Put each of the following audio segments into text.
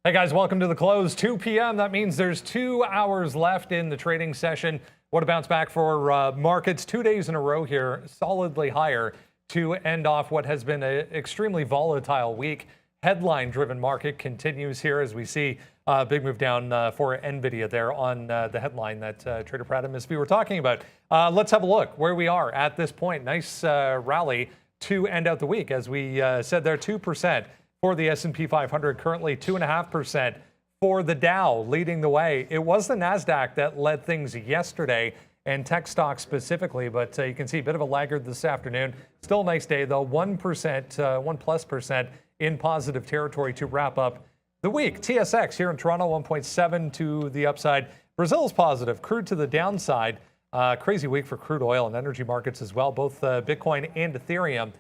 Hey guys, welcome to the close. 2 p.m. That means there's 2 hours left in the trading session. What a bounce back for markets. 2 days in a row here, solidly higher to end off what has been an extremely volatile week. Headline-driven market continues here as we see a big move down for NVIDIA there on the headline that Trader Pratt and Miss V were talking about. Let's have a look where we are at this point. Nice rally to end out the week. As we said there, 2% for the S&P 500, currently 2.5% for the Dow, leading the way. It was the NASDAQ that led things yesterday, and tech stocks specifically, but you can see a bit of a laggard this afternoon. Still a nice day, though, 1%, 1+% in positive territory to wrap up the week. TSX here in Toronto, 1.7 to the upside. Brazil's positive, crude to the downside. Crazy week for crude oil and energy markets as well. Both Bitcoin and Ethereum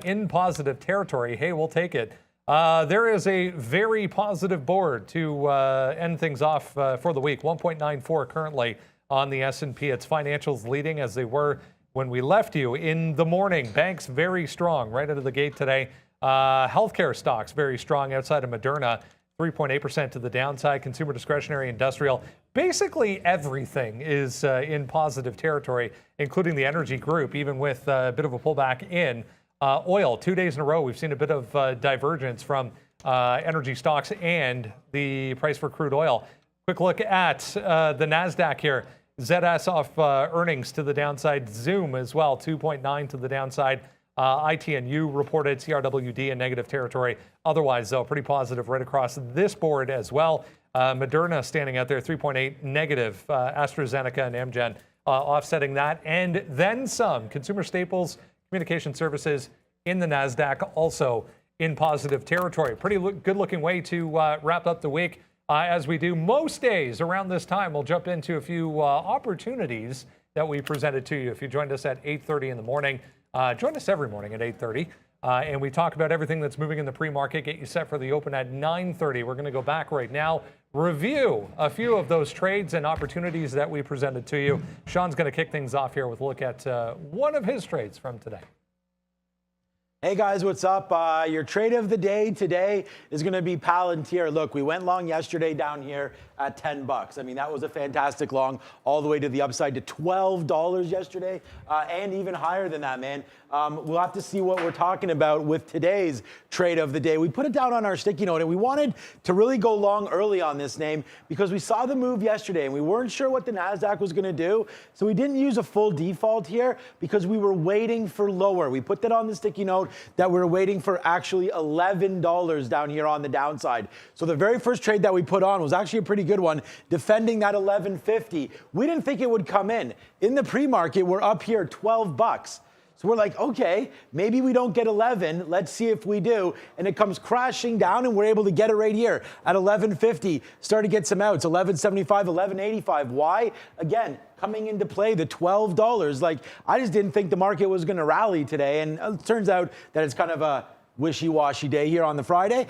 in positive territory. Hey, we'll take it. There is a very positive board to end things off for the week. 1.94 currently on the S&P. It's financials leading as they were when we left you in the morning. Banks very strong right out of the gate today. Healthcare stocks very strong outside of Moderna. 3.8% to the downside. Consumer discretionary, industrial. Basically everything is in positive territory, including the energy group, even with a bit of a pullback in oil. 2 days in a row, we've seen a bit of divergence from energy stocks and the price for crude oil. Quick look at the NASDAQ here. ZS off earnings to the downside. Zoom as well, 2.9 to the downside. ITNU reported CRWD in negative territory. Otherwise, though, pretty positive right across this board as well. Moderna standing out there, 3.8 negative. AstraZeneca and Amgen offsetting that. And then some. Consumer staples, communication services in the NASDAQ also in positive territory. Pretty good looking way to wrap up the week. As we do most days around this time, we'll jump into a few opportunities that we presented to you. If you joined us at 8:30 in the morning, join us every morning at 8:30. And we talk about everything that's moving in the pre-market, get you set for the open at 9:30. We're going to go back right now, review a few of those trades and opportunities that we presented to you. Sean's going to kick things off here with a look at one of his trades from today. Hey guys, what's up? Your trade of the day today is going to be Palantir. Look, we went long yesterday down here at 10 bucks. I mean, that was a fantastic long all the way to the upside to $12 yesterday and even higher than that, man. We'll have to see what we're talking about with today's trade of the day. We put it down on our sticky note and we wanted to really go long early on this name because we saw the move yesterday and we weren't sure what the NASDAQ was going to do. So we didn't use a full default here because we were waiting for lower. We put that on the sticky note that we're waiting for actually $11 down here on the downside. So the very first trade that we put on was actually a pretty good one, defending that 11.50. We didn't think it would come in. In the pre-market, we're up here 12 bucks. So we're like, okay, maybe we don't get 11. Let's see if we do. And it comes crashing down and we're able to get it right here at 11.50. Start to get some outs, 11.75, 11.85. Why? Again, coming into play, the $12. Like, I just didn't think the market was going to rally today. And it turns out that it's kind of a wishy-washy day here on the Friday.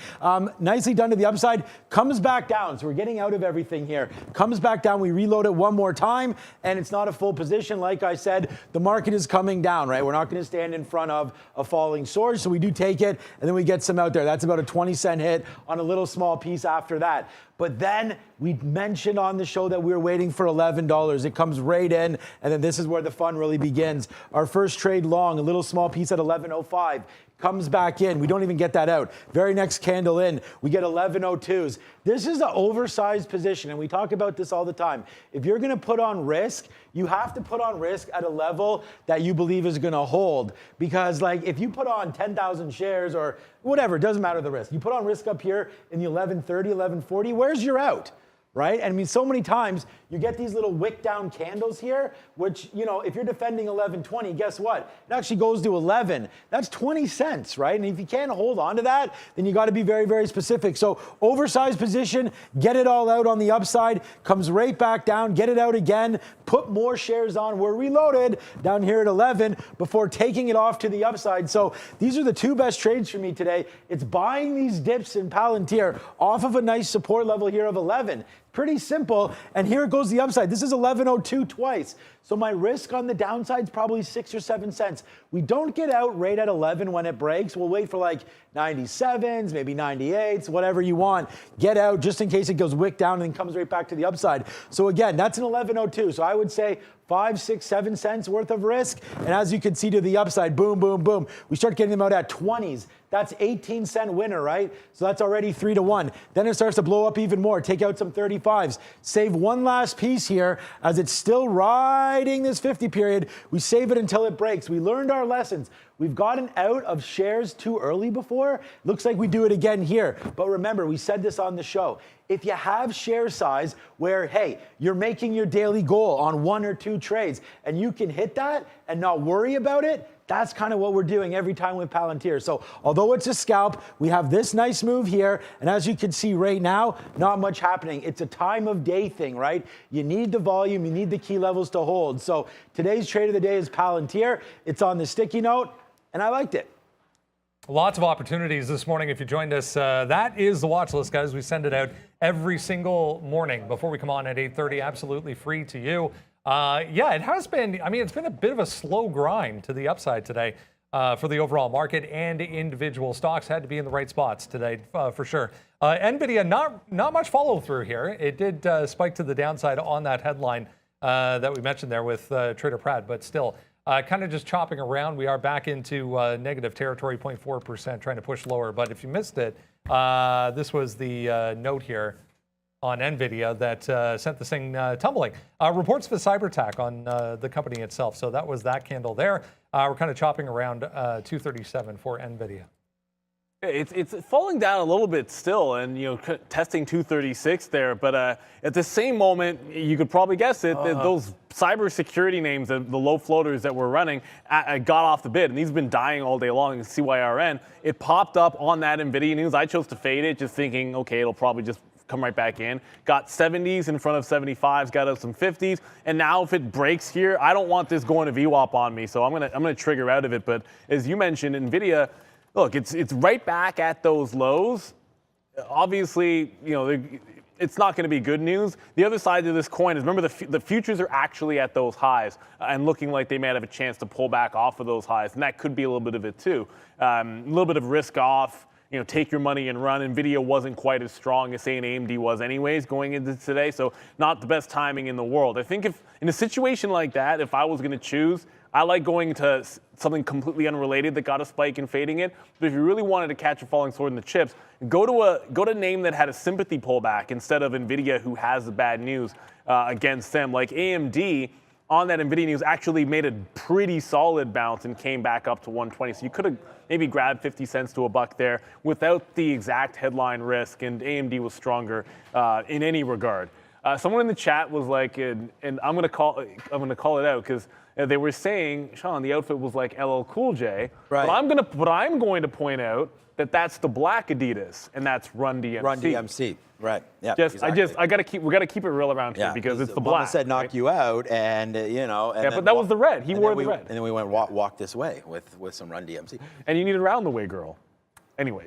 Nicely done to the upside. Comes back down. So we're getting out of everything here. Comes back down. We reload it one more time. And it's not a full position. Like I said, the market is coming down, right? We're not going to stand in front of a falling sword. So we do take it. And then we get some out there. That's about a 20-cent hit on a little small piece after that. But then we mentioned on the show that we were waiting for $11. It comes right in, and then this is where the fun really begins. Our first trade long, a little small piece at 11.05. Comes back in. We don't even get that out. Very next candle in, we get 11.02s. This is an oversized position, and we talk about this all the time. If you're going to put on risk, you have to put on risk at a level that you believe is going to hold. Because, like, if you put on 10,000 shares or whatever, it doesn't matter the risk. You put on risk up here in the 11.30, 11.40, where's your out? Right? And I mean, so many times you get these little wick down candles here, which, you know, if you're defending 11.20, guess what? It actually goes to 11. That's 20 cents, right? And if you can't hold on to that, then you got to be very, very specific. So oversized position, get it all out on the upside, comes right back down, get it out again, put more shares on. We're reloaded down here at 11 before taking it off to the upside. So these are the two best trades for me today. It's buying these dips in Palantir off of a nice support level here of 11. Pretty simple. And here goes the upside. This is 11.02 twice. So my risk on the downside is probably 6 or 7 cents. We don't get out right at 11 when it breaks. We'll wait for like 97s, maybe 98s, whatever you want. Get out just in case it goes wick down and then comes right back to the upside. So again, that's an 11.02. So I would say 5, 6, 7 cents worth of risk. And as you can see to the upside, boom, boom, boom. We start getting them out at 20s. That's 18-cent winner, right? So that's already 3 to 1. Then it starts to blow up even more. Take out some 35s. Save one last piece here as it's still riding this 50 period. We save it until it breaks. We learned our lessons. We've gotten out of shares too early before. Looks like we do it again here. But remember, we said this on the show. If you have share size where, hey, you're making your daily goal on 1 or 2 trades and you can hit that and not worry about it, that's kind of what we're doing every time with Palantir. So although it's a scalp, we have this nice move here. And as you can see right now, not much happening. It's a time of day thing, right? You need the volume, you need the key levels to hold. So today's trade of the day is Palantir. It's on the sticky note, and I liked it. Lots of opportunities this morning if you joined us. That is the watch list, guys. We send it out every single morning before we come on at 8:30, absolutely free to you. Yeah, it has been, I mean, it's been a bit of a slow grind to the upside today for the overall market, and individual stocks had to be in the right spots today for sure. NVIDIA, not much follow through here. It did spike to the downside on that headline that we mentioned there with Trader Pratt, but still kind of just chopping around. We are back into negative territory, 0.4%, trying to push lower. But if you missed it, this was the note here on NVIDIA that sent this thing tumbling. Reports of a cyber attack on the company itself. So that was that candle there. We're kind of chopping around 237 for NVIDIA. It's falling down a little bit still, and testing 236 there. But at the same moment, you could probably guess it. Those cybersecurity names, the low floaters that were running, got off the bid, and these have been dying all day long. CYRN, it popped up on that NVIDIA news. I chose to fade it, just thinking, okay, it'll probably just come right back in. Got 70s in front of 75s, got up some 50s, and now if it breaks here, I don't want this going to VWAP on me, so I'm gonna trigger out of it. But as you mentioned, NVIDIA, look, it's right back at those lows. Obviously, it's not going to be good news. The other side of this coin is, remember, the futures are actually at those highs and looking like they might have a chance to pull back off of those highs, and that could be a little bit of it too. A little bit of risk off. Take your money and run. NVIDIA wasn't quite as strong as, say, an AMD was anyways going into today, so not the best timing in the world. I think if in a situation like that, if I was going to choose, I like going to something completely unrelated that got a spike and fading it. But if you really wanted to catch a falling sword in the chips, go to a name that had a sympathy pullback instead of NVIDIA, who has the bad news against them. Like AMD on that NVIDIA news actually made a pretty solid bounce and came back up to 120. So you could have maybe grabbed 50 cents to a buck there without the exact headline risk, and AMD was stronger in any regard. Someone in the chat was like, and I'm gonna call it out because they were saying, Sean, the outfit was like LL Cool J. Right. But I'm going to point out that that's the black Adidas, and that's Run DMC. Run DMC. Right. Yeah. Exactly. We gotta keep it real around here because it's the black. Mama said knock you out, and And yeah, but that was the red. He wore the red. And then we went walk this way with some Run DMC. And you need a round the way girl. Anyway.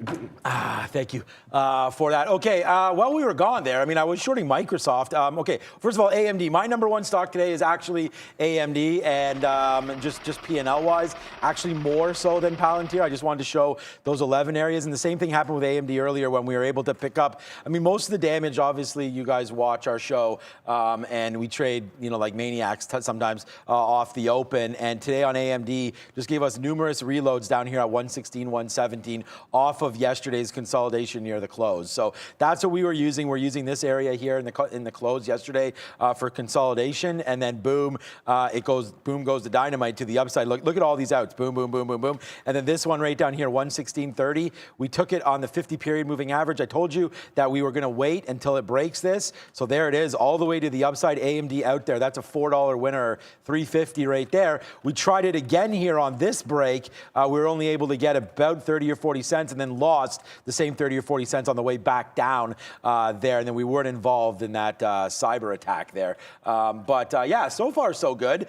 Thank you for that. Okay, while we were gone there, I mean, I was shorting Microsoft. Okay, first of all, AMD. My number one stock today is actually AMD, and just P&L wise, actually more so than Palantir. I just wanted to show those 11 areas, and the same thing happened with AMD earlier when we were able to pick up. I mean, most of the damage, obviously, you guys watch our show, and we trade, like maniacs sometimes off the open. And today on AMD, just gave us numerous reloads down here at 116, 117. Off of yesterday's consolidation near the close. So that's what we were using. We're using this area here in the close yesterday for consolidation, and then boom, goes the dynamite to the upside. Look at all these outs. Boom, boom, boom, boom, boom. And then this one right down here, 116.30. We took it on the 50 period moving average. I told you that we were going to wait until it breaks this. So there it is, all the way to the upside. AMD out there. That's a $4 winner, 350 right there. We tried it again here on this break. We were only able to get about 30 or 40 cents. cents and then lost the same 30 or 40 cents on the way back down there. And then we weren't involved in that cyber attack there. Yeah, so far so good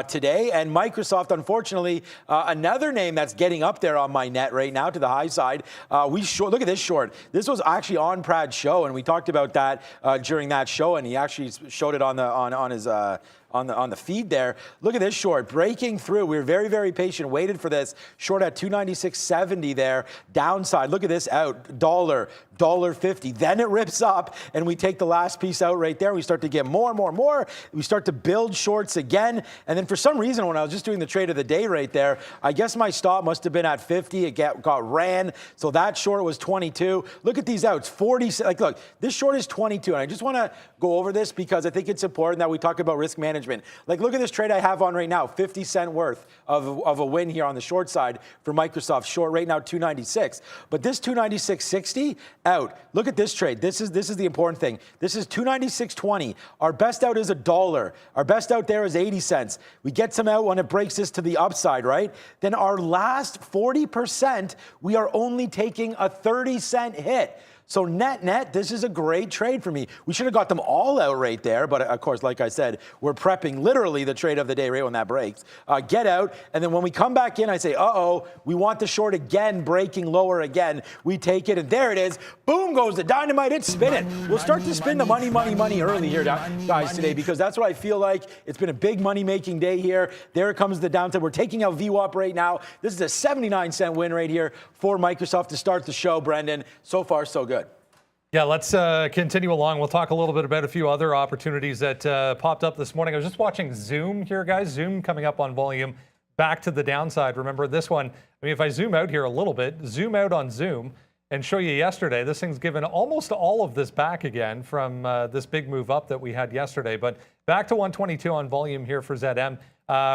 today. And Microsoft, unfortunately, another name that's getting up there on my net right now to the high side. Look at this short. This was actually on Prad's show, and we talked about that during that show, and he actually showed it on the feed there. Look at this short breaking through. We were very, very patient, waited for this short at 296.70 there. Downside. Look at this out. $1.50. Then it rips up, and we take the last piece out right there. We start to get more and more and more. We start to build shorts again. And then for some reason, when I was just doing the trade of the day right there, I guess my stop must have been at 50. It got ran. So that short was 22. Look at these outs. 40. Like, look, this short is 22. And I just want to go over this because I think it's important that we talk about risk management. Like, look at this trade I have on right now. 50 cent worth of a win here on the short side for Microsoft. Short right now, 296. But this 296.60 out. Look at this trade. This is the important thing. This is 296.20. Our best out is $1. Our best out there is 80 cents. We get some out when it breaks this to the upside, right? Then our last 40%, we are only taking a 30-cent hit. So net, this is a great trade for me. We should have got them all out right there, but of course, like I said, we're prepping literally the trade of the day right when that breaks. Get out, and then when we come back in, I say, uh-oh, we want the short again, breaking lower again. We take it, and there it is. Boom goes the dynamite, it's spinning. We'll start to spin the money early here, guys, today, because that's what I feel like. It's been a big money-making day here. There comes the downside. We're taking out VWAP right now. This is a 79-cent win right here for Microsoft to start the show, Brendan. So far, so good. Yeah, let's continue along. We'll talk a little bit about a few other opportunities that popped up this morning. I was just watching Zoom here, guys. Zoom coming up on volume back to the downside. Remember this one, I mean, if I zoom out here a little bit, zoom out on Zoom and show you yesterday, this thing's given almost all of this back again from this big move up that we had yesterday. But back to 122 on volume here for ZM.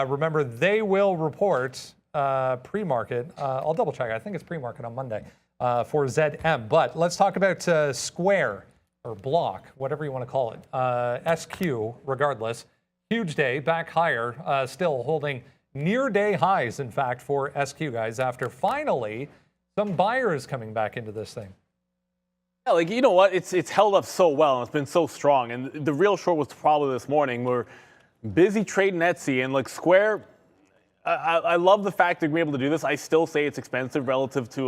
Remember, they will report pre-market. I'll double check. I think it's pre-market on Monday. For ZM. But let's talk about Square or Block, whatever you want to call it. SQ, regardless. Huge day, back higher, still holding near day highs, in fact, for SQ, guys, after finally some buyers coming back into this thing. Yeah, like, you know what? It's held up so well, and it's been so strong. And the real short was probably this morning. We're busy trading Etsy, and like Square, I love the fact that we're able to do this. I still say it's expensive relative to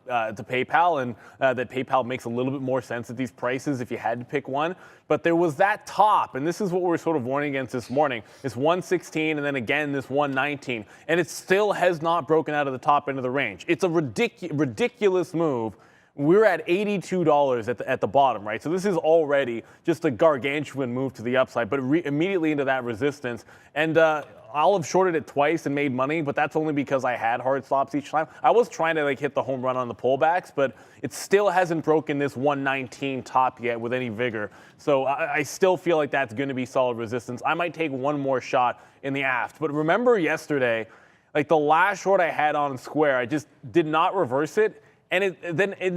PayPal, and that PayPal makes a little bit more sense at these prices if you had to pick one. But there was that top, and this is what we're sort of warning against this morning. This 116, and then again this 119, and it still has not broken out of the top end of the range. It's a ridiculous move. We're at $82 at the bottom, right? So this is already just a gargantuan move to the upside, but immediately into that resistance. And I'll have shorted it twice and made money, but that's only because I had hard stops each time. I was trying to like hit the home run on the pullbacks, but it still hasn't broken this 119 top yet with any vigor. So I still feel like that's going to be solid resistance. I might take one more shot in the aft. But remember yesterday, like the last short I had on Square, I just did not reverse it. And it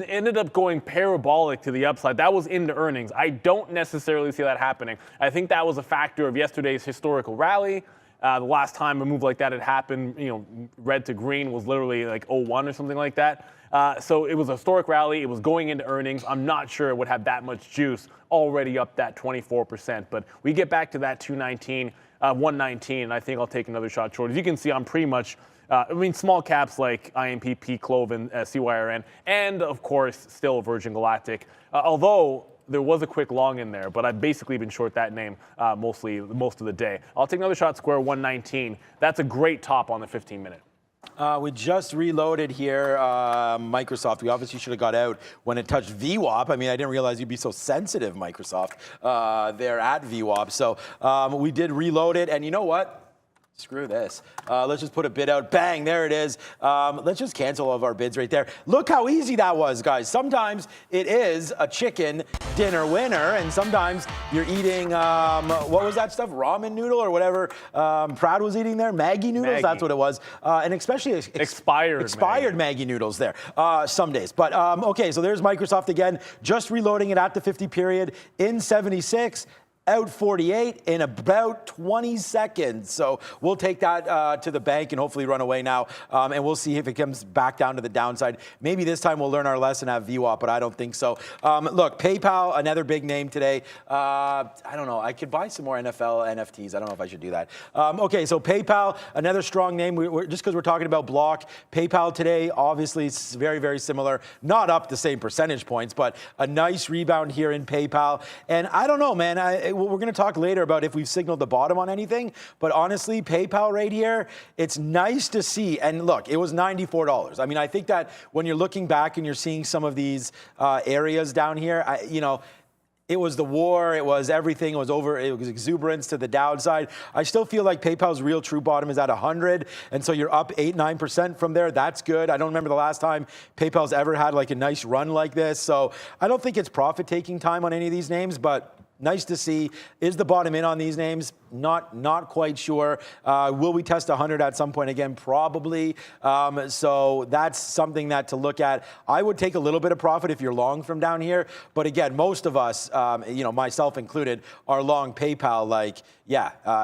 ended up going parabolic to the upside. That was into earnings. I don't necessarily see that happening. I think that was a factor of yesterday's historical rally. The last time a move like that had happened, you know, red to green was literally like 01 or something like that. So it was a historic rally. It was going into earnings. I'm not sure it would have that much juice already up that 24%. But we get back to that 219, 119, and I think I'll take another shot short. As you can see, I'm pretty much, small caps like IMPP, Clove, and CYRN, and of course, still Virgin Galactic. Although there was a quick long in there, but I've basically been short that name most of the day. I'll take another shot, Square 119. That's a great top on the 15-minute. We just reloaded here, Microsoft. We obviously should have got out when it touched VWAP. I mean, I didn't realize you'd be so sensitive, Microsoft, there at VWAP. So we did reload it, and you know what? Screw this. Let's just put a bid out. Bang, there it is. Let's just cancel all of our bids right there. Look how easy that was, guys. Sometimes it is a chicken dinner winner, and sometimes you're eating, what was that stuff? Ramen noodle or whatever Prad was eating there? Maggie noodles? Maggie. That's what it was. And especially expired Maggie noodles there some days. But okay, so there's Microsoft again, just reloading it at the 50 period in 76. out 48 in about 20 seconds. So we'll take that to the bank and hopefully run away now. And we'll see if it comes back down to the downside. Maybe this time we'll learn our lesson at VWAP, but I don't think so. Look, PayPal, another big name today. I don't know. I could buy some more NFL NFTs. I don't know if I should do that. Okay, so PayPal, another strong name. Just because we're talking about Block, PayPal today, obviously, it's very, very similar. Not up the same percentage points, but a nice rebound here in PayPal. And I don't know, man. We're going to talk later about if we've signaled the bottom on anything. But honestly, PayPal right here, it's nice to see. And look, it was $94. I mean, I think that when you're looking back and you're seeing some of these areas down here, it was the war, it was everything, it was exuberance to the downside. I still feel like PayPal's real true bottom is at 100, and so you're up 8-9% from there. That's good. I don't remember the last time PayPal's ever had like a nice run like this, so I don't think it's profit-taking time on any of these names, but nice to see. Is the bottom in on these names? Not quite sure. Will we test 100 at some point again? Probably. So that's something that to look at. I would take a little bit of profit if you're long from down here. But again, most of us, myself included, are long PayPal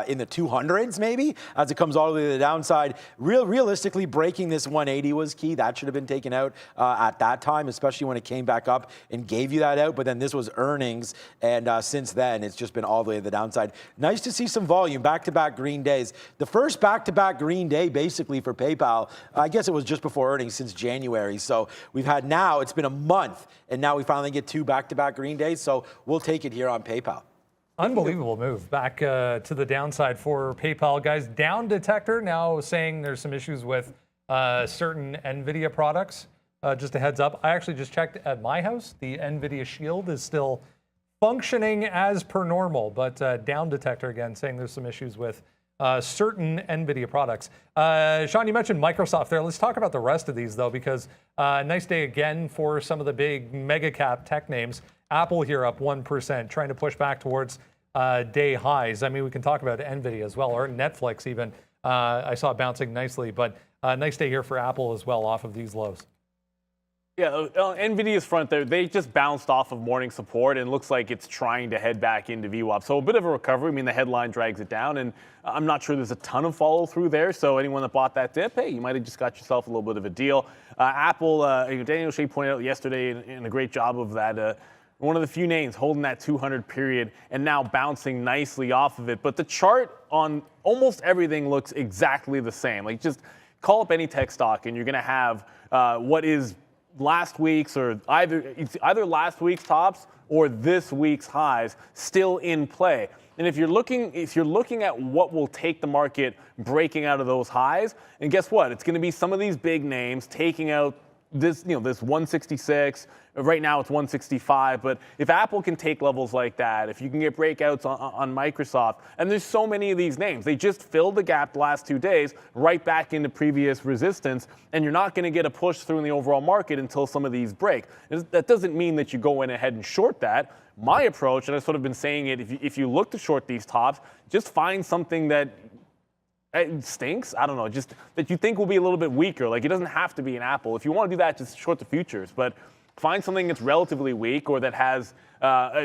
in the 200s maybe as it comes all the way to the downside. Realistically, breaking this 180 was key. That should have been taken out at that time, especially when it came back up and gave you that out. But then this was earnings, and since then, it's just been all the way to the downside. Nice to see some volume, back-to-back green days. The first back-to-back green day, basically, for PayPal, I guess it was just before earnings since January. So we've had now, it's been a month, and now we finally get 2 back-to-back green days. So we'll take it here on PayPal. Unbelievable move back to the downside for PayPal. Guys, down detector now saying there's some issues with certain NVIDIA products. Just a heads up, I actually just checked at my house. The NVIDIA Shield is still functioning as per normal, but down detector again saying there's some issues with certain NVIDIA products. Sean, you mentioned Microsoft there. Let's talk about the rest of these though, because nice day again for some of the big mega cap tech names. Apple here up 1%, trying to push back towards day highs. I mean, we can talk about NVIDIA as well, or Netflix even. I saw it bouncing nicely, but nice day here for Apple as well off of these lows. Yeah, on NVIDIA's front there, they just bounced off of morning support and looks like it's trying to head back into VWAP. So a bit of a recovery. I mean, the headline drags it down, and I'm not sure there's a ton of follow through there. So anyone that bought that dip, hey, you might have just got yourself a little bit of a deal. Apple, Daniel Shea pointed out yesterday in a great job of that, one of the few names holding that 200 period and now bouncing nicely off of it. But the chart on almost everything looks exactly the same. Like, just call up any tech stock and you're going to have what is last week's, or either last week's tops or this week's highs still in play. And if you're looking at what will take the market breaking out of those highs, and guess what? It's going to be some of these big names taking out this 166. Right now it's 165, but if Apple can take levels like that, if you can get breakouts on Microsoft, and there's so many of these names, they just filled the gap the last 2 days right back into previous resistance, and you're not going to get a push through in the overall market until some of these break. That doesn't mean that you go in ahead and short that. My approach, and I've sort of been saying it, if you look to short these tops, just find something that it stinks. I don't know, just that you think will be a little bit weaker. Like, it doesn't have to be an Apple. If you want to do that, just short the futures. But find something that's relatively weak or that has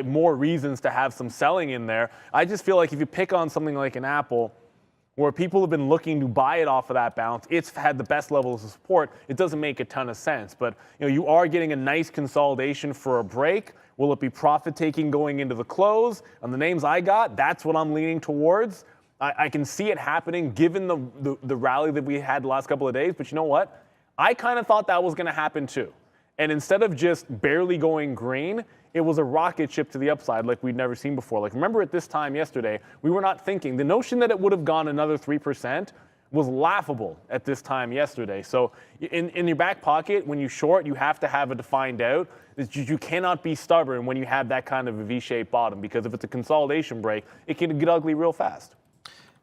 more reasons to have some selling in there. I just feel like if you pick on something like an Apple, where people have been looking to buy it off of that bounce, it's had the best levels of support. It doesn't make a ton of sense. But you are getting a nice consolidation for a break. Will it be profit taking going into the close? On the names I got, that's what I'm leaning towards. I can see it happening given the rally that we had the last couple of days. But you know what? I kind of thought that was going to happen too. And instead of just barely going green, it was a rocket ship to the upside like we'd never seen before. Like, remember at this time yesterday, we were not thinking. The notion that it would have gone another 3% was laughable at this time yesterday. So in your back pocket, when you short, you have to have a defined out. You cannot be stubborn when you have that kind of a V-shaped bottom, because if it's a consolidation break, it can get ugly real fast.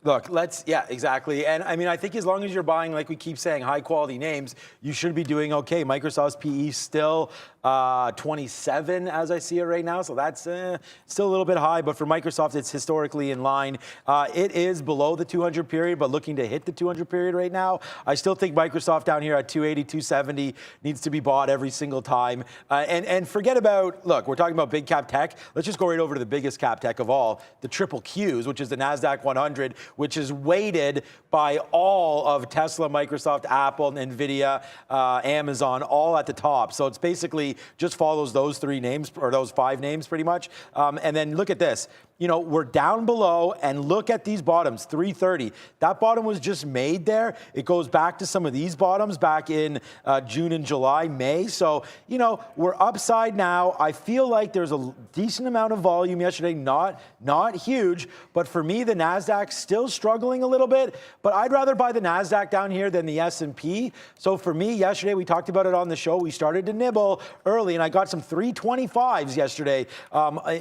Look, yeah, exactly. And I mean, I think as long as you're buying, like we keep saying, high quality names, you should be doing okay. Microsoft's PE still 27 as I see it right now. So that's still a little bit high, but for Microsoft, it's historically in line. It is below the 200 period, but looking to hit the 200 period right now. I still think Microsoft down here at 280, 270 needs to be bought every single time. And forget about, look, we're talking about big cap tech. Let's just go right over to the biggest cap tech of all, the triple Qs, which is the NASDAQ 100, which is weighted by all of Tesla, Microsoft, Apple, Nvidia, Amazon, all at the top. So it's basically just follows those three names, or those five names pretty much. And then look at this. You know, we're down below, and look at these bottoms, 330. That bottom was just made there. It goes back to some of these bottoms back in June and July, May. So, you know, we're upside now. I feel like there's a decent amount of volume yesterday, not huge, but for me, the NASDAQ still struggling a little bit, but I'd rather buy the NASDAQ down here than the S&P. So for me, yesterday, we talked about it on the show. We started to nibble early, and I got some 325s yesterday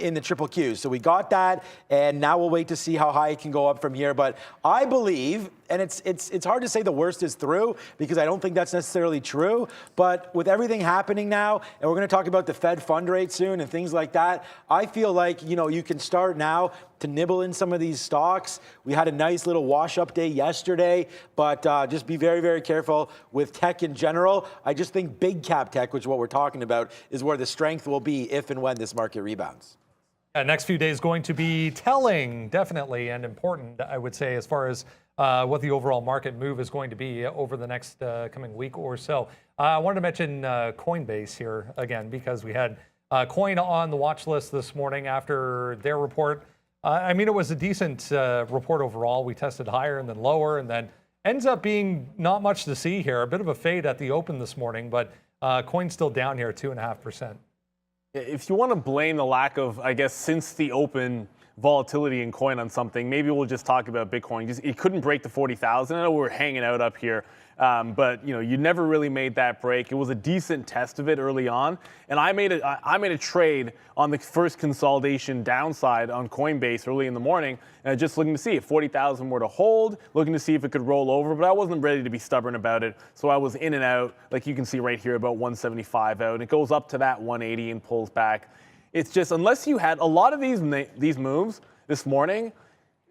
in the triple Qs. So we got that. And now we'll wait to see how high it can go up from here. But I believe, and it's hard to say the worst is through, because I don't think that's necessarily true. But with everything happening now, and we're going to talk about the Fed fund rate soon and things like that, I feel like, you know, you can start now to nibble in some of these stocks. We had a nice little wash up day yesterday, but just be very, very careful with tech in general. I just think big cap tech, which is what we're talking about, is where the strength will be if and when this market rebounds. Next few days going to be telling, definitely, and important, I would say, as far as what the overall market move is going to be over the next coming week or so. I wanted to mention Coinbase here again, because we had Coin on the watch list this morning after their report. I mean, it was a decent report overall. We tested higher and then lower, and then ends up being not much to see here. A bit of a fade at the open this morning, but Coin's still down here 2.5%. If you want to blame the lack of, I guess, since the open volatility in coin on something, maybe we'll just talk about Bitcoin. It couldn't break the 40,000. I know we're hanging out up here, but you know, you never really made that break. It was a decent test of it early on, and I made a trade on the first consolidation downside on Coinbase early in the morning, and just looking to see if 40,000 were to hold, looking to see if it could roll over, but I wasn't ready to be stubborn about it, so I was in and out, like you can see right here, about 175 out, and it goes up to that 180 and pulls back. It's just, unless you had a lot of these moves this morning,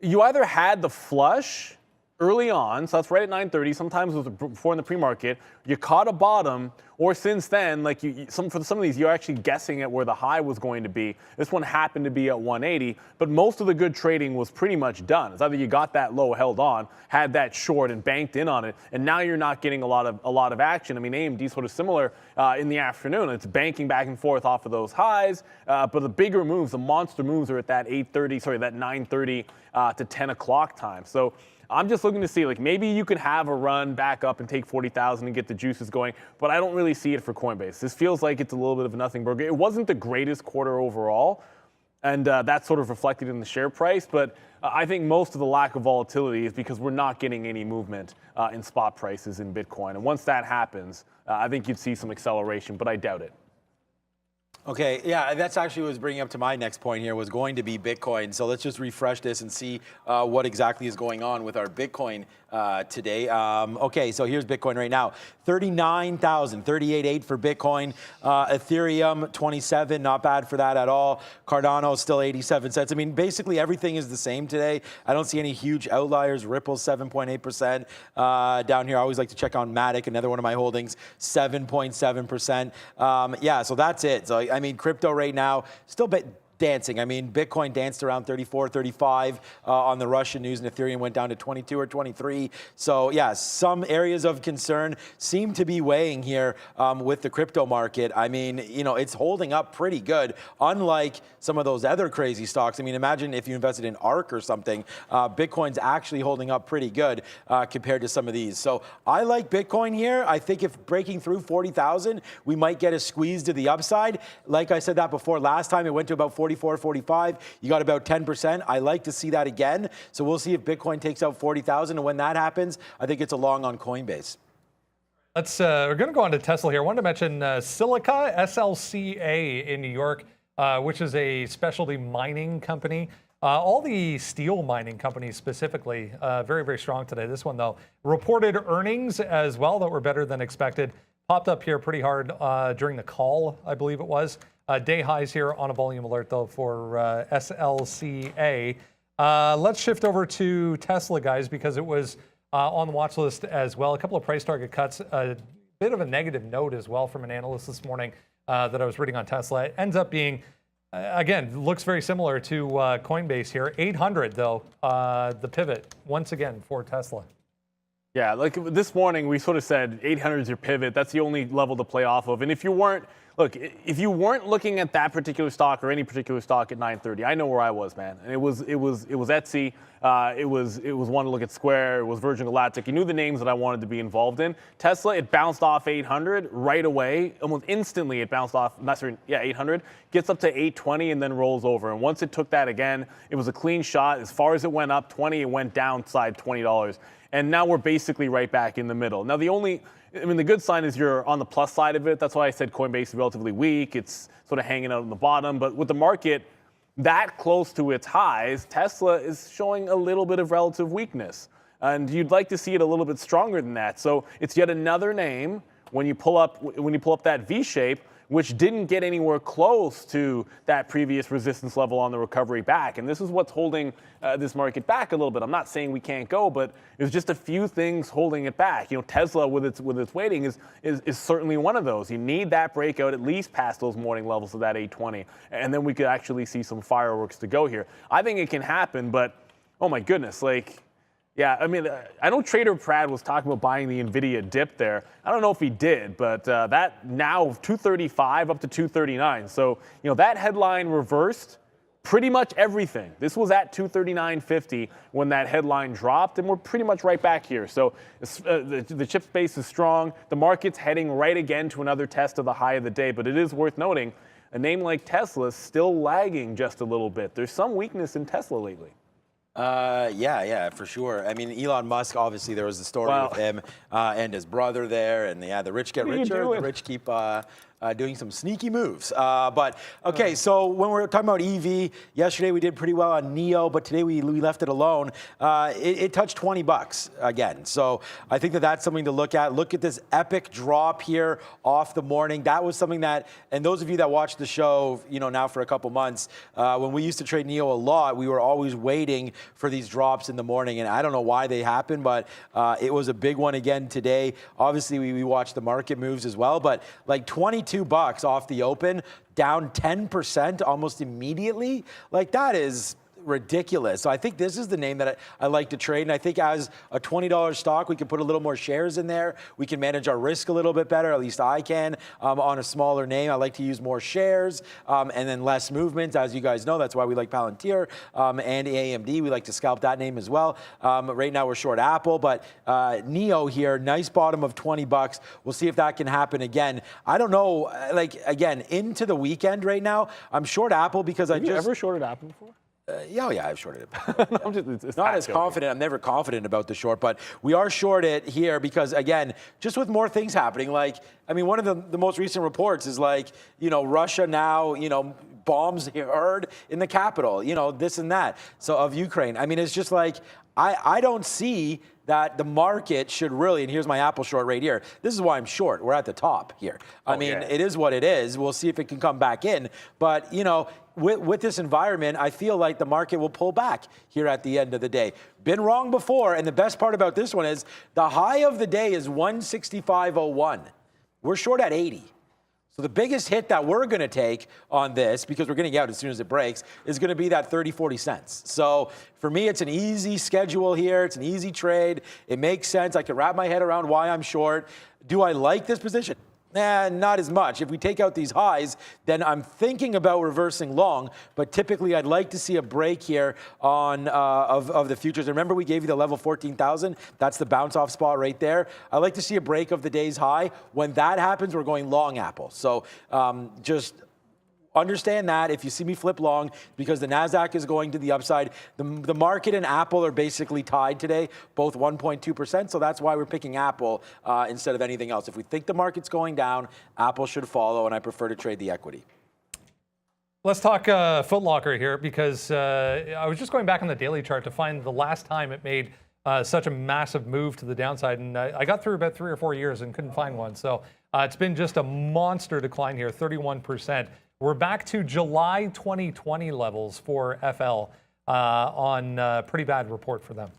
you either had the flush early on, so that's right at 9:30, sometimes it was before in the pre-market, you caught a bottom, or since then, like for some of these, you're actually guessing at where the high was going to be. This one happened to be at 180, but most of the good trading was pretty much done. It's either you got that low, held on, had that short and banked in on it, and now you're not getting a lot of action. I mean, AMD sort of similar in the afternoon. It's banking back and forth off of those highs, but the bigger moves, the monster moves, are at that 9:30 to 10 o'clock time. So I'm just looking to see, like, maybe you could have a run back up and take 40,000 and get the juices going, but I don't really see it for Coinbase. This feels like it's a little bit of a nothing burger. It wasn't the greatest quarter overall, and that's sort of reflected in the share price, but I think most of the lack of volatility is because we're not getting any movement in spot prices in Bitcoin. And once that happens, I think you'd see some acceleration, but I doubt it. Okay, yeah, that's actually what was bringing up to my next point here, was going to be Bitcoin. So let's just refresh this and see what exactly is going on with our Bitcoin today. Okay, so here's Bitcoin right now. 39,000, 38.8 for Bitcoin. Ethereum, 27, not bad for that at all. Cardano, still 87 cents. I mean, basically everything is the same today. I don't see any huge outliers. Ripple, 7.8%. Down here, I always like to check on Matic, another one of my holdings, 7.7%. Yeah, so that's it. So, I mean, crypto right now, still dancing. I mean, Bitcoin danced around 34, 35 on the Russian news, and Ethereum went down to 22 or 23. So yeah, some areas of concern seem to be weighing here with the crypto market. I mean, you know, it's holding up pretty good, unlike some of those other crazy stocks. I mean, imagine if you invested in ARK or something. Bitcoin's actually holding up pretty good compared to some of these. So I like Bitcoin here. I think if breaking through 40,000, we might get a squeeze to the upside. Like I said that before, last time it went to about 44, 45. You got about 10%. I like to see that again. So we'll see if Bitcoin takes out 40,000. And when that happens, I think it's a long on Coinbase. We're going to go on to Tesla here. I wanted to mention Silica, SLCA in New York, which is a specialty mining company. All the steel mining companies specifically, very, very strong today. This one, though, reported earnings as well that were better than expected. Popped up here pretty hard during the call, I believe it was. Day highs here on a volume alert, though, for SLCA. Let's shift over to Tesla, guys, because it was on the watch list as well. A couple of price target cuts, a bit of a negative note as well from an analyst this morning that I was reading on Tesla. It ends up being, again, looks very similar to Coinbase here. 800, though, the pivot once again for Tesla. Yeah, like this morning we sort of said 800 is your pivot. That's the only level to play off of. And if you weren't looking at that particular stock or any particular stock at 9:30, I know where I was, man. And it was Etsy. It was one to look at Square. It was Virgin Galactic. You knew the names that I wanted to be involved in. Tesla, it bounced off 800 right away, almost instantly. It bounced off 800, gets up to 820 and then rolls over. And once it took that again, it was a clean shot. As far as it went up 20, it went downside $20. And now we're basically right back in the middle. Now, the good sign is you're on the plus side of it. That's why I said Coinbase is relatively weak. It's sort of hanging out on the bottom. But with the market that close to its highs, Tesla is showing a little bit of relative weakness. And you'd like to see it a little bit stronger than that. So it's yet another name when you pull up that V shape, which didn't get anywhere close to that previous resistance level on the recovery back. And this is what's holding this market back a little bit. I'm not saying we can't go, but there's just a few things holding it back. You know, Tesla with its weighting is certainly one of those. You need that breakout at least past those morning levels of that 820, and then we could actually see some fireworks to go here. I think it can happen, but oh my goodness, like. Yeah, I mean, I know Trader Brad was talking about buying the NVIDIA dip there. I don't know if he did, but that now 235 up to 239. So, you know, that headline reversed pretty much everything. This was at 239.50 when that headline dropped, and we're pretty much right back here. So the chip space is strong. The market's heading right again to another test of the high of the day, but it is worth noting a name like Tesla is still lagging just a little bit. There's some weakness in Tesla lately. Yeah, for sure. I mean, Elon Musk, obviously, there was the story with him and his brother there, and the rich get richer, the rich keep doing some sneaky moves. But okay, so when we're talking about EV, yesterday we did pretty well on NIO, but today we left it alone. It touched $20 again. So I think that's something to look at. Look at this epic drop here off the morning. That was something that, and those of you that watched the show, you know, now for a couple months, when we used to trade NIO a lot, we were always waiting for these drops in the morning, and I don't know why they happened, but it was a big one again today. Obviously, we watched the market moves as well, but like $22 off the open, down 10% almost immediately. Like, that is ridiculous. So I think this is the name that I like to trade. And I think as a $20 stock, we can put a little more shares in there. We can manage our risk a little bit better. At least I can on a smaller name. I like to use more shares and then less movement. As you guys know, that's why we like Palantir and AMD. We like to scalp that name as well. Right now we're short Apple, but NIO here, nice bottom of $20. We'll see if that can happen again. I don't know, like, again, into the weekend right now, I'm short Apple because Have you ever shorted Apple before? Yeah, I've shorted it. No, it's not as confident. I'm never confident about the short, but we are short it here because, again, just with more things happening. Like, I mean, one of the most recent reports is like, you know, Russia now, you know, bombs heard in the capital, you know, this and that. So of Ukraine. I mean, it's just like, I don't see that the market should really, and here's my Apple short right here. This is why I'm short. We're at the top here. I mean, it is what it is. We'll see if it can come back in. But, you know, with this environment, I feel like the market will pull back here at the end of the day. Been wrong before, and the best part about this one is the high of the day is 165.01. We're short at 80. So the biggest hit that we're going to take on this, because we're getting out as soon as it breaks, is going to be that 30, 40 cents. So for me, it's an easy schedule here. It's an easy trade. It makes sense. I can wrap my head around why I'm short. Do I like this position? Not as much. If we take out these highs, then I'm thinking about reversing long, but typically I'd like to see a break here on of the futures. And remember, we gave you the level 14,000. That's the bounce off spot right there. I'd like to see a break of the day's high. When that happens, we're going long Apple. So just understand that if you see me flip long, because the NASDAQ is going to the upside. The market and Apple are basically tied today, both 1.2%. So that's why we're picking Apple instead of anything else. If we think the market's going down, Apple should follow, and I prefer to trade the equity. Let's talk Foot Locker here, because I was just going back on the daily chart to find the last time it made such a massive move to the downside. And I got through about 3 or 4 years and couldn't find one. So it's been just a monster decline here, 31%. We're back to July 2020 levels for FL on pretty bad report for them.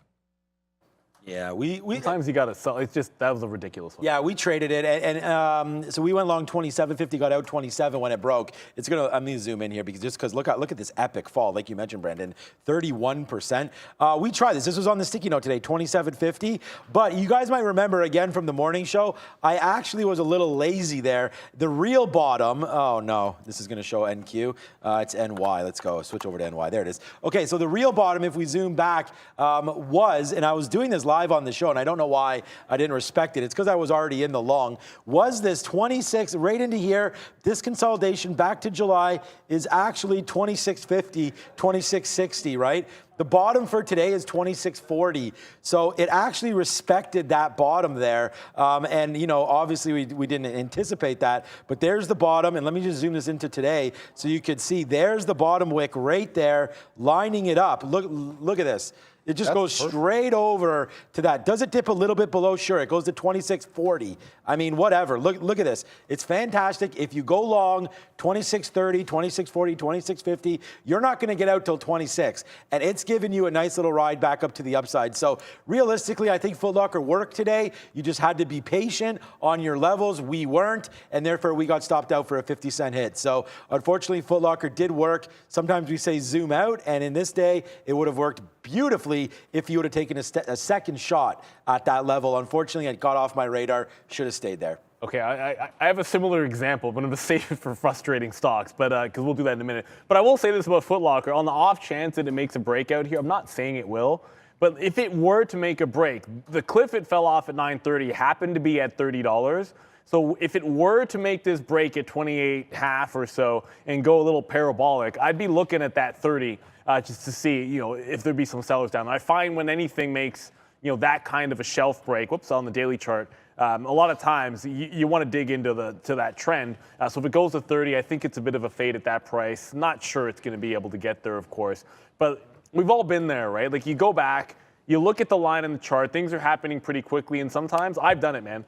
Yeah, sometimes you got to sell. It's just, that was a ridiculous one. Yeah, we traded it, and so we went long 27.50, got out 27 when it broke. It's gonna. I'm gonna zoom in here because look at this epic fall, like you mentioned, Brandon, 31%. We tried this. This was on the sticky note today, 27.50. But you guys might remember again from the morning show, I actually was a little lazy there. The real bottom. Oh no, this is gonna show NQ. It's NY. Let's go. Switch over to NY. There it is. Okay, so the real bottom, if we zoom back, was, and I was doing this live on the show, and I don't know why I didn't respect it. It's because I was already in the long. Was this 26 right into here? This consolidation back to July is actually 26.50, 26.60, right? The bottom for today is 26.40. So it actually respected that bottom there. And, you know, obviously we didn't anticipate that. But there's the bottom. And let me just zoom this into today so you could see there's the bottom wick right there, lining it up. Look at this. It just goes straight over to that. Does it dip a little bit below? Sure, it goes to 26.40. I mean, whatever. Look at this. It's fantastic. If you go long 26.30, 26.40, 26.50, you're not going to get out till 26. And it's giving you a nice little ride back up to the upside. So realistically, I think Foot Locker worked today. You just had to be patient on your levels. We weren't, and therefore we got stopped out for a 50-cent hit. So unfortunately, Foot Locker did work. Sometimes we say zoom out, and in this day, it would have worked beautifully if you would have taken a second shot at that level. Unfortunately, it got off my radar. Should have stayed there. Okay, I have a similar example, but I'm going to save it for frustrating stocks, but because we'll do that in a minute. But I will say this about Foot Locker. On the off chance that it makes a breakout here, I'm not saying it will, but if it were to make a break, the cliff it fell off at 9.30 happened to be at $30. So if it were to make this break at 28.5 or so and go a little parabolic, I'd be looking at that 30 just to see, you know, if there'd be some sellers down. I find when anything makes, you know, that kind of a shelf break, whoops, on the daily chart, a lot of times you want to dig into that trend. So if it goes to 30, I think it's a bit of a fade at that price. Not sure it's going to be able to get there, of course, but we've all been there, right? Like you go back, you look at the line in the chart, things are happening pretty quickly, and sometimes I've done it, man.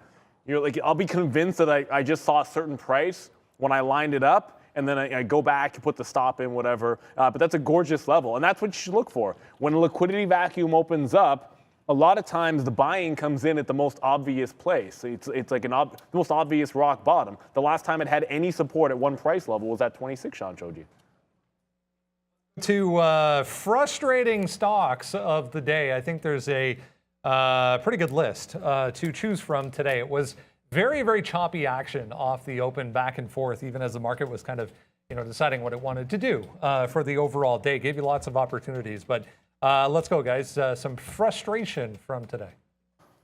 You're like, I'll be convinced that I just saw a certain price when I lined it up, and then I go back and put the stop in, whatever. But that's a gorgeous level, and that's what you should look for. When a liquidity vacuum opens up, a lot of times the buying comes in at the most obvious place. It's like the most obvious rock bottom. The last time it had any support at one price level was at 26, Sean showed you. To frustrating stocks of the day, I think there's a pretty good list to choose from today. It was very, very choppy action off the open, back and forth, even as the market was kind of, you know, deciding what it wanted to do for the overall day. Gave you lots of opportunities, but let's go, guys. Some frustration from today.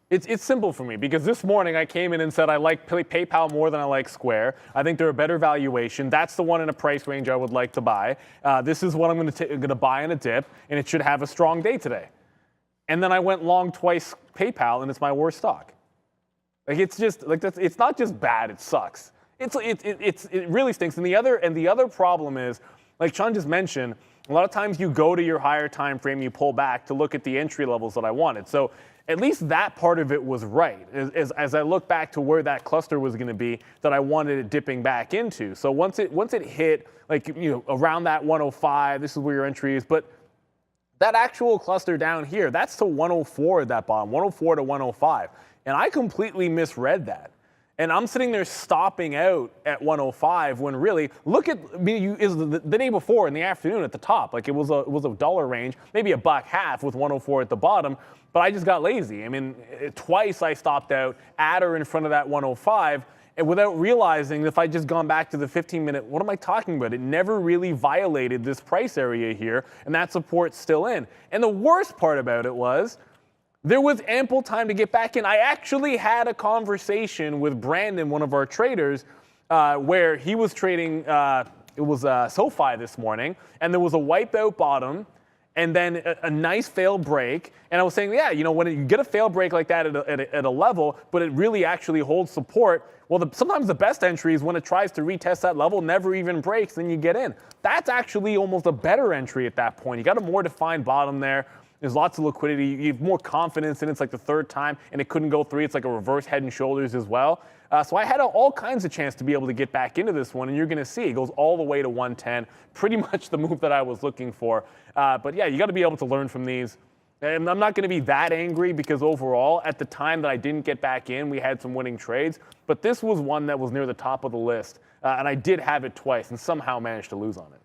It's simple for me because this morning I came in and said I like PayPal more than I like Square. I think they're a better valuation. That's the one in a price range I would like to buy. This is what I'm going to buy in a dip, and it should have a strong day today. And then I went long twice PayPal, and it's my worst stock. Like it's just like that's. It's not just bad; it sucks. It really stinks. And the other problem is, like Sean just mentioned, a lot of times you go to your higher time frame, you pull back to look at the entry levels that I wanted. So at least that part of it was right. As I look back to where that cluster was going to be, that I wanted it dipping back into. So once it hit like around that 105, this is where your entry is, but that actual cluster down here, that's to 104 at that bottom, 104 to 105. And I completely misread that. And I'm sitting there stopping out at 105 when really, look at is the day before in the afternoon at the top. Like it was a dollar range, maybe $1.50 with 104 at the bottom, but I just got lazy. I mean, twice I stopped out at or in front of that 105, and without realizing if I just gone back to the 15-minute, what am I talking about? It never really violated this price area here, and that support's still in. And the worst part about it was, there was ample time to get back in. I actually had a conversation with Brandon, one of our traders, where he was trading, it was SoFi this morning, and there was a wipeout bottom, and then a nice fail break. And I was saying, yeah, you know, when you get a fail break like that at a level, but it really actually holds support, well, sometimes the best entry is when it tries to retest that level, never even breaks, then you get in. That's actually almost a better entry at that point. You got a more defined bottom there. There's lots of liquidity. You have more confidence in it. It's like the third time, and it couldn't go 3. It's like a reverse head and shoulders as well. So I had all kinds of chance to be able to get back into this one, and you're going to see it goes all the way to 110. Pretty much the move that I was looking for. But yeah, you got to be able to learn from these. And I'm not going to be that angry because overall, at the time that I didn't get back in, we had some winning trades. But this was one that was near the top of the list, and I did have it twice and somehow managed to lose on it.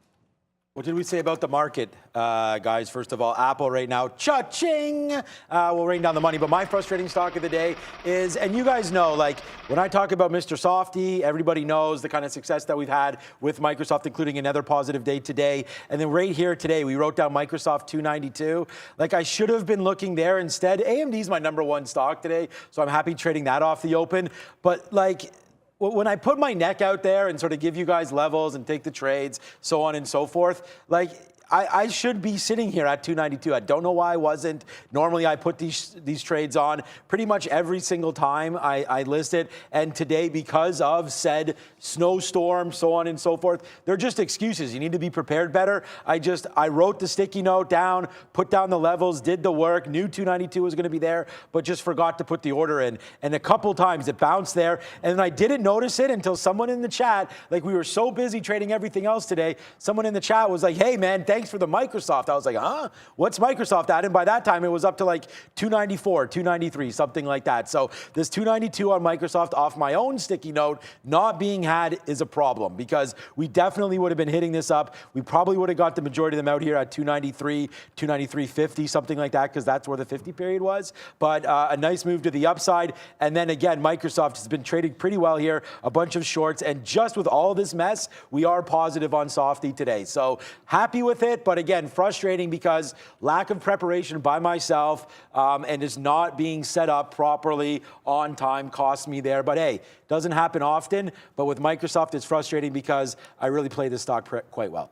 What did we say about the market, guys? First of all, Apple right now, cha-ching, will rain down the money. But my frustrating stock of the day is, and you guys know, like when I talk about Mr. Softy, everybody knows the kind of success that we've had with Microsoft, including another positive day today. And then right here today, we wrote down Microsoft 292. Like I should have been looking there instead. AMD is my #1 stock today, so I'm happy trading that off the open. But like, when I put my neck out there and sort of give you guys levels and take the trades, so on and so forth, like I should be sitting here at 292. I don't know why I wasn't. Normally I put these trades on pretty much every single time I list it. And today, because of said snowstorm, so on and so forth, they're just excuses. You need to be prepared better. I wrote the sticky note down, put down the levels, did the work, knew 292 was going to be there, but just forgot to put the order in. And a couple times it bounced there. And then I didn't notice it until someone in the chat, like we were so busy trading everything else today, someone in the chat was like, hey man, thanks for the Microsoft. I was like, huh? What's Microsoft at? And by that time, it was up to like 294, 293, something like that. So this 292 on Microsoft off my own sticky note not being had is a problem because we definitely would have been hitting this up. We probably would have got the majority of them out here at 293, 293.50, something like that, because that's where the 50 period was. But a nice move to the upside. And then again, Microsoft has been trading pretty well here, a bunch of shorts. And just with all this mess, we are positive on Softy today. So happy with it, but again, frustrating because lack of preparation by myself and is not being set up properly on time cost me there. But hey, doesn't happen often. But with Microsoft, it's frustrating because I really play this stock quite well.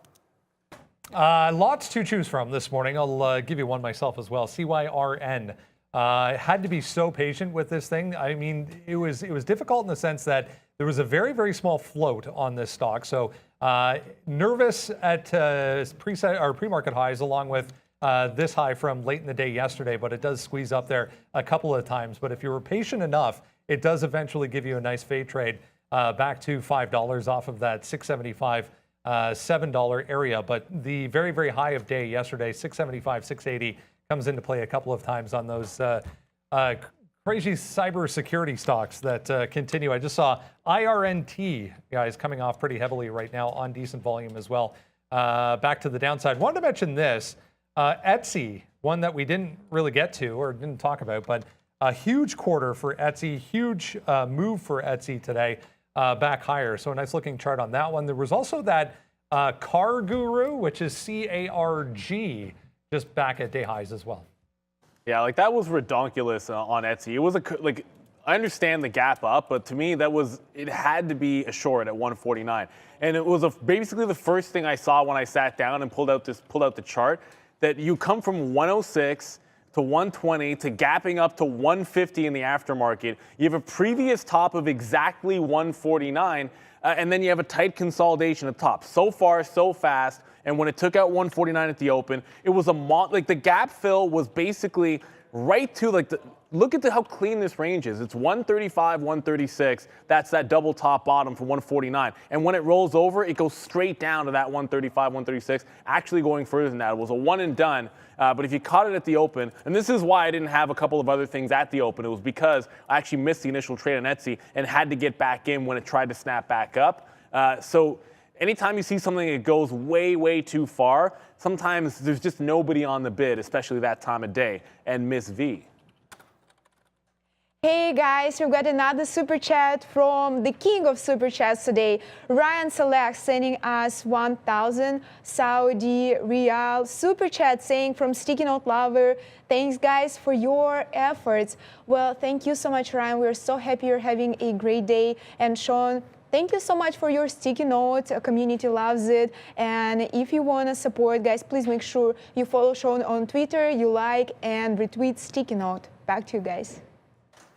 Lots to choose from this morning. I'll give you one myself as well. CYRN. Had to be so patient with this thing. I mean, it was difficult in the sense that there was a very, very small float on this stock. So nervous at preset or pre-market highs, along with this high from late in the day yesterday, but it does squeeze up there a couple of times. But if you were patient enough, it does eventually give you a nice fade trade back to $5 off of that $6.75, $7 area. But the very, very high of day yesterday, $6.75, $6.80, comes into play a couple of times on those crazy cybersecurity stocks that continue. I just saw IRNT, guys, coming off pretty heavily right now on decent volume as well. Back to the downside. Wanted to mention this. Etsy, one that we didn't really get to or didn't talk about, but a huge quarter for Etsy, huge move for Etsy today, back higher. So a nice looking chart on that one. There was also that Car Guru, which is CARG, just back at day highs as well. Yeah, like that was redonkulous on Etsy. It was like, I understand the gap up, but to me it had to be a short at 149. And it was basically the first thing I saw when I sat down and pulled out the chart, that you come from 106 to 120 to gapping up to 150 in the aftermarket. You have a previous top of exactly 149, and then you have a tight consolidation at the top. So far, so fast. And when it took out 149 at the open, it was like the gap fill was basically right to like look at how clean this range is. It's 135, 136. That's that double top bottom for 149. And when it rolls over, it goes straight down to that 135, 136, actually going further than that. It was a one and done. But if you caught it at the open, and this is why I didn't have a couple of other things at the open, it was because I actually missed the initial trade on Etsy and had to get back in when it tried to snap back up. So anytime you see something that goes way, way too far, sometimes there's just nobody on the bid, especially that time of day. And Miss V. Hey guys, we've got another super chat from the king of super chats today, Ryan Select, sending us 1,000 Saudi Riyal super chat, saying from Sticky Note Lover, thanks guys for your efforts. Well, thank you so much, Ryan. We're so happy you're having a great day. And Sean, thank you so much for your sticky notes. Community loves it. And if you want to support, guys, please make sure you follow Sean on Twitter, you like and retweet sticky note. Back to you guys.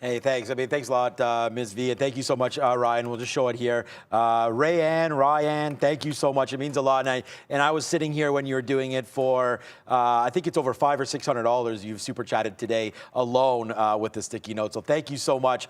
Hey, thanks. I mean, thanks a lot, Ms. V, and thank you so much, Ryan. We'll just show it here. Ryan, thank you so much. It means a lot. And I was sitting here when you were doing it for, I think it's over $500 or $600 you've super chatted today alone with the sticky note. So thank you so much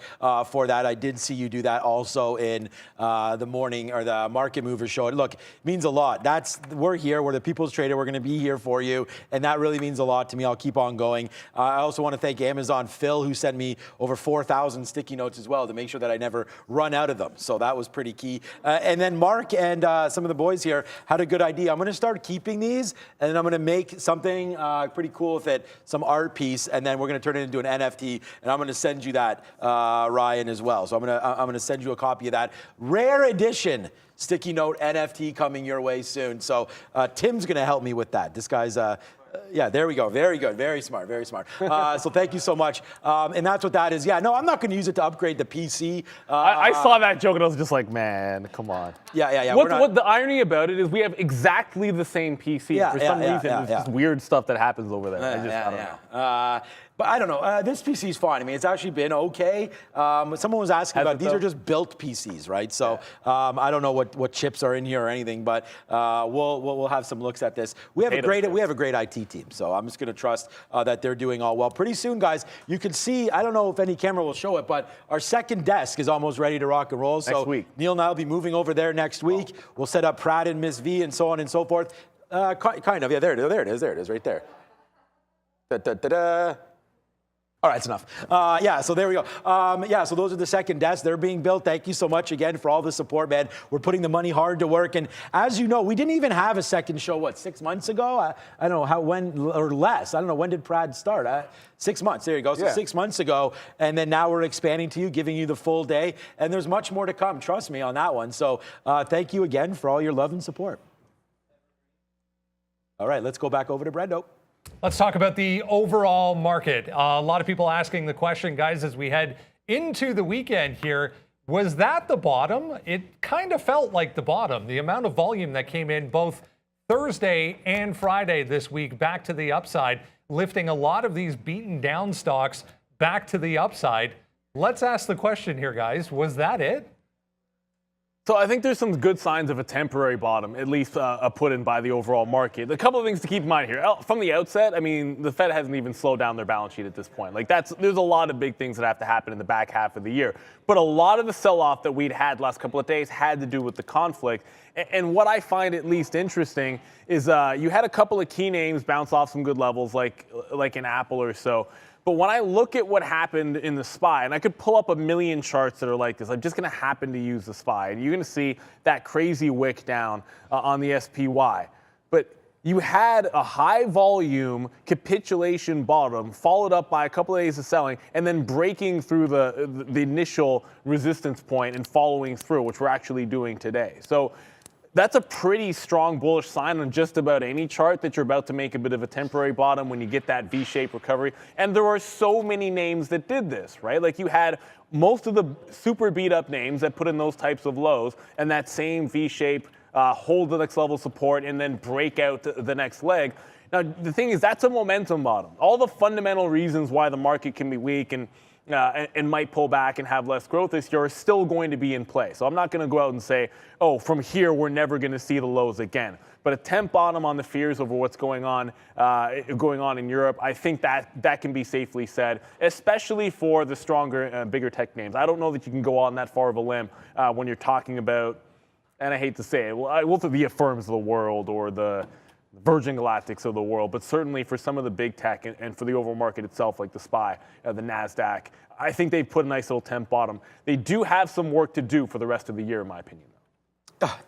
for that. I did see you do that also in the morning or the Market Mover show. And look, it means a lot. We're here. We're the People's Trader. We're going to be here for you, and that really means a lot to me. I'll keep on going. I also want to thank Amazon Phil, who sent me over 4,000 sticky notes as well to make sure that I never run out of them. So that was pretty key. And then Mark and some of the boys here had a good idea. I'm going to start keeping these, and then I'm going to make something pretty cool with it, some art piece, and then we're going to turn it into an NFT, and I'm going to send you that, Ryan, as well. So I'm going to send you a copy of that rare edition sticky note NFT coming your way soon. So Tim's going to help me with that. This guy's yeah, there we go. Very good. Very smart. Very smart. So thank you so much. And that's what that is. Yeah, no, I'm not going to use it to upgrade the PC. I saw that joke and I was just like, man, come on. Yeah. What the irony about it is we have exactly the same PC. For some reason, it's just weird stuff that happens over there. I don't know. But I don't know. This PC is fine. I mean, it's actually been okay. Someone was asking about these are just built PCs, right? So I don't know what chips are in here or anything, but we'll have some looks at this. We have a great IT team, so I'm just going to trust that they're doing all well. Pretty soon, guys, you can see. I don't know if any camera will show it, but our second desk is almost ready to rock and roll. Next week. Neil and I will be moving over there next week. We'll set up Pratt and Miss V and so on and so forth. Kind of. Yeah, there it is, right there. Da-da-da-da. All right, it's enough. So there we go. So those are the second desks. They're being built. Thank you so much again for all the support, man. We're putting the money hard to work. And as you know, we didn't even have a second show, 6 months ago? I don't know when, or less. I don't know, when did Prad start? 6 months, there you go. So 6 months ago. And then now we're expanding to you, giving you the full day. And there's much more to come, trust me on that one. So thank you again for all your love and support. All right, let's go back over to Brendo. Let's talk about the overall market. A lot of people asking the question, guys, as we head into the weekend here, was that the bottom? It kind of felt like the bottom. The amount of volume that came in both Thursday and Friday this week back to the upside, lifting a lot of these beaten down stocks back to the upside. Let's ask the question here, guys. Was that it? So I think there's some good signs of a temporary bottom, at least put in by the overall market. A couple of things to keep in mind here. From the outset, I mean, the Fed hasn't even slowed down their balance sheet at this point. There's a lot of big things that have to happen in the back half of the year. But a lot of the sell-off that we'd had last couple of days had to do with the conflict. And what I find at least interesting is you had a couple of key names bounce off some good levels, like an Apple or so. But when I look at what happened in the SPY, and I could pull up a million charts that are like this, I'm just going to happen to use the SPY, and you're going to see that crazy wick down on the SPY. But you had a high volume capitulation bottom followed up by a couple of days of selling and then breaking through the initial resistance point and following through, which we're actually doing today. So that's a pretty strong bullish sign on just about any chart that you're about to make a bit of a temporary bottom when you get that V-shaped recovery. And there are so many names that did this, right? Like you had most of the super beat up names that put in those types of lows and that same V-shape, hold the next level support and then break out the next leg. Now, the thing is, that's a momentum bottom. All the fundamental reasons why the market can be weak and might pull back and have less growth this year are still going to be in play. So I'm not going to go out and say, oh, from here, we're never going to see the lows again. But a temp bottom on the fears over what's going on in Europe, I think that can be safely said, especially for the stronger, bigger tech names. I don't know that you can go on that far of a limb when you're talking about, and I hate to say it, well, the Affirms of the world or the Virgin Galactics of the world, but certainly for some of the big tech and for the overall market itself, like the SPY, the NASDAQ, I think they've put a nice little temp bottom. They do have some work to do for the rest of the year, in my opinion.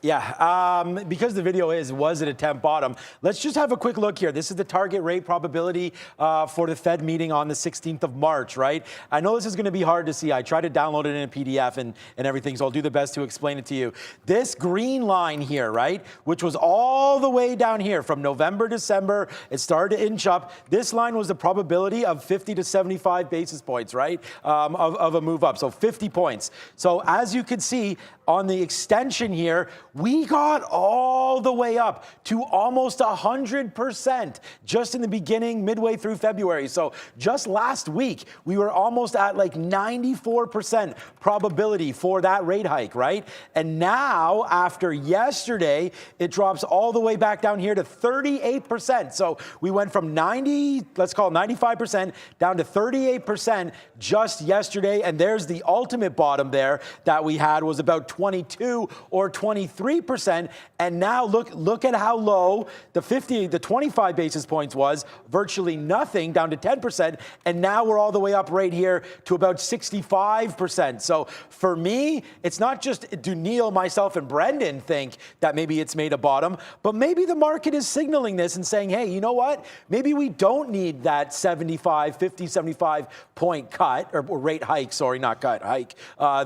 Yeah, because the video was it a temp bottom? Let's just have a quick look here. This is the target rate probability for the Fed meeting on the 16th of March, right? I know this is going to be hard to see. I tried to download it in a PDF and everything, so I'll do the best to explain it to you. This green line here, right, which was all the way down here from November, December, it started to inch up. This line was the probability of 50 to 75 basis points, right, of a move up, so 50 points. So as you can see, on the extension here, we got all the way up to almost 100% just in the beginning, midway through February. So just last week, we were almost at like 94% probability for that rate hike, right? And now, after yesterday, it drops all the way back down here to 38%. So we went from 90, let's call it 95%, down to 38% just yesterday. And there's the ultimate bottom there that we had, was about 22 or 23%. And now look at how low the 25 basis points was, virtually nothing, down to 10%. And now we're all the way up right here to about 65%. So for me, it's not just do Neil, myself, and Brendan think that maybe it's made a bottom, but maybe the market is signaling this and saying, hey, you know what? Maybe we don't need that 75 point cut, or rate hike, sorry, not cut, hike,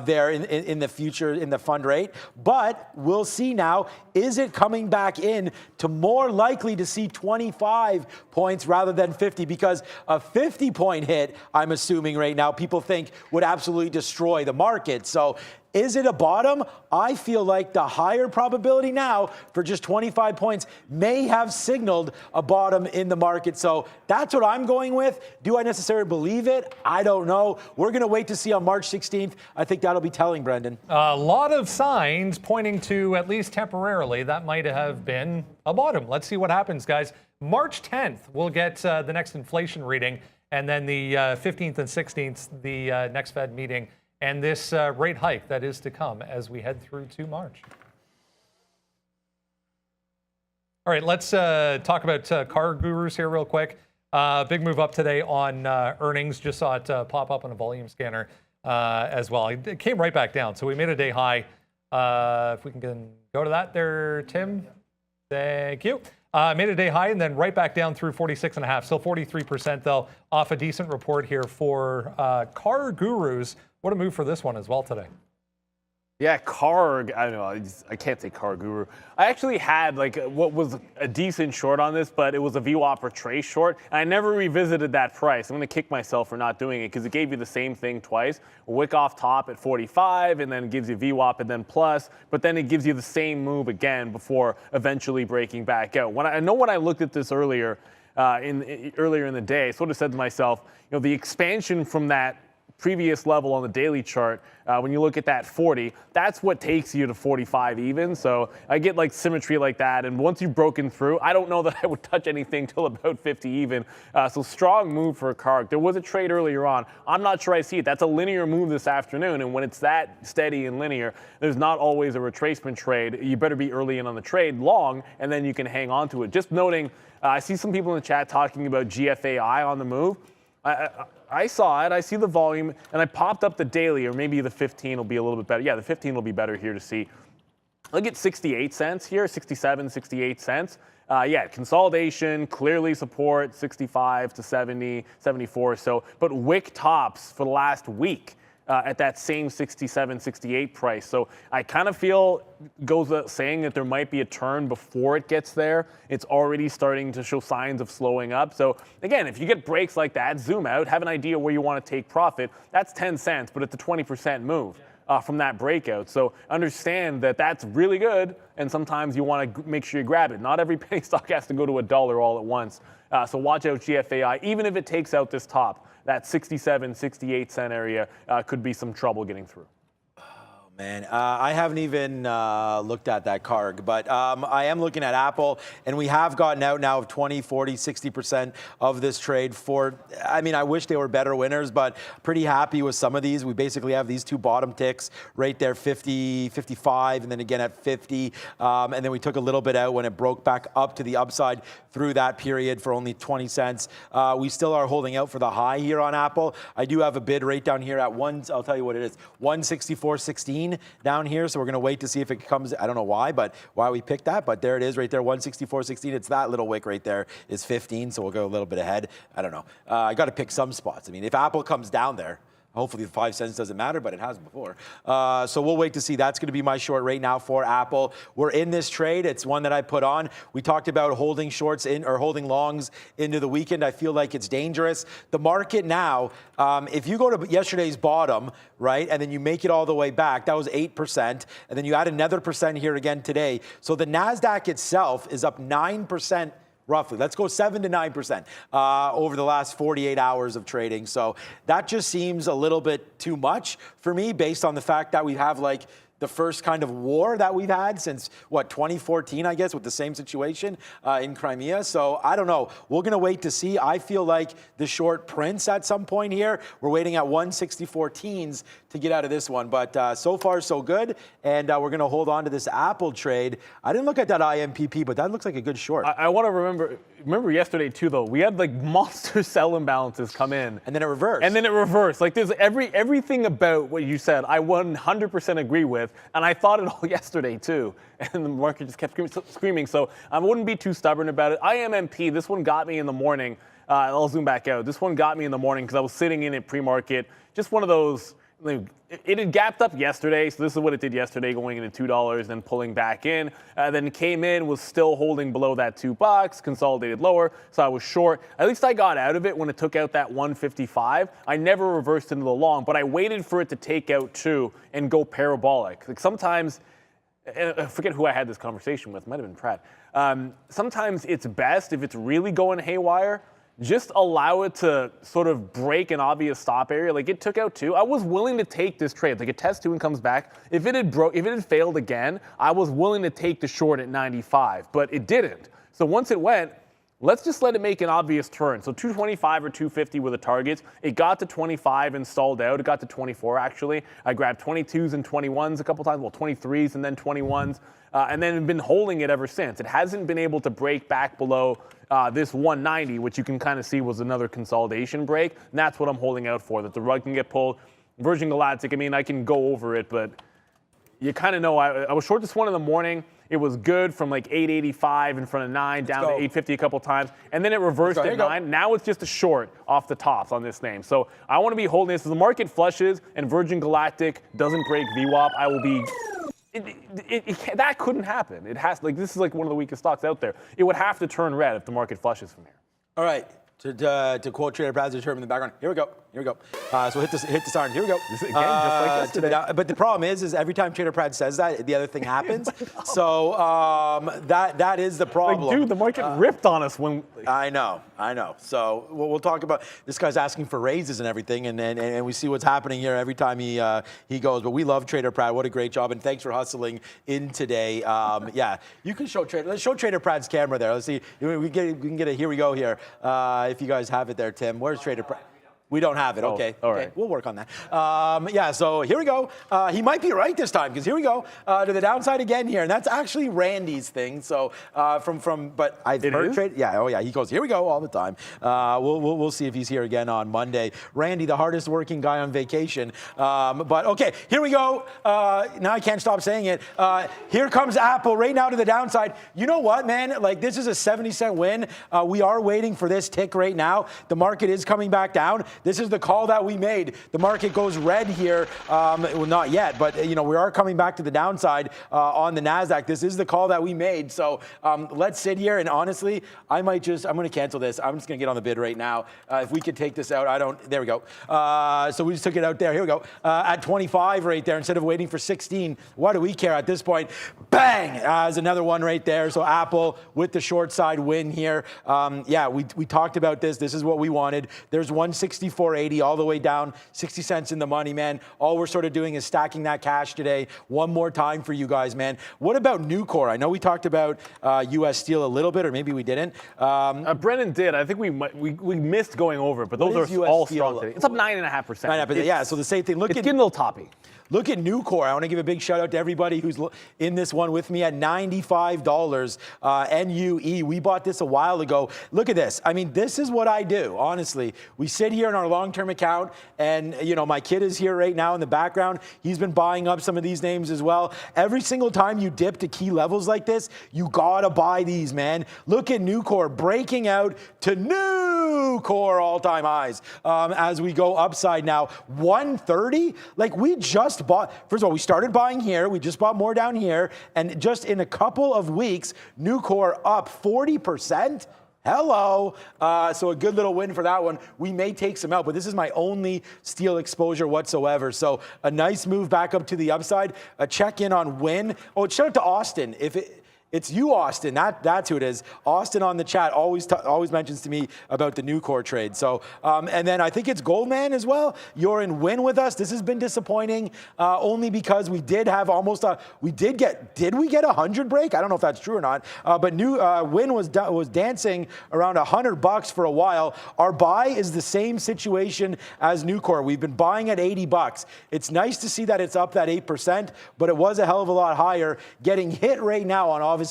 there in the future, in the fund rate. But we'll see now, is it coming back in to more likely to see 25 points rather than 50? Because a 50-point hit, I'm assuming right now, people think would absolutely destroy the market. So is it a bottom? I feel like the higher probability now for just 25 points may have signaled a bottom in the market. So that's what I'm going with. Do I necessarily believe it? I don't know. We're going to wait to see on March 16th. I think that'll be telling, Brendan. A lot of signs pointing to, at least temporarily, that might have been a bottom. Let's see what happens, guys. March 10th, we'll get the next inflation reading, and then the 15th and 16th, the next Fed meeting, and this rate hike that is to come as we head through to March. All right, let's talk about car gurus here real quick. Big move up today on earnings. Just saw it pop up on a volume scanner as well. It came right back down, so we made a day high. If we can go to that there, Tim. Thank you. Made a day high and then right back down through 46.5. Still 43% though, off a decent report here for car gurus. What a move for this one as well today. Yeah, I don't know, I can't say car guru. I actually had like what was a decent short on this, but it was a VWAP or trace short. And I never revisited that price. I'm going to kick myself for not doing it because it gave you the same thing twice. A wick off top at 45 and then it gives you VWAP and then plus, but then it gives you the same move again before eventually breaking back out. When I looked at this earlier in the day, I sort of said to myself, you know, the expansion from that previous level on the daily chart, when you look at that 40, that's what takes you to 45 even. So I get like symmetry like that. And once you've broken through, I don't know that I would touch anything till about 50 even. So strong move for a CARG. There was a trade earlier on. I'm not sure I see it. That's a linear move this afternoon. And when it's that steady and linear, there's not always a retracement trade. You better be early in on the trade long, and then you can hang on to it. Just noting, I see some people in the chat talking about GFAI on the move. I saw it, I see the volume, and I popped up the daily, or maybe the 15 will be a little bit better. Yeah, the 15 will be better here to see. Look at 68 cents here, 67, 68 cents. Yeah, consolidation, clearly support, 65 to 70, 74 so. But wick tops for the last week at that same 67, 68 price. So I kind of feel goes saying that there might be a turn before it gets there. It's already starting to show signs of slowing up. So again, if you get breaks like that, zoom out, have an idea where you want to take profit. That's 10 cents, but it's a 20% move from that breakout. So understand that that's really good, and sometimes you want to make sure you grab it. Not every penny stock has to go to $1 all at once. So watch out GFAI, even if it takes out this top. That 67, 68 cent area could be some trouble getting through. Man, I haven't even looked at that CARG, but I am looking at Apple, and we have gotten out now of 20, 40, 60% of this trade I mean, I wish they were better winners, but pretty happy with some of these. We basically have these two bottom ticks right there, 50, 55, and then again at 50. And then we took a little bit out when it broke back up to the upside through that period for only 20 cents. We still are holding out for the high here on Apple. I do have a bid right down here at I'll tell you what it is, 164.16. 15 down here, so we're going to wait to see if it comes. I don't know why, but why we picked that, but there it is right there, 164.16. It's that little wick right there is 15, so we'll go a little bit ahead. I don't know. I got to pick some spots. I mean, if Apple comes down there, hopefully the 5 cents doesn't matter, but it has before. So we'll wait to see. That's going to be my short right now for Apple. We're in this trade. It's one that I put on. We talked about holding shorts in or holding longs into the weekend. I feel like it's dangerous. The market now, if you go to yesterday's bottom, right, and then you make it all the way back, that was 8%, and then you add another percent here again today. So the NASDAQ itself is up 9%. Roughly, let's go 7 to 9% over the last 48 hours of trading. So that just seems a little bit too much for me based on the fact that we have like the first kind of war that we've had since, 2014, I guess, with the same situation in Crimea. So I don't know. We're going to wait to see. I feel like the short prints at some point here. We're waiting at 164 teens to get out of this one. But so far, so good. And we're going to hold on to this Apple trade. I didn't look at that IMPP, but that looks like a good short. I want to remember yesterday, too, though. We had, like, monster sell imbalances come in. And then it reversed. Like, there's everything about what you said I 100% agree with. And I thought it all yesterday, too. And the market just kept screaming. So I wouldn't be too stubborn about it. IMMP, this one got me in the morning. I'll zoom back out. This one got me in the morning because I was sitting in it pre-market. Just one of those. It had gapped up yesterday, so this is what it did yesterday, going into $2, then pulling back in. Then came in, was still holding below that $2, consolidated lower, so I was short. At least I got out of it when it took out that 155. I never reversed into the long, but I waited for it to take out 2 and go parabolic. Like sometimes, and I forget who I had this conversation with, might have been Pratt. Sometimes it's best if it's really going haywire, just allow it to sort of break an obvious stop area. Like it took out 2. I was willing to take this trade. Like it tests 2 and comes back. If it had failed again, I was willing to take the short at 95, but it didn't. So once it went, let's just let it make an obvious turn. So 225 or 250 were the targets. It got to 25 and stalled out. It got to 24 actually. I grabbed 22s and 21s a couple times. Well, 23s and then 21s. And then been holding it ever since. It hasn't been able to break back below this 190, which you can kind of see was another consolidation break. And that's what I'm holding out for, that the rug can get pulled. Virgin Galactic, I mean, I can go over it, but you kind of know I was short this one in the morning. It was good from like 885 in front of 9 down to 850 a couple times. And then it reversed at 9. Now it's just a short off the tops on this name. So I want to be holding this. If the market flushes and Virgin Galactic doesn't break VWAP, I will be... that couldn't happen. It has, like, this is like one of the weakest stocks out there. It would have to turn red if the market flushes from here. All right. To quote Trader Pratt, determine in the background. Here we go. So hit the siren. Here we go. Again, just like yesterday. But the problem is every time Trader Pratt says that, the other thing happens. So that is the problem. Like, dude, the market ripped on us when. I know. So we'll talk about this guy's asking for raises and everything, and we see what's happening here every time he goes. But we love Trader Pratt. What a great job, and thanks for hustling in today. Yeah, you can show Trader. Let's show Trader Pratt's camera there. Let's see. We can get a here we go here. If you guys have it there, Tim. Where's Trader Pratt? We don't have it. Okay. All right. We'll work on that. Yeah, so here we go. He might be right this time because here we go to the downside again here. And that's actually Randy's thing. So but I've heard trade. Yeah, oh yeah, he goes, here we go all the time. We'll see if he's here again on Monday. Randy, the hardest working guy on vacation. But okay, here we go. Now I can't stop saying it. Here comes Apple right now to the downside. You know what, man? Like this is a 70-cent win. We are waiting for this tick right now. The market is coming back down. This is the call that we made. The market goes red here. Well, not yet, but we are coming back to the downside on the NASDAQ. This is the call that we made. So let's sit here, and honestly, I'm going to cancel this. I'm just going to get on the bid right now. If we could take this out, there we go. So we just took it out there. Here we go. At 25 right there instead of waiting for 16. What do we care at this point? Bang! There's another one right there. So Apple with the short side win here. Yeah, we talked about this. This is what we wanted. There's 164.80 all the way down, 60 cents in the money, man. All we're sort of doing is stacking that cash today. One more time for you guys, man. What about Nucor? I know we talked about U.S. Steel a little bit, or maybe we didn't. Brennan did. I think we missed going over it, but those are all strong today. It's up 9.5%. 9.5%. Yeah, so the same thing. It's getting a little toppy. Look at Nucor. I want to give a big shout out to everybody who's in this one with me at $95. NUE. We bought this a while ago. Look at this. I mean, this is what I do, honestly. We sit here in our long-term account, and my kid is here right now in the background. He's been buying up some of these names as well. Every single time you dip to key levels like this, you gotta buy these, man. Look at Nucor breaking out to Nucor all-time highs as we go upside now. 130? Like, we just bought, first of all, we started buying here, we just bought more down here, and just in a couple of weeks, Nucor up 40%. Hello. So a good little win for that one. We may take some out, but this is my only steel exposure whatsoever. So a nice move back up to the upside. A check in on Win. Oh, shout out to Austin. It's you, Austin. That's who it is. Austin on the chat always mentions to me about the Nucor trade. So, and then I think it's Goldman as well. You're in Win with us. This has been disappointing only because we did have did we get a 100 break? I don't know if that's true or not. But Win was dancing around $100 for a while. Our buy is the same situation as Nucor. We've been buying at $80. It's nice to see that it's up that 8%, but it was a hell of a lot higher. Getting hit right now on obviously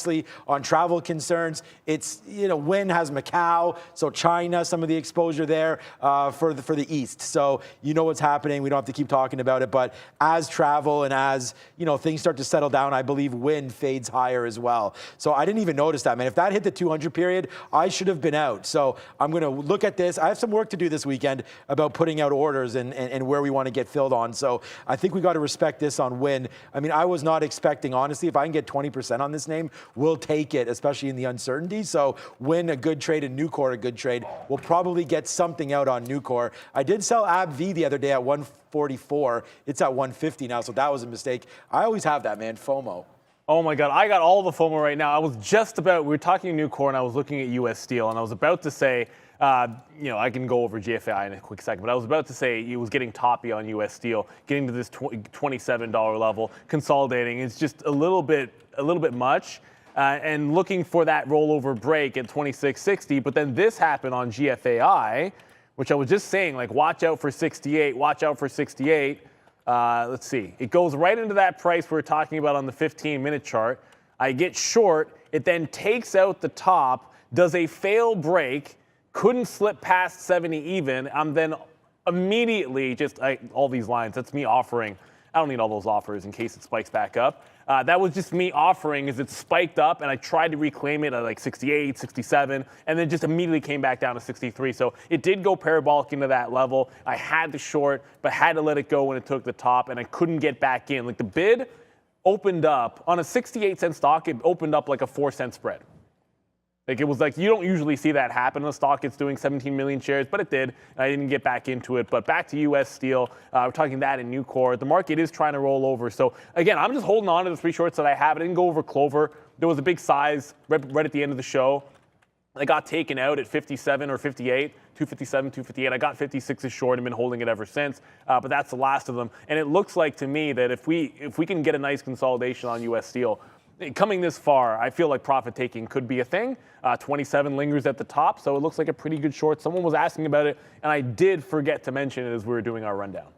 on travel concerns. It's, Win has Macau, so China, some of the exposure there for the East. So you know what's happening. We don't have to keep talking about it, but as travel and as, things start to settle down, I believe Win fades higher as well. So I didn't even notice that, man. If that hit the 200 period, I should have been out. So I'm going to look at this. I have some work to do this weekend about putting out orders and where we want to get filled on. So I think we got to respect this on Win. I mean, I was not expecting, honestly, if I can get 20% on this name, we'll take it, especially in the uncertainty. So Win a good trade and Nucor a good trade. We'll probably get something out on Nucor. I did sell AbbVie the other day at 144. It's at 150 now, so that was a mistake. I always have that, man, FOMO. Oh my God, I got all the FOMO right now. We were talking Nucor and I was looking at US Steel and I was about to say, I can go over GFAI in a quick second, but I was about to say it was getting toppy on US Steel, getting to this $27 level, consolidating. It's just a little bit much. And looking for that rollover break at 26.60, but then this happened on GFAI, which I was just saying, like, watch out for 68, watch out for 68. Let's see, it goes right into that price we were talking about on the 15-minute chart. I get short, it then takes out the top, does a fail break, couldn't slip past 70 even. I'm then immediately all these lines, that's me offering. I don't need all those offers in case it spikes back up. That was just me offering as it spiked up, and I tried to reclaim it at like 68, 67, and then just immediately came back down to 63. So it did go parabolic into that level. I had to short, but had to let it go when it took the top, and I couldn't get back in. Like, the bid opened up, on a 68-cent stock, it opened up like a 4-cent spread. Like, it was like, you don't usually see that happen in a stock. It's doing 17 million shares, but it did. And I didn't get back into it. But back to US Steel, we're talking that in Nucor. The market is trying to roll over. So again, I'm just holding on to the 3 shorts that I have. I didn't go over Clover. There was a big size right at the end of the show. I got taken out at 57 or 58, 257, 258. I got 56 short and been holding it ever since. But that's the last of them. And it looks like to me that if we can get a nice consolidation on US Steel, coming this far, I feel like profit taking could be a thing. 27 lingers at the top, so it looks like a pretty good short. Someone was asking about it, and I did forget to mention it as we were doing our rundown.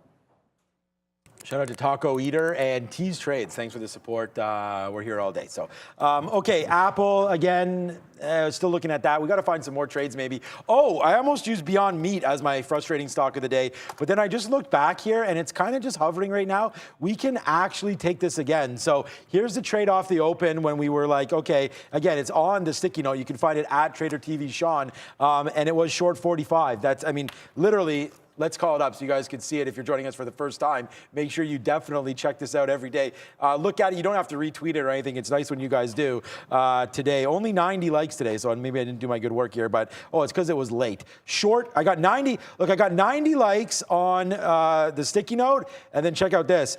Shout out to Taco Eater and Tease Trades. Thanks for the support. We're here all day. So, okay, Apple again. Still looking at that. We got to find some more trades maybe. Oh, I almost used Beyond Meat as my frustrating stock of the day, but then I just looked back here and it's kind of just hovering right now. We can actually take this again. So here's the trade off the open when we were like, okay, again, it's on the sticky note. You can find it at Trader TV Sean, and it was short 45. That's, I mean, literally. Let's call it up so you guys can see it if you're joining us for the first time. Make sure you definitely check this out every day. Look at it. You don't have to retweet it or anything. It's nice when you guys do today. Only 90 likes today, so maybe I didn't do my good work here, but it's because it was late. Short, I got 90. Look, I got 90 likes on the sticky note, and then check out this.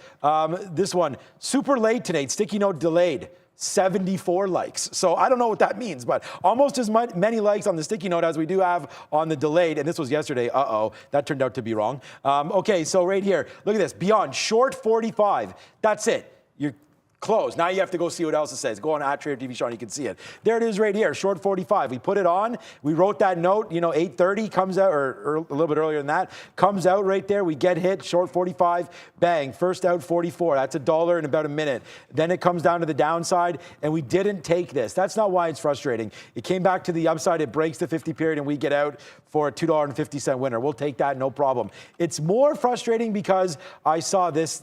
This one, super late today. Sticky note delayed. 74 likes. So I don't know what that means, but almost as many likes on the sticky note as we do have on the delayed. And this was yesterday. That turned out to be wrong. Okay, so right here, look at this. Beyond short 45. That's it. You're Close. Now you have to go see what else it says. Go on @TraderTV, Sean, you can see it. There it is right here, short 45. We put it on. We wrote that note, 8:30 comes out, or a little bit earlier than that, comes out right there. We get hit, short 45, bang, first out 44. That's $1 in about a minute. Then it comes down to the downside, and we didn't take this. That's not why it's frustrating. It came back to the upside, it breaks the 50 period, and we get out for a $2.50 winner. We'll take that, no problem. It's more frustrating because I saw this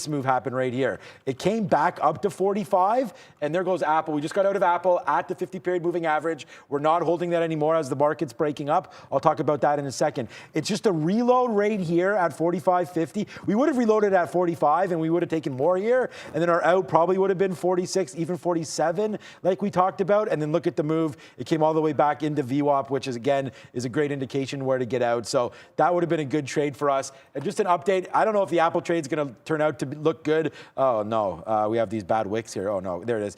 move happen right here. It came back up to 45, and there goes Apple. We just got out of Apple at the 50 period moving average. We're not holding that anymore as the market's breaking up. I'll talk about that in a second. It's just a reload right here at 45.50. We would have reloaded at 45 and we would have taken more here, and then our out probably would have been 46, even 47 like we talked about. And then look at the move. It came all the way back into VWAP, which is again is a great indication where to get out. So that would have been a good trade for us. And just an update, I don't know if the Apple trade is going to turn out to look good. Oh no, we have these bad wicks here. Oh no, there it is.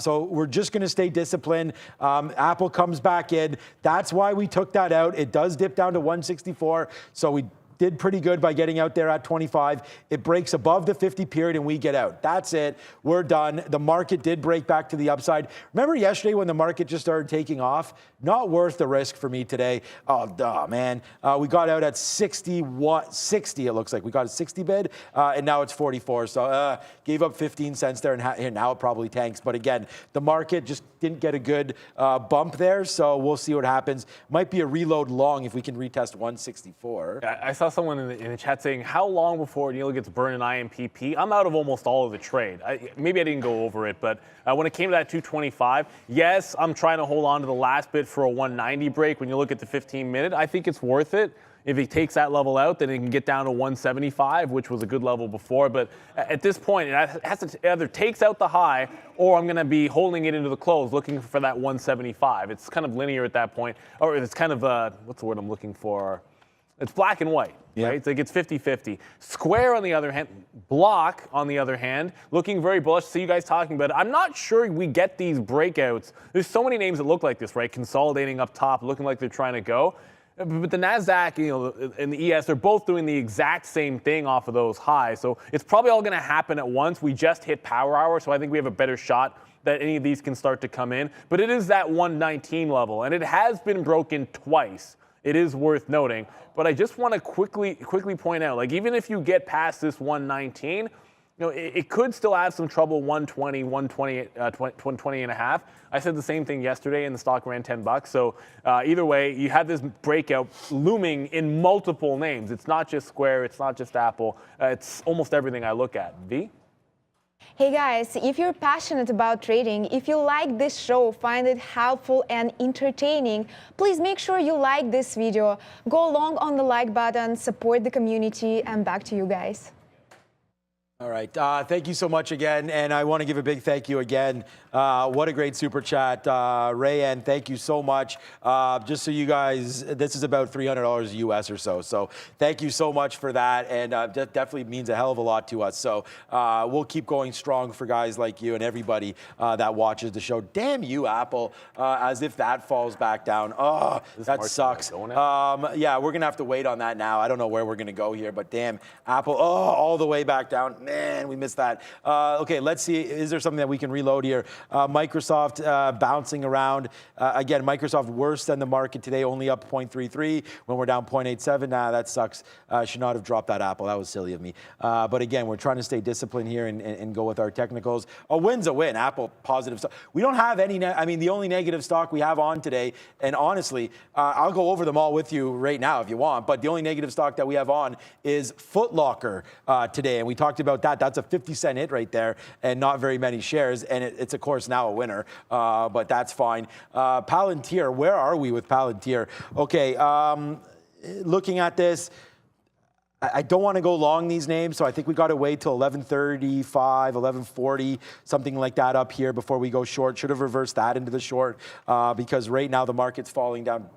So we're just going to stay disciplined. Apple comes back in. That's why we took that out. It does dip down to 164. So we did pretty good by getting out there at 25. It breaks above the 50 period and we get out. That's it. We're done. The market did break back to the upside. Remember yesterday when the market just started taking off? Not worth the risk for me today. Oh, duh, man. We got out at 60, it looks like. We got a 60 bid, and now it's 44. So gave up 15 cents there, and now it probably tanks. But again, the market just didn't get a good bump there, so we'll see what happens. Might be a reload long if we can retest 164. I saw someone in the chat saying, how long before Neil gets burned in IMPP? I'm out of almost all of the trade. Maybe I didn't go over it, but when it came to that 225, yes, I'm trying to hold on to the last bit for a 190 break. When you look at the 15-minute, I think it's worth it. If he takes that level out, then it can get down to 175, which was a good level before. But at this point, it has to either takes out the high, or I'm going to be holding it into the close, looking for that 175. It's kind of linear at that point, or it's kind of what's the word I'm looking for? It's black and white, yep. Right? It's like it's 50-50. Square, on the other hand, block, on the other hand, looking very bullish. See you guys talking about it. I'm not sure we get these breakouts. There's so many names that look like this, right? Consolidating up top, looking like they're trying to go. But the NASDAQ, and the ES, they're both doing the exact same thing off of those highs. So it's probably all going to happen at once. We just hit power hour, so I think we have a better shot that any of these can start to come in. But it is that 119 level, and it has been broken twice. It is worth noting. But I just want to quickly point out, like, even if you get past this 119, it could still have some trouble 120, 120 and a half. I said the same thing yesterday, and the stock ran $10. So either way, you have this breakout looming in multiple names. It's not just Square, it's not just Apple. It's almost everything I look at. V? Hey guys, if you're passionate about trading, if you like this show, find it helpful and entertaining, please make sure you like this video. Go along on the like button, support the community, and back to you guys. All right. Thank you so much again. And I want to give a big thank you again. What a great super chat. Rayanne, thank you so much. Just so you guys, this is about $300 US or so. So thank you so much for that. And that definitely means a hell of a lot to us. So we'll keep going strong for guys like you and everybody that watches the show. Damn you, Apple, as if that falls back down. Oh, that sucks. Yeah, we're going to have to wait on that now. I don't know where we're going to go here, but damn, Apple, all the way back down. Man, we missed that. Okay, let's see. Is there something that we can reload here? Microsoft bouncing around. Again, Microsoft worse than the market today, only up 0.33 when we're down 0.87. Nah, that sucks. Should not have dropped that Apple. That was silly of me. But again, we're trying to stay disciplined here and go with our technicals. A win's a win. Apple, positive stock. We don't have any, the only negative stock we have on today, and honestly, I'll go over them all with you right now if you want, but the only negative stock that we have on is Foot Locker today, and we talked about that. That's a 50-cent hit right there, and not very many shares, and it's of course now a winner, but that's fine. Palantir, where are we with Palantir? Okay, looking at this, I don't want to go long these names, so I think we got to wait till 11:35, 11:40, something like that up here before we go short. Should have reversed that into the short because right now the market's falling down.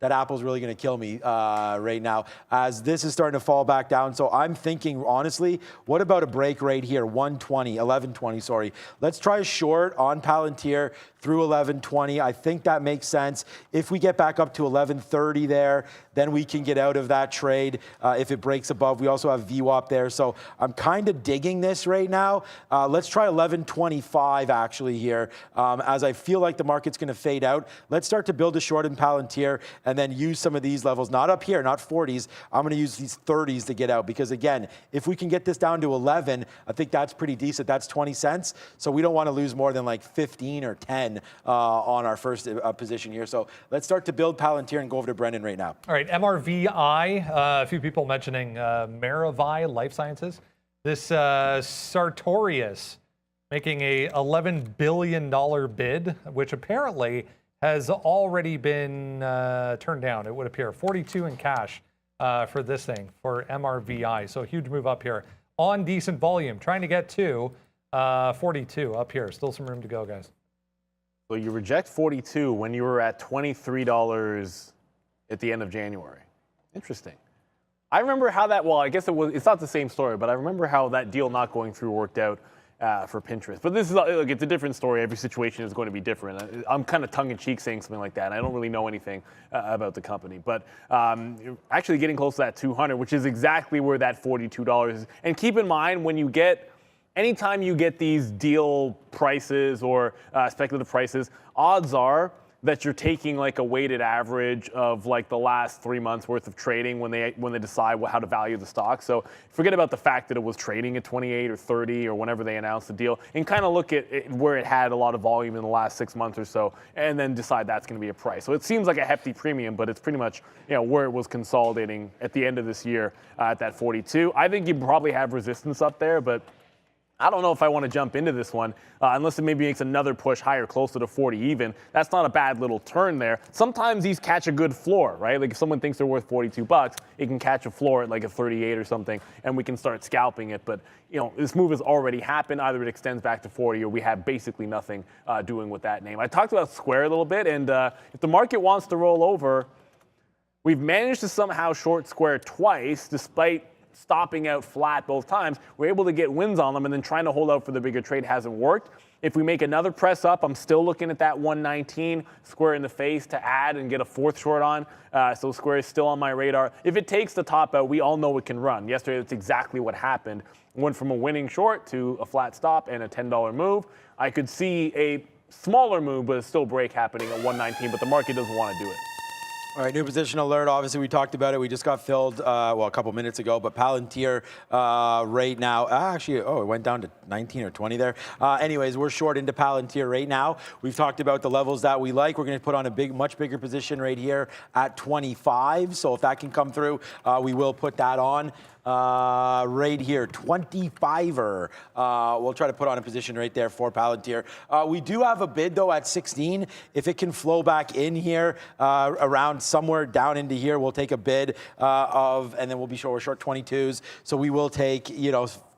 that Apple's really going to kill me right now, as this is starting to fall back down. So I'm thinking, honestly, what about a break right here, 1120, sorry. Let's try a short on Palantir through 1120. I think that makes sense. If we get back up to 1130 there, then we can get out of that trade if it breaks above. We also have VWAP there. So I'm kind of digging this right now. Let's try 1125 actually here, as I feel like the market's going to fade out. Let's start to build a short in Palantir and then use some of these levels, not up here, not 40s. I'm going to use these 30s to get out, because again, if we can get this down to 11, I think that's pretty decent. That's 20 cents. So we don't want to lose more than like 15 or 10 on our first position here. So let's start to build Palantir and go over to Brendan right now. All right, MRVI, a few people mentioning Maravai Life Sciences. This Sartorius making a $11 billion bid, which apparently has already been turned down, it would appear. 42 in cash for this thing, for MRVI. So a huge move up here on decent volume, trying to get to 42 up here. Still some room to go, guys. So you reject 42 when you were at $23 at the end of January. Interesting. I remember how that, well, I guess it's not the same story, but I remember how that deal not going through worked out for Pinterest. But this is, look, it's a different story. Every situation is going to be different. I'm kind of tongue-in-cheek saying something like that. I don't really know anything about the company. But actually getting close to that 200, which is exactly where that $42 is. And keep in mind, when you get, anytime you get these deal prices or speculative prices, odds are that you're taking like a weighted average of like the last 3 months worth of trading when they decide how to value the stock. So forget about the fact that it was trading at 28 or 30 or whenever they announced the deal, and kind of look at it where it had a lot of volume in the last 6 months or so, and then decide that's going to be a price. So it seems like a hefty premium, but it's pretty much, you know, where it was consolidating at the end of this year at that 42. I think you probably have resistance up there, but I don't know if I want to jump into this one unless it maybe makes another push higher, closer to 40 even. That's not a bad little turn there. Sometimes these catch a good floor, right? Like if someone thinks they're worth 42 bucks, it can catch a floor at like a 38 or something, and we can start scalping it. But you know, this move has already happened. Either it extends back to 40, or we have basically nothing doing with that name. I talked about Square a little bit, and if the market wants to roll over, we've managed to somehow short Square twice, despite stopping out flat both times. We're able to get wins on them, and then trying to hold out for the bigger trade hasn't worked. If we make another press up, I'm still looking at that 119 square in the face to add and get a fourth short on. So Square is still on my radar. If it takes the top out, we all know it can run. Yesterday, that's exactly what happened. Went from a winning short to a flat stop and a $10 move. I could see a smaller move, but a still break happening at 119, but the market doesn't want to do it. All right, new position alert. Obviously, we talked about it. We just got filled, a couple minutes ago. But Palantir right now, actually, it went down to 19 or 20 there. Anyways, we're short into Palantir right now. We've talked about the levels that we like. We're going to put on a much bigger position right here at 25. So if that can come through, we will put that on. Right here, 25er. We'll try to put on a position right there for Palantir. We do have a bid though at 16. If it can flow back in here, around somewhere down into here, we'll take a bid and then we'll be sure we're short 22s. So we will take,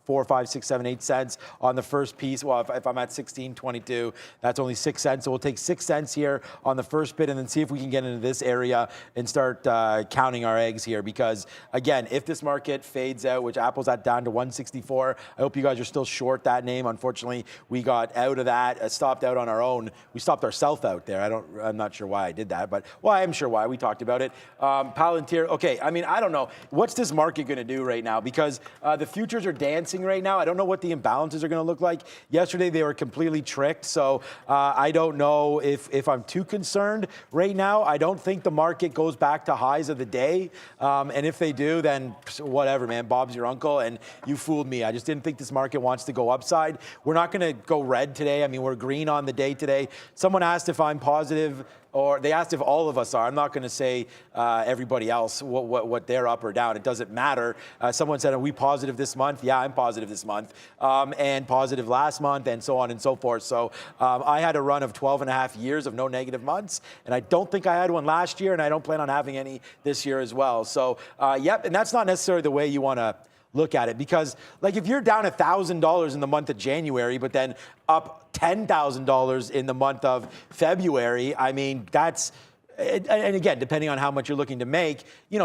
4, 5, 6, 7, 8 cents on the first piece. Well, if I'm at 16.22, that's only 6 cents. So we'll take 6 cents here on the first bid and then see if we can get into this area and start counting our eggs here. Because again, if this market fades out, which Apple's at down to 164, I hope you guys are still short that name. Unfortunately, we got out of that, stopped out on our own. We stopped ourselves out there. I'm not sure why I did that, but well, I am sure why. We talked about it. Palantir, okay, I mean, I don't know. What's this market going to do right now? Because the futures are dancing right now. I don't know what the imbalances are going to look like. Yesterday, they were completely tricked, so I don't know if I'm too concerned right now. I don't think the market goes back to highs of the day, and if they do, then whatever, man. Bob's your uncle, and you fooled me. I just didn't think this market wants to go upside. We're not going to go red today. I mean, we're green on the day today. Someone asked if I'm positive, or they asked if all of us are. I'm not going to say everybody else what they're up or down. It doesn't matter. Someone said, are we positive this month? Yeah, I'm positive this month, and positive last month, and so on and so forth. So I had a run of 12 and a half years of no negative months, and I don't think I had one last year, and I don't plan on having any this year as well. So, yep, and that's not necessarily the way you want to look at it, because like if you're down $1,000 in the month of January, but then up $10,000 in the month of February, I mean, that's and again, depending on how much you're looking to make,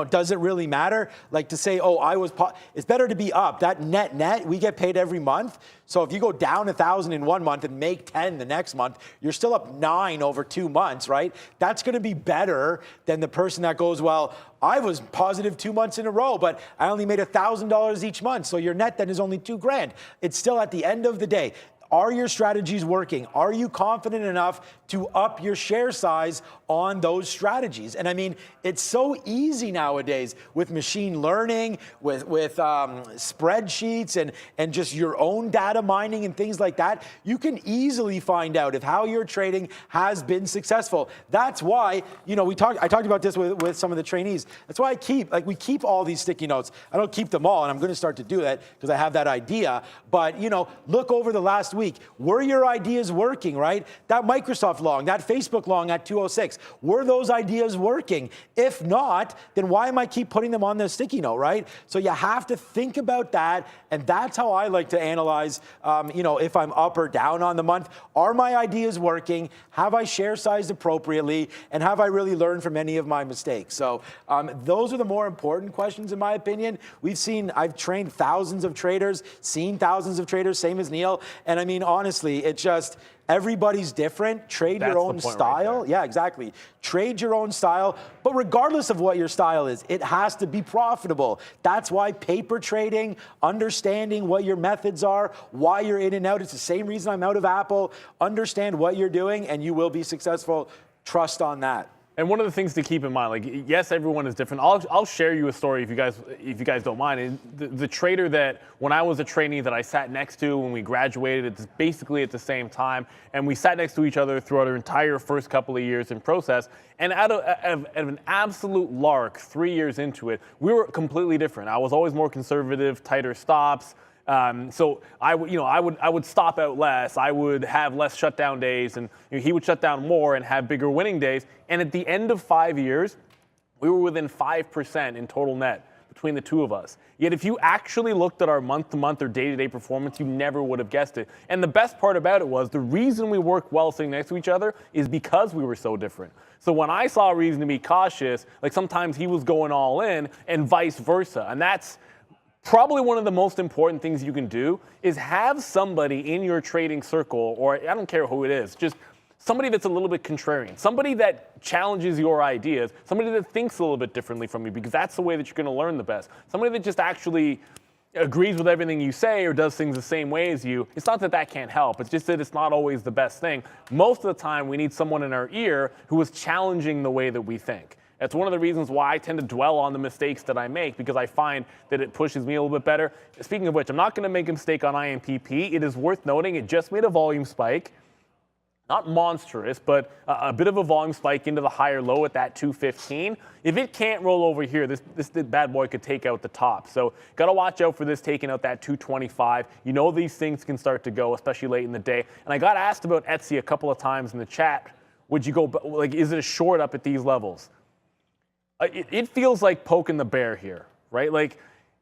does it really matter? Like to say, oh, it's better to be up. That net, we get paid every month. So if you go down 1,000 in 1 month and make 10 the next month, you're still up 9 over 2 months, right? That's going to be better than the person that goes, well, I was positive 2 months in a row, but I only made $1,000 each month. So your net then is only $2,000. It's still at the end of the day. Are your strategies working? Are you confident enough to up your share size on those strategies? And I mean, it's so easy nowadays with machine learning, with spreadsheets and just your own data mining and things like that. You can easily find out if how you're trading has been successful. That's why, I talked about this with some of the trainees. That's why we keep all these sticky notes. I don't keep them all, and I'm going to start to do that because I have that idea. But, look over the last week. Were your ideas working, right? That Microsoft long, that Facebook long at 206, were those ideas working? If not, then why am I keep putting them on the sticky note, right? So you have to think about that, and that's how I like to analyze, if I'm up or down on the month. Are my ideas working? Have I share sized appropriately? And have I really learned from any of my mistakes? So those are the more important questions, in my opinion. I've trained thousands of traders, seen thousands of traders, same as Neil, and I mean, honestly, it's just everybody's different. Trade your own style. Right, yeah, exactly. Trade your own style. But regardless of what your style is, it has to be profitable. That's why paper trading, understanding what your methods are, why you're in and out. It's the same reason I'm out of Apple. Understand what you're doing, and you will be successful. Trust on that. And one of the things to keep in mind, like, yes, everyone is different. I'll share you a story if you guys don't mind. And the trader that, when I was a trainee, that I sat next to when we graduated, it's basically at the same time, and we sat next to each other throughout our entire first couple of years in process. And out of an absolute lark, 3 years into it, we were completely different. I was always more conservative, tighter stops. So I would stop out less. I would have less shutdown days, and he would shut down more and have bigger winning days. And at the end of 5 years, we were within 5% in total net between the two of us. Yet if you actually looked at our month-to-month or day-to-day performance, you never would have guessed it. And the best part about it was the reason we worked well sitting next to each other is because we were so different. So when I saw a reason to be cautious, like sometimes he was going all in and vice versa. And that's probably one of the most important things you can do is have somebody in your trading circle, or I don't care who it is, just somebody that's a little bit contrarian, somebody that challenges your ideas, somebody that thinks a little bit differently from you, because that's the way that you're going to learn the best. Somebody that just actually agrees with everything you say or does things the same way as you. It's not that that can't help. It's just that it's not always the best thing. Most of the time, we need someone in our ear who is challenging the way that we think. That's one of the reasons why I tend to dwell on the mistakes that I make, because I find that it pushes me a little bit better. Speaking of which, I'm not going to make a mistake on IMPP. It is worth noting it just made a volume spike. Not monstrous, but a bit of a volume spike into the higher low at that 215. If it can't roll over here, this bad boy could take out the top. So got to watch out for this taking out that 225. You know these things can start to go, especially late in the day. And I got asked about Etsy a couple of times in the chat. Would you go, like, is it a short up at these levels? It feels like poking the bear here, right? Like,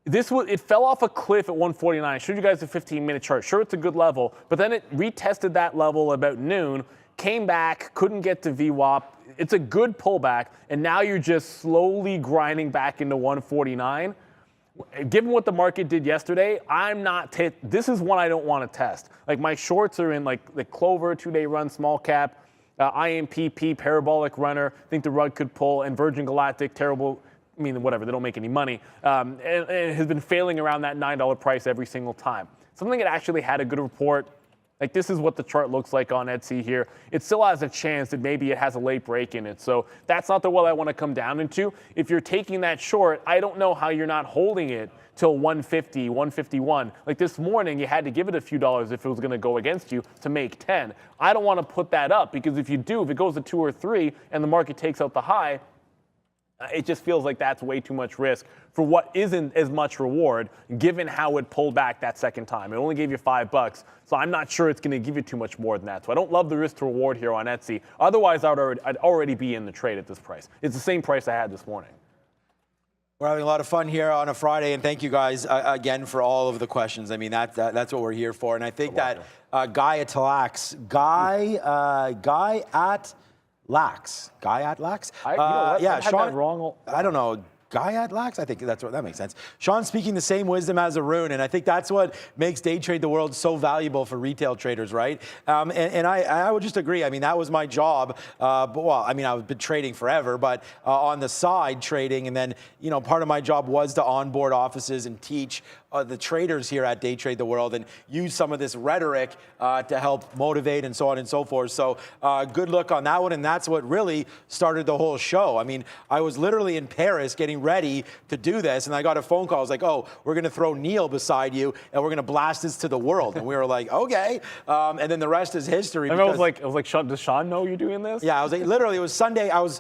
it fell off a cliff at 149. I showed you guys the 15-minute chart. Sure, it's a good level, but then it retested that level about noon, came back, couldn't get to VWAP. It's a good pullback, and now you're just slowly grinding back into 149. Given what the market did yesterday, this is one I don't want to test. Like, my shorts are in like the Clover, 2-day run, small cap, IMPP, parabolic runner. I think the rug could pull, and Virgin Galactic, terrible. I mean, whatever, they don't make any money. And it has been failing around that $9 price every single time. Something that actually had a good report. Like, this is what the chart looks like on Etsy here. It still has a chance that maybe it has a late break in it. So that's not the well I want to come down into. If you're taking that short, I don't know how you're not holding it till 150, 151. Like this morning, you had to give it a few dollars if it was going to go against you to make 10. I don't want to put that up, because if you do, if it goes to 2 or 3 and the market takes out the high, it just feels like that's way too much risk for what isn't as much reward, given how it pulled back that second time. It only gave you $5, so I'm not sure it's going to give you too much more than that. So I don't love the risk to reward here on Etsy. Otherwise, I'd already be in the trade at this price. It's the same price I had this morning. We're having a lot of fun here on a Friday, and thank you guys again for all of the questions. I mean, that's what we're here for. And I think that Guy at Lax. Guyat Lax? You know what? Yeah, I've had Sean. that wrong. I don't know. Guyat Lax? I think that makes sense. Sean's speaking the same wisdom as Arun, and I think that's what makes Day Trade the World so valuable for retail traders, right? And I would just agree. I mean, that was my job. Well, I mean, I've been trading forever, but on the side trading, and then, you know, part of my job was to onboard offices and teach the traders here at Day Trade the World and use some of this rhetoric to help motivate and so on and so forth. So good luck on that one, and that's what really started the whole show. I mean, I was literally in Paris getting ready to do this, and I got a phone call. I was like, oh, we're going to throw Neil beside you, and we're going to blast this to the world. And we were like, okay. And then the rest is history. And I was like, Sean, does Sean know you're doing this? Yeah, I was like, literally, it was Sunday. I was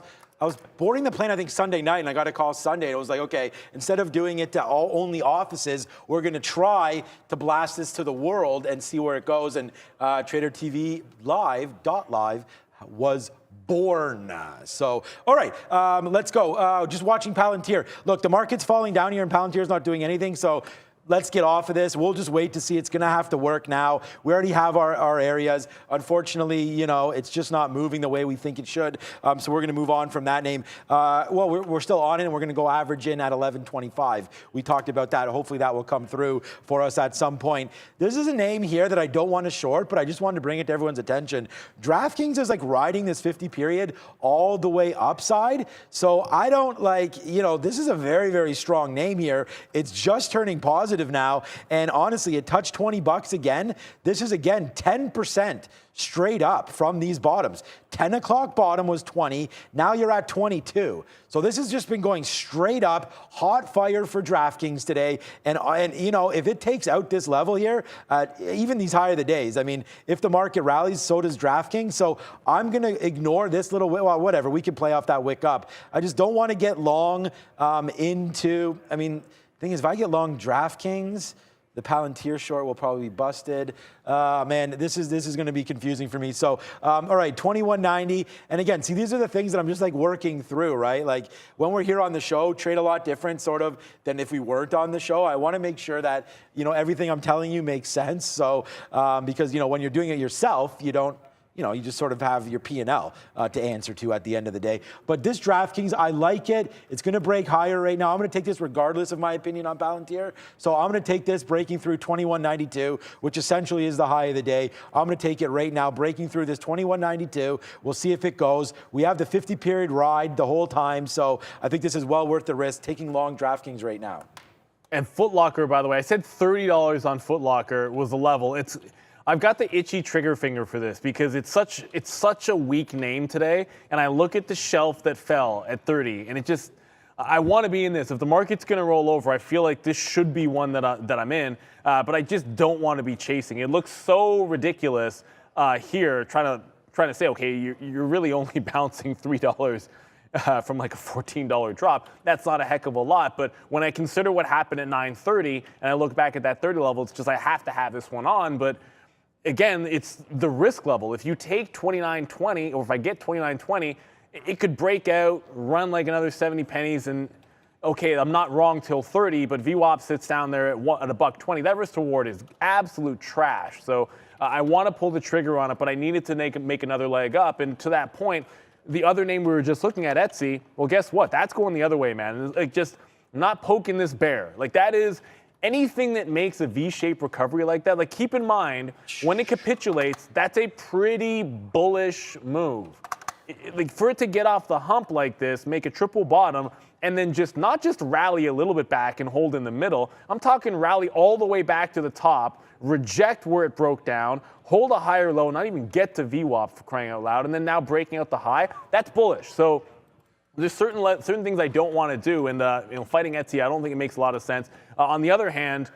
boarding the plane, I think, Sunday night, and I got a call Sunday. And it was like, okay, instead of doing it to only offices, we're going to try to blast this to the world and see where it goes. And tradertv.live was born. So, all right, let's go. Just watching Palantir. Look, the market's falling down here, and Palantir's not doing anything. So let's get off of this. We'll just wait to see. It's going to have to work now. We already have our areas. Unfortunately, you know, it's just not moving the way we think it should. So we're going to move on from that name. Well, we're still on it, and we're going to go average in at 11.25. We talked about that. Hopefully that will come through for us at some point. This is a name here that I don't want to short, but I just wanted to bring it to everyone's attention. DraftKings is like riding this 50 period all the way upside. So I don't like, you know, this is a very, very strong name here. It's just turning positive now, and honestly, it touched 20 bucks again. This is again 10% straight up from these bottoms. 10 o'clock bottom was 20. Now you're at 22. So this has just been going straight up, hot fire for DraftKings today. And you know, if it takes out this level here, even these higher the days, I mean, if the market rallies, so does DraftKings. So I'm going to ignore this little, well, whatever. We can play off that wick up. I just don't want to get long into, I mean, thing is, if I get long DraftKings, the Palantir short will probably be busted. Man, this is going to be confusing for me. So, all right, 21.90. And again, see, these are the things that I'm just like working through, right? Like when we're here on the show, trade a lot different sort of than if we weren't on the show. I want to make sure that, you know, everything I'm telling you makes sense. So, because, you know, when you're doing it yourself, you don't, you know, you just sort of have your P&L to answer to at the end of the day. But this DraftKings, I like it. It's going to break higher right now. I'm going to take this regardless of my opinion on Palantir. So I'm going to take this breaking through 21.92, which essentially is the high of the day. I'm going to take it right now, breaking through this 21.92. We'll see if it goes. We have the 50-period ride the whole time. So I think this is well worth the risk, taking long DraftKings right now. And Foot Locker, by the way, I said $30 on Foot Locker was the level. I've got the itchy trigger finger for this because it's such a weak name today, and I look at the shelf that fell at 30, and I want to be in this. If the market's going to roll over, I feel like this should be one that I'm in, but I just don't want to be chasing. It looks so ridiculous here, trying to say, okay, you're really only bouncing $3 from like a $14 drop. That's not a heck of a lot, but when I consider what happened at 9:30, and I look back at that 30 level, it's just I have to have this one on, but again, it's the risk level. If you take 29.20, or if I get 29.20, it could break out, run like another 70 pennies, and okay, I'm not wrong till 30, but VWAP sits down there at $1.20. That risk reward is absolute trash. So I want to pull the trigger on it, but I needed to make another leg up. And to that point, the other name we were just looking at, Etsy, well, guess what? That's going the other way, man. Like, just not poking this bear. Like, that is anything that makes a V-shaped recovery like that. Like, keep in mind, when it capitulates, that's a pretty bullish move. Like, for it to get off the hump like this, make a triple bottom, and then not just rally a little bit back and hold in the middle. I'm talking rally all the way back to the top, reject where it broke down, hold a higher low, not even get to VWAP for crying out loud, and then now breaking out the high. That's bullish. So there's certain things I don't want to do, and fighting Etsy, I don't think it makes a lot of sense. On the other hand,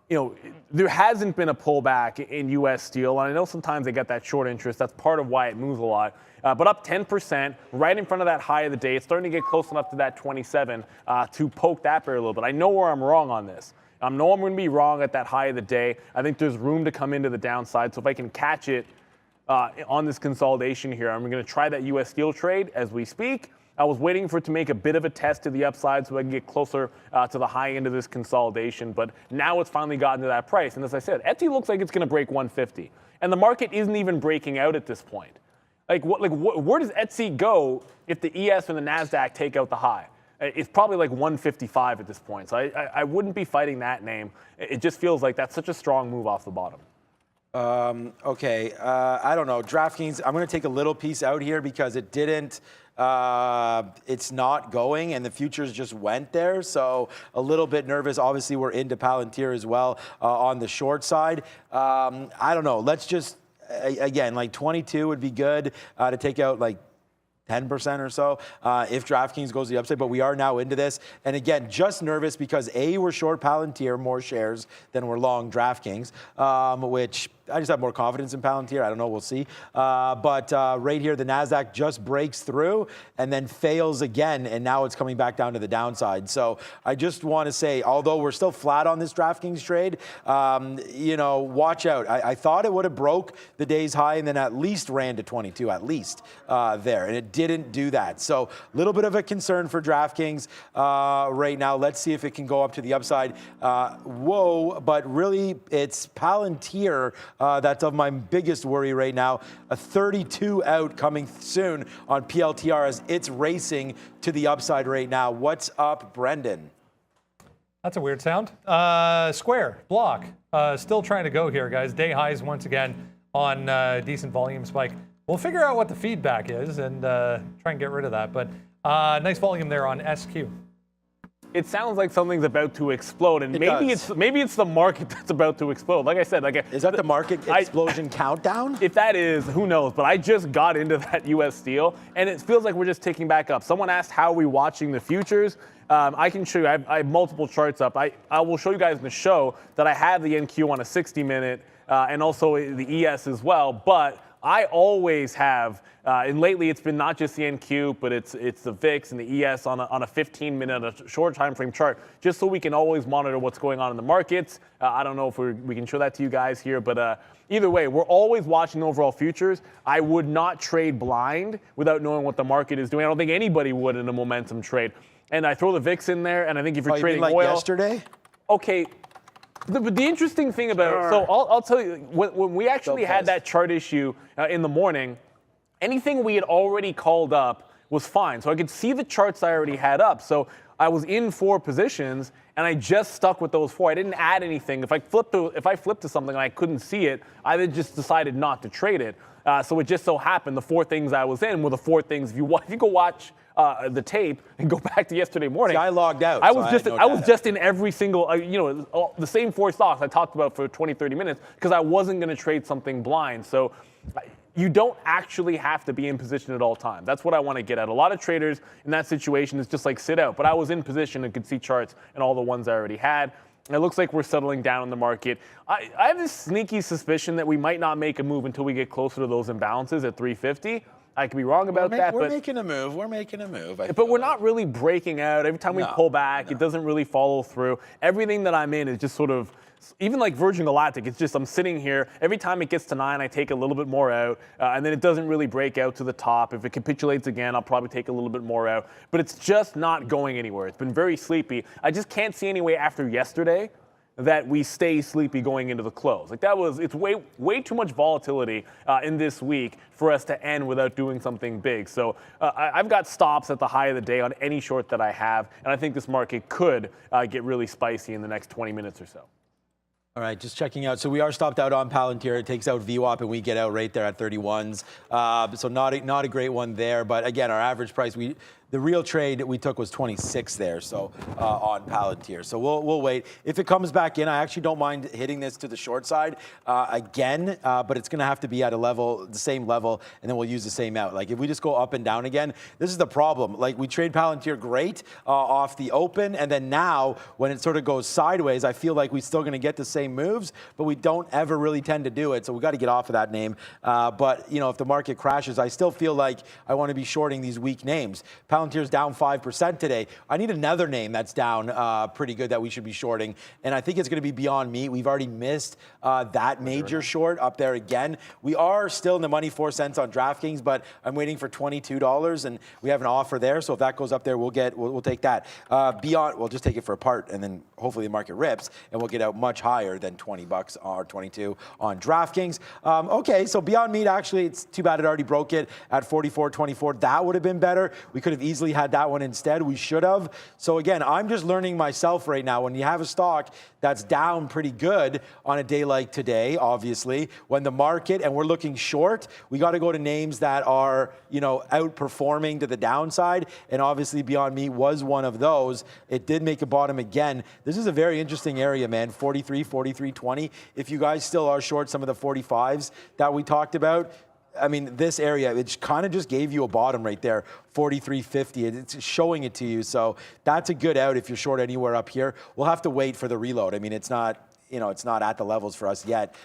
there hasn't been a pullback in U.S. steel, and I know sometimes they get that short interest. That's part of why it moves a lot. But up 10%, right in front of that high of the day. It's starting to get close enough to that 27 to poke that bear a little bit. I know where I'm wrong on this. I know I'm going to be wrong at that high of the day. I think there's room to come into the downside. So if I can catch it on this consolidation here, I'm going to try that U.S. steel trade as we speak. I was waiting for it to make a bit of a test to the upside so I can get closer to the high end of this consolidation. But now it's finally gotten to that price. And as I said, Etsy looks like it's going to break 150. And the market isn't even breaking out at this point. Where does Etsy go if the ES and the NASDAQ take out the high? It's probably like 155 at this point. So I wouldn't be fighting that name. It just feels like that's such a strong move off the bottom. Okay, I don't know. DraftKings, I'm going to take a little piece out here because it didn't, it's not going and the futures just went there. So a little bit nervous. Obviously, we're into Palantir as well on the short side. I don't know. Let's just, again, like 22 would be good to take out like 10% or so if DraftKings goes the upside, but we are now into this. And again, just nervous because A, we're short Palantir, more shares than we're long DraftKings, which I just have more confidence in Palantir. I don't know, we'll see. But right here, the NASDAQ just breaks through and then fails again, and now it's coming back down to the downside. So I just want to say, although we're still flat on this DraftKings trade, you know, watch out. I thought it would have broke the day's high and then at least ran to 22, at least there, and it didn't do that. So a little bit of a concern for DraftKings right now. Let's see if it can go up to the upside. Whoa, but really it's Palantir that's of my biggest worry right now. A 32 out coming soon on PLTR as it's racing to the upside right now. What's up, Brendan? That's a weird sound. Square, block, still trying to go here, guys. Day highs once again on decent volume spike. We'll figure out what the feedback is and try and get rid of that. But nice volume there on SQ. It sounds like something's about to explode, and maybe it's the market that's about to explode. Like I said, is that the market explosion countdown? If that is, who knows? But I just got into that U.S. steel, and it feels like we're just ticking back up. Someone asked how are we watching the futures. I can show you. I have multiple charts up. I will show you guys in the show that I have the NQ on a 60-minute and also the ES as well. But I always have, and lately it's been not just the NQ, but it's the VIX and the ES on a 15-minute, a short time frame chart, just so we can always monitor what's going on in the markets. I don't know if we can show that to you guys here, but either way, we're always watching overall futures. I would not trade blind without knowing what the market is doing. I don't think anybody would in a momentum trade. And I throw the VIX in there, and I think if you're trading like oil, yesterday, okay. The interesting thing about so I'll tell you, when we actually had that chart issue in the morning, anything we had already called up was fine. So I could see the charts I already had up. So I was in 4 positions, and I just stuck with those 4. I didn't add anything. If I flipped to something and I couldn't see it, I then just decided not to trade it. So it just so happened the 4 things I was in were the 4 things. If you go watch the tape and go back to yesterday morning, see, I logged out. I was just in every single, the same 4 stocks I talked about for 20, 30 minutes because I wasn't going to trade something blind. So you don't actually have to be in position at all times. That's what I want to get at. A lot of traders in that situation is just like sit out. But I was in position and could see charts and all the ones I already had. And it looks like we're settling down in the market. I have this sneaky suspicion that we might not make a move until we get closer to those imbalances at 350. I could be wrong about that. We're making a move. We're making a move. But we're not really breaking out. Every time we pull back, it doesn't really follow through. Everything that I'm in is just sort of, even like Virgin Galactic, it's just I'm sitting here. Every time it gets to 9, I take a little bit more out. And then it doesn't really break out to the top. If it capitulates again, I'll probably take a little bit more out. But it's just not going anywhere. It's been very sleepy. I just can't see any way after yesterday that we stay sleepy going into the close. Like it's way too much volatility in this week for us to end without doing something big. So I've got stops at the high of the day on any short that I have, and I think this market could get really spicy in the next 20 minutes or so. All right, just checking out. So we are stopped out on Palantir. It takes out VWAP, and we get out right there at 31s. So not a great one there. But again, our average price, the real trade we took was 26 there, so on Palantir. So we'll wait. If it comes back in, I actually don't mind hitting this to the short side again, but it's going to have to be at the same level, and then we'll use the same out. Like if we just go up and down again, this is the problem. Like we trade Palantir great off the open, and then now when it sort of goes sideways, I feel like we're still going to get the same moves, but we don't ever really tend to do it. So we got to get off of that name. But if the market crashes, I still feel like I want to be shorting these weak names. Palantir's down 5% today. I need another name that's down pretty good that we should be shorting, and I think it's going to be Beyond Meat. We've already missed that major short up there again. We are still in the money 4 cents on DraftKings, but I'm waiting for $22, and we have an offer there. So if that goes up there, we'll take that. Beyond, we'll just take it for a part, and then hopefully the market rips, and we'll get out much higher than $20 or 22 on DraftKings. Okay, so Beyond Meat, actually, it's too bad it already broke it at 44.24. That would have been better. We could have easily had that one instead. We should have. So again, I'm just learning myself right now. When you have a stock that's down pretty good on a day like today, obviously, when the market, and we're looking short, we got to go to names that are, outperforming to the downside. And obviously Beyond Meat was one of those. It did make a bottom again. This is a very interesting area, man. 43, 43.20. If you guys still are short some of the 45s that we talked about, I mean, this area, it kind of just gave you a bottom right there, 43.50. It's showing it to you. So that's a good out if you're short anywhere up here. We'll have to wait for the reload. I mean, it's not at the levels for us yet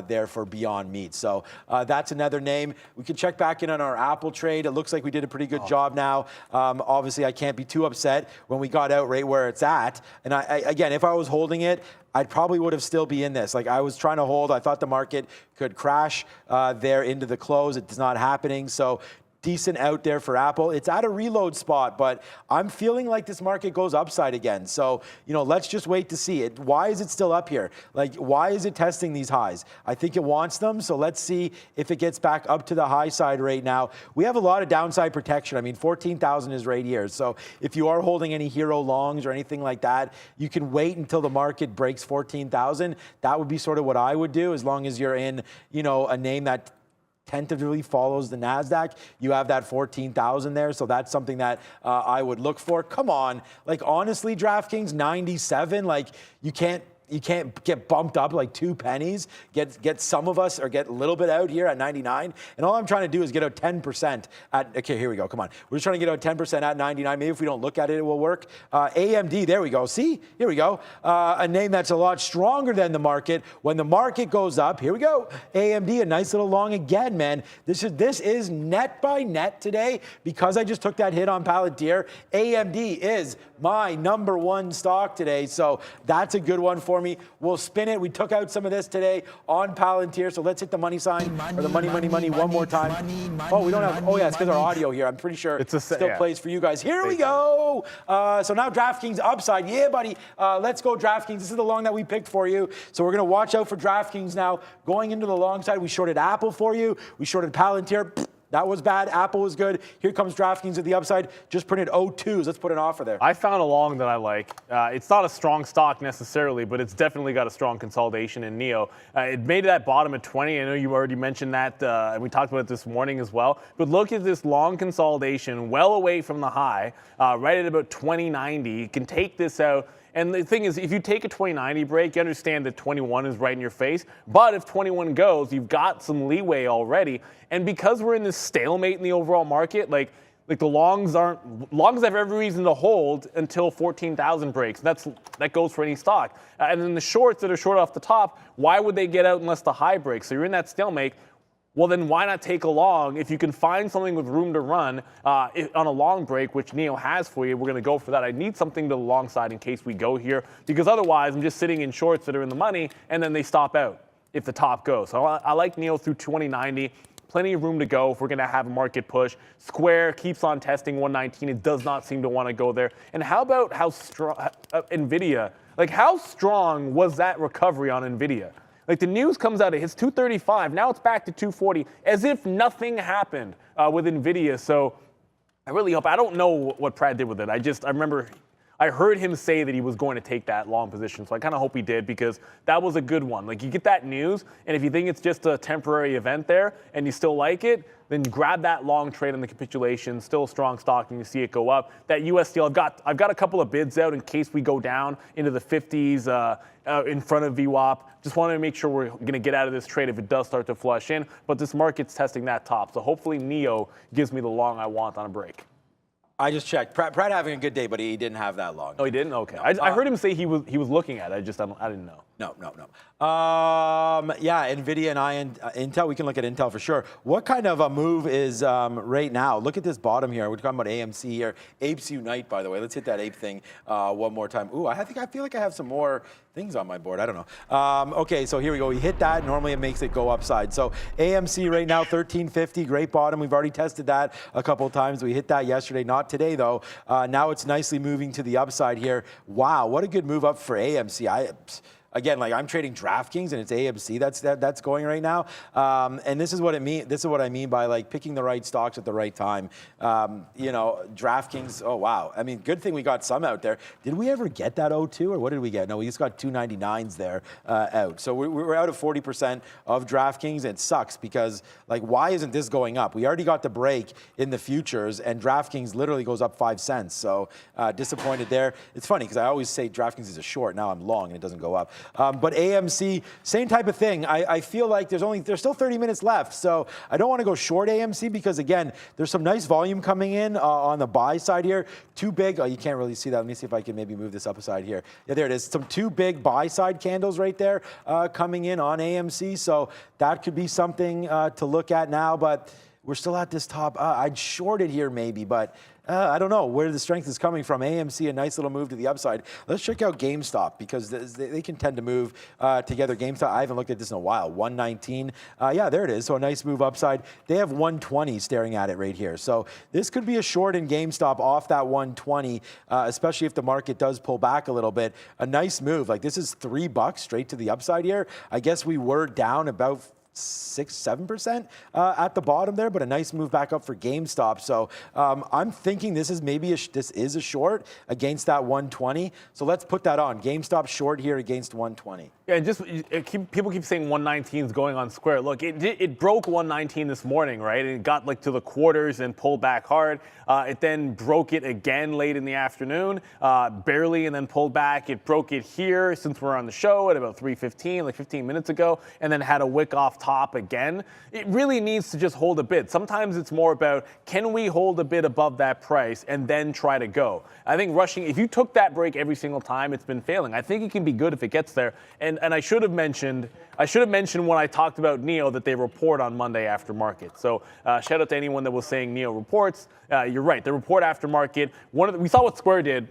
there for Beyond Meat. So that's another name. We can check back in on our Apple trade. It looks like we did a pretty good job now. Obviously, I can't be too upset when we got out right where it's at. And again, if I was holding it, I probably would have still be in this. Like I was trying to hold. I thought the market could crash there into the close. It's not happening. So decent out there for Apple. It's at a reload spot, but I'm feeling like this market goes upside again. So, let's just wait to see it. Why is it still up here? Like, why is it testing these highs? I think it wants them. So let's see if it gets back up to the high side right now. We have a lot of downside protection. I mean, 14,000 is right here. So if you are holding any hero longs or anything like that, you can wait until the market breaks 14,000. That would be sort of what I would do, as long as you're in, a name that tentatively follows the NASDAQ. You have that 14,000 there, so that's something that I would look for. Come on, like honestly, DraftKings 97, like you can't get bumped up like 2 pennies, get some of us, or get a little bit out here at 99. And all I'm trying to do is get out 10% at, okay, here we go, come on. We're just trying to get out 10% at 99. Maybe if we don't look at it, it will work. AMD, there we go. See, here we go. A name that's a lot stronger than the market. When the market goes up, here we go. AMD, a nice little long again, man. This is net by net today because I just took that hit on Palantir. AMD is my #1 stock today, so that's a good one for me. We'll spin it. We took out some of this today on Palantir, so let's hit the money sign or the money one more time. We don't have, yeah, it's because our audio here. I'm pretty sure it still plays for you guys. Here we go. So now DraftKings upside. Yeah, buddy. Let's go DraftKings. This is the long that we picked for you. So we're going to watch out for DraftKings now. Going into the long side, we shorted Apple for you. We shorted Palantir. That was bad. Apple was good. Here comes DraftKings at the upside. Just printed 02s. Let's put an offer there. I found a long that I like. It's not a strong stock necessarily, but it's definitely got a strong consolidation in NEO. It made that bottom at 20. I know you already mentioned that, and we talked about it this morning as well. But look at this long consolidation, well away from the high, right at about 2090. You can take this out. And the thing is, if you take a 2090 break, you understand that 21 is right in your face. But if 21 goes, you've got some leeway already. And because we're in this stalemate in the overall market, like the longs have every reason to hold until 14,000 breaks. That goes for any stock. And then the shorts that are short off the top, why would they get out unless the high breaks? So you're in that stalemate. Well, then why not take a long? If you can find something with room to run on a long break, which NEO has for you, we're going to go for that. I need something to the long side in case we go here, because otherwise I'm just sitting in shorts that are in the money, and then they stop out if the top goes. So I like NEO through 2090. Plenty of room to go if we're going to have a market push. Square keeps on testing 119. It does not seem to want to go there. And how about how strong NVIDIA? Like, how strong was that recovery on NVIDIA? Like, the news comes out, it hits 235. Now it's back to 240, as if nothing happened with NVIDIA. So I really hope, I don't know what Pratt did with it. I remember I heard him say that he was going to take that long position. So I kind of hope he did, because that was a good one. Like, you get that news, and if you think it's just a temporary event there and you still like it, then grab that long trade on the capitulation. Still a strong stock, and you see it go up. That US Steel, I've got a couple of bids out in case we go down into the 50s in front of VWAP. Just wanted to make sure we're going to get out of this trade if it does start to flush in. But this market's testing that top. So hopefully NEO gives me the long I want on a break. I just checked. Pratt having a good day, but he didn't have that long. Oh, he didn't? Okay. I heard him say he was looking at it. I didn't know. No. Yeah, NVIDIA and Intel, we can look at Intel for sure. What kind of a move is right now? Look at this bottom here. We're talking about AMC here. Apes Unite, by the way. Let's hit that ape thing one more time. Ooh, I feel like I have some more things on my board. I don't know. Okay, so here we go. We hit that. Normally it makes it go upside. So AMC right now, 1350, great bottom. We've already tested that a couple of times. We hit that yesterday, not today though. Now it's nicely moving to the upside here. Wow, what a good move up for AMC. Again, like I'm trading DraftKings and it's AMC that's going right now, and this is what it mean. This is what I mean by like picking the right stocks at the right time. You know, DraftKings. Oh wow! I mean, good thing we got some out there. Did we ever get that 02 or what did we get? No, we just got 299s there out. So we're out of 40% of DraftKings. And it sucks because like why isn't this going up? We already got the break in the futures and DraftKings literally goes up 5 cents. So disappointed there. It's funny because I always say DraftKings is a short. Now I'm long and it doesn't go up. But AMC, same type of thing. I feel like there's still 30 minutes left, so I don't want to go short AMC because again, there's some nice volume coming in on the buy side here. Too big. Oh, you can't really see that. Let me see if I can maybe move this up aside here. Yeah, there it is. Some two big buy side candles right there coming in on AMC. So that could be something to look at now. But we're still at this top. I'd short it here maybe, but. I don't know where the strength is coming from. AMC, a nice little move to the upside. Let's check out Gamestop because they can tend to move together. Gamestop, I haven't looked at this in a while. 119. Yeah, there it is. So a nice move upside. They have 120 staring at it right here. So this could be a short in Gamestop off that 120, especially if the market does pull back a little bit. A nice move. Like this is $3 straight to the upside here. I guess we were down about 6-7% at the bottom there, but a nice move back up for GameStop. So I'm thinking this is maybe a short against that 120. So let's put that on. GameStop short here against 120. Yeah, and just people keep saying 119 is going on square. Look, it broke 119 this morning, right? And it got like to the quarters and pulled back hard. It then broke it again late in the afternoon, barely, and then pulled back. It broke it here since we're on the show at about 3:15, like 15 minutes ago, and then had a wick off top again. It really needs to just hold a bid. Sometimes it's more about can we hold a bid above that price and then try to go. I think rushing, if you took that break every single time, it's been failing. I think it can be good if it gets there. And I should have mentioned when I talked about NEO that they report on Monday after market. So shout out to anyone that was saying NEO reports. You're right. They report after market. We saw what Square did.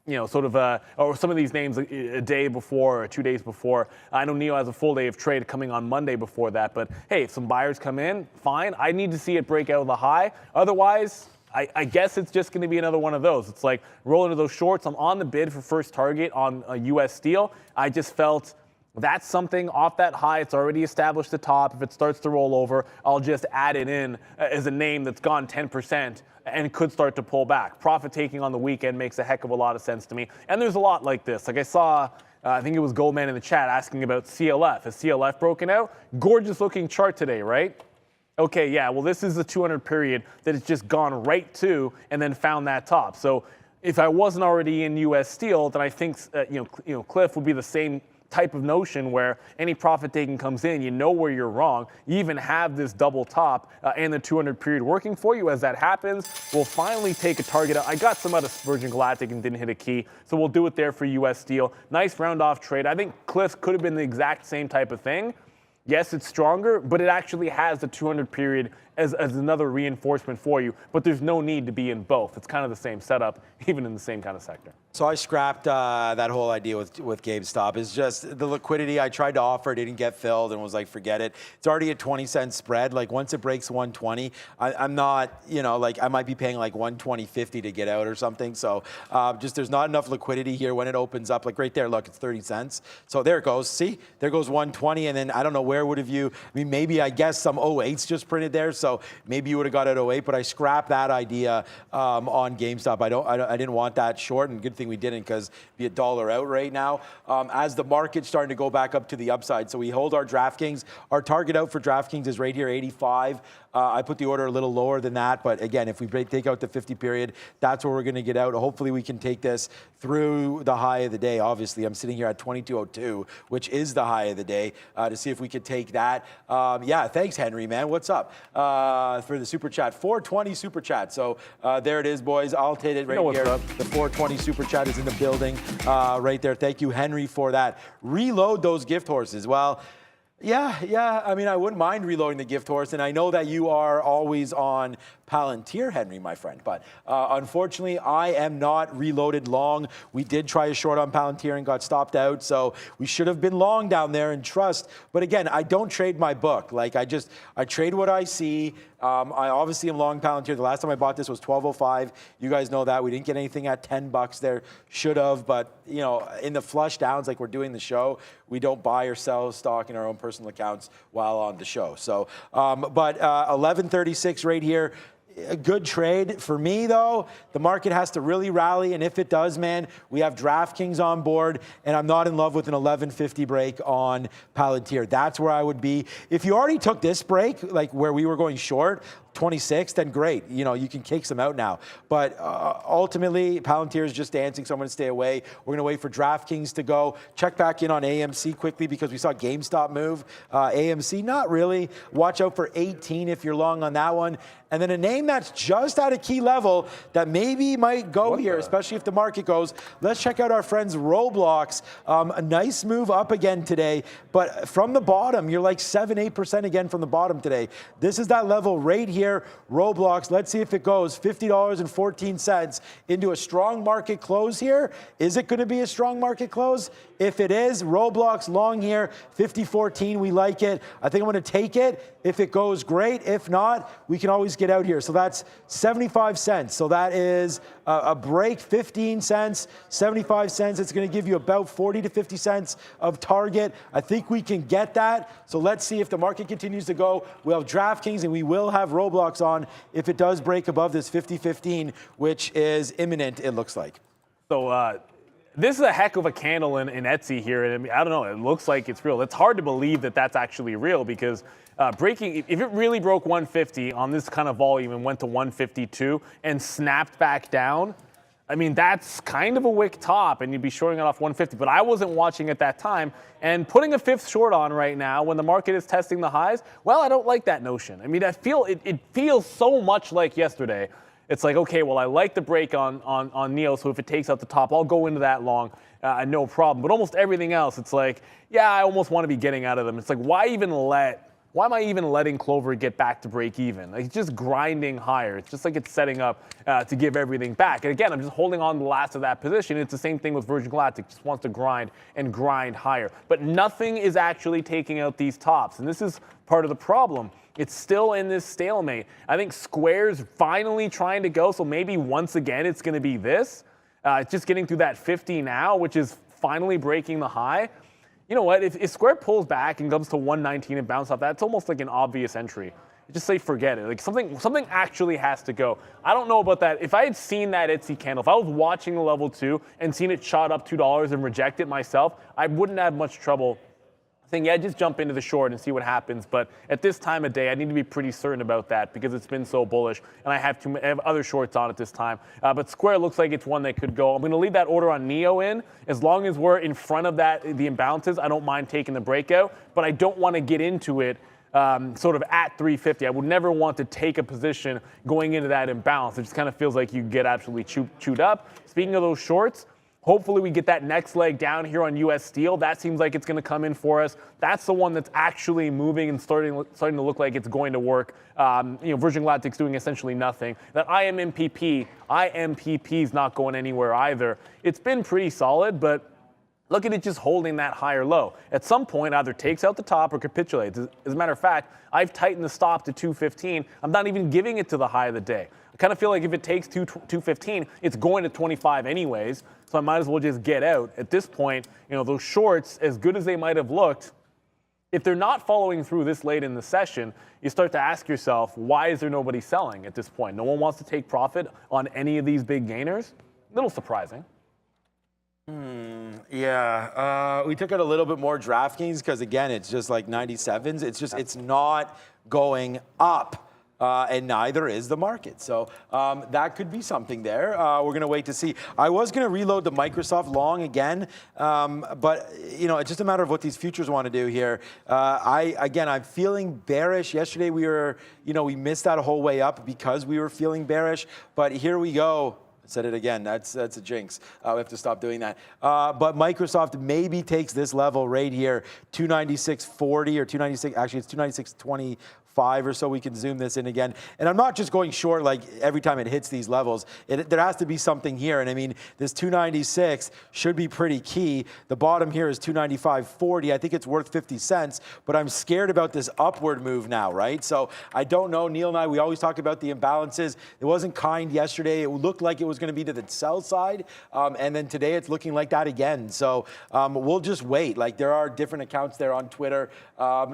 You know, sort of, or some of these names a day before or 2 days before. I know NEO has a full day of trade coming on Monday before that, but hey, if some buyers come in, fine. I need to see it break out of the high. Otherwise, I guess it's just going to be another one of those. It's like roll into those shorts. I'm on the bid for first target on a U.S. Steel. I just felt that's something off that high. It's already established the top. If it starts to roll over, I'll just add it in as a name that's gone 10%. And could start to pull back. Profit taking on the weekend makes a heck of a lot of sense to me. And there's a lot like this. Like I saw, I think it was Goldman in the chat asking about CLF. Has CLF broken out? Gorgeous looking chart today, right? Okay, yeah, well this is the 200 period that it's just gone right to and then found that top. So if I wasn't already in US Steel, then I think Cliff would be the same type of notion where any profit taking comes in, you know where you're wrong. You even have this double top and the 200 period working for you. As that happens, we'll finally take a target out. I got some out of Virgin Galactic and didn't hit a key, so we'll do it there for US Steel. Nice round off trade. I think Cliff could have been the exact same type of thing. Yes, it's stronger, but it actually has the 200 period as another reinforcement for you. But there's no need to be in both. It's kind of the same setup, even in the same kind of sector. So I scrapped that whole idea with GameStop. It's just the liquidity I tried to offer didn't get filled and was like, forget it. It's already a 20-cent spread. Like once it breaks 120, I'm not, like I might be paying like 120.50 to get out or something. So just there's not enough liquidity here when it opens up. Like right there, look, it's 30 cents. So there it goes. See, there goes 120. And then I don't know where would have you, maybe I guess some 08s just printed there. So maybe you would have got at 08, but I scrapped that idea on GameStop. I didn't want that short, and good thing we didn't because be $1 out right now. As the market's starting to go back up to the upside, so we hold our DraftKings. Our target out for DraftKings is right here, 85. I put the order a little lower than that, but again, if we take out the 50 period, that's where we're going to get out. Hopefully we can take this through the high of the day. Obviously, I'm sitting here at 22.02, which is the high of the day, to see if we could take that. Yeah, thanks, Henry, man. What's up for the super chat? 420 super chat. So there it is, boys. I'll take it right here. The 420 super chat is in the building right there. Thank you, Henry, for that. Reload those gift horses. Well, yeah. I mean, I wouldn't mind reloading the gift horse, and I know that you are always on Palantir, Henry, my friend. But unfortunately, I am not reloaded long. We did try a short on Palantir and got stopped out, so we should have been long down there and trust. But again, I don't trade my book. Like I trade what I see. I obviously am long Palantir. The last time I bought this was 12.05. You guys know that. We didn't get anything at 10 bucks there. Should have, but you know, in the flush downs like we're doing the show, we don't buy or sell stock in our own personal accounts while on the show. So, but 11.36 right here. A good trade. For me, though, the market has to really rally, and if it does, man, we have DraftKings on board, and I'm not in love with an 11.50 break on Palantir. That's where I would be. If you already took this break, like where we were going short, 26, then great. You know, you can kick some out now. But ultimately, Palantir is just dancing, so I'm going to stay away. We're going to wait for DraftKings to go. Check back in on AMC quickly because we saw Gamestop move. AMC, not really. Watch out for 18 if you're long on that one. And then a name that's just at a key level that maybe might go here, especially if the market goes. Let's check out our friends Roblox. A nice move up again today, but from the bottom, you're like 7-8% again from the bottom today. This is that level right here, Roblox. Let's see if it goes $50.14 into a strong market close here. Is it going to be a strong market close? If it is, Roblox long here, 50.14. We like it. I think I'm going to take it. If it goes, great. If not, we can always get out here. So that's 75 cents. So that is a break, 15 cents, 75 cents. It's going to give you about 40 to 50 cents of target. I think we can get that. So let's see if the market continues to go. We'll have DraftKings and we will have Roblox on if it does break above this 50.15, which is imminent, it looks like. So this is a heck of a candle in Etsy here. And I mean, I don't know, it looks like it's real. It's hard to believe that that's actually real because breaking, if it really broke 150 on this kind of volume and went to 152 and snapped back down, I mean, that's kind of a wick top and you'd be shorting it off 150. But I wasn't watching at that time. And putting a fifth short on right now when the market is testing the highs, well, I don't like that notion. I mean, I feel it feels so much like yesterday. It's like, okay, well, I like the break on Neo, so if it takes out the top, I'll go into that long, no problem. But almost everything else, it's like, yeah, I almost want to be getting out of them. It's like, why am I even letting Clover get back to break even? Like, it's just grinding higher. It's just like it's setting up to give everything back. And again, I'm just holding on to the last of that position. It's the same thing with Virgin Galactic, just wants to grind and grind higher. But nothing is actually taking out these tops, and this is part of the problem. It's still in this stalemate. I think Square's finally trying to go, so maybe once again it's going to be this. It's just getting through that 50 now, which is finally breaking the high. You know what? If Square pulls back and comes to 119 and bounce off that, it's almost like an obvious entry. Just say forget it. Like something actually has to go. I don't know about that. If I had seen that Etsy candle, if I was watching the level 2 and seen it shot up $2 and reject it myself, I wouldn't have much trouble saying, yeah, just jump into the short and see what happens. But at this time of day, I need to be pretty certain about that because it's been so bullish, and I have other shorts on at this time. But Square looks like it's one that could go. I'm going to leave that order on Neo in. As long as we're in front of the imbalances, I don't mind taking the breakout, but I don't want to get into it sort of at 350. I would never want to take a position going into that imbalance. It just kind of feels like you get absolutely chewed up. Speaking of those shorts, hopefully we get that next leg down here on U.S. Steel. That seems like it's going to come in for us. That's the one that's actually moving and starting to look like it's going to work. Virgin Galactic's doing essentially nothing. That IMPP is not going anywhere either. It's been pretty solid, but look at it just holding that higher low. At some point, either takes out the top or capitulates. As a matter of fact, I've tightened the stop to 215. I'm not even giving it to the high of the day. I kind of feel like if it takes 215, it's going to 25 anyways, so I might as well just get out. At this point, those shorts, as good as they might have looked, if they're not following through this late in the session, you start to ask yourself, why is there nobody selling at this point? No one wants to take profit on any of these big gainers? A little surprising. Yeah, we took out a little bit more DraftKings because, again, it's just like 97s. It's not going up. and neither is the market. So that could be something there. We're going to wait to see. I was going to reload the Microsoft long again, but it's just a matter of what these futures want to do here. I'm feeling bearish. Yesterday we missed that whole way up because we were feeling bearish, but here we go. Said it again. That's a jinx. We have to stop doing that. But Microsoft maybe takes this level right here, 296.40 or 296. Actually, it's 296.25 or so. We can zoom this in again. And I'm not just going short like every time it hits these levels. There has to be something here. And I mean, this 296 should be pretty key. The bottom here is 295.40. I think it's worth 50 cents. But I'm scared about this upward move now, right? So I don't know. Neil and I, we always talk about the imbalances. It wasn't kind yesterday. It looked like it was going to be to the sell side. And then today it's looking like that again. So we'll just wait. Like there are different accounts there on Twitter.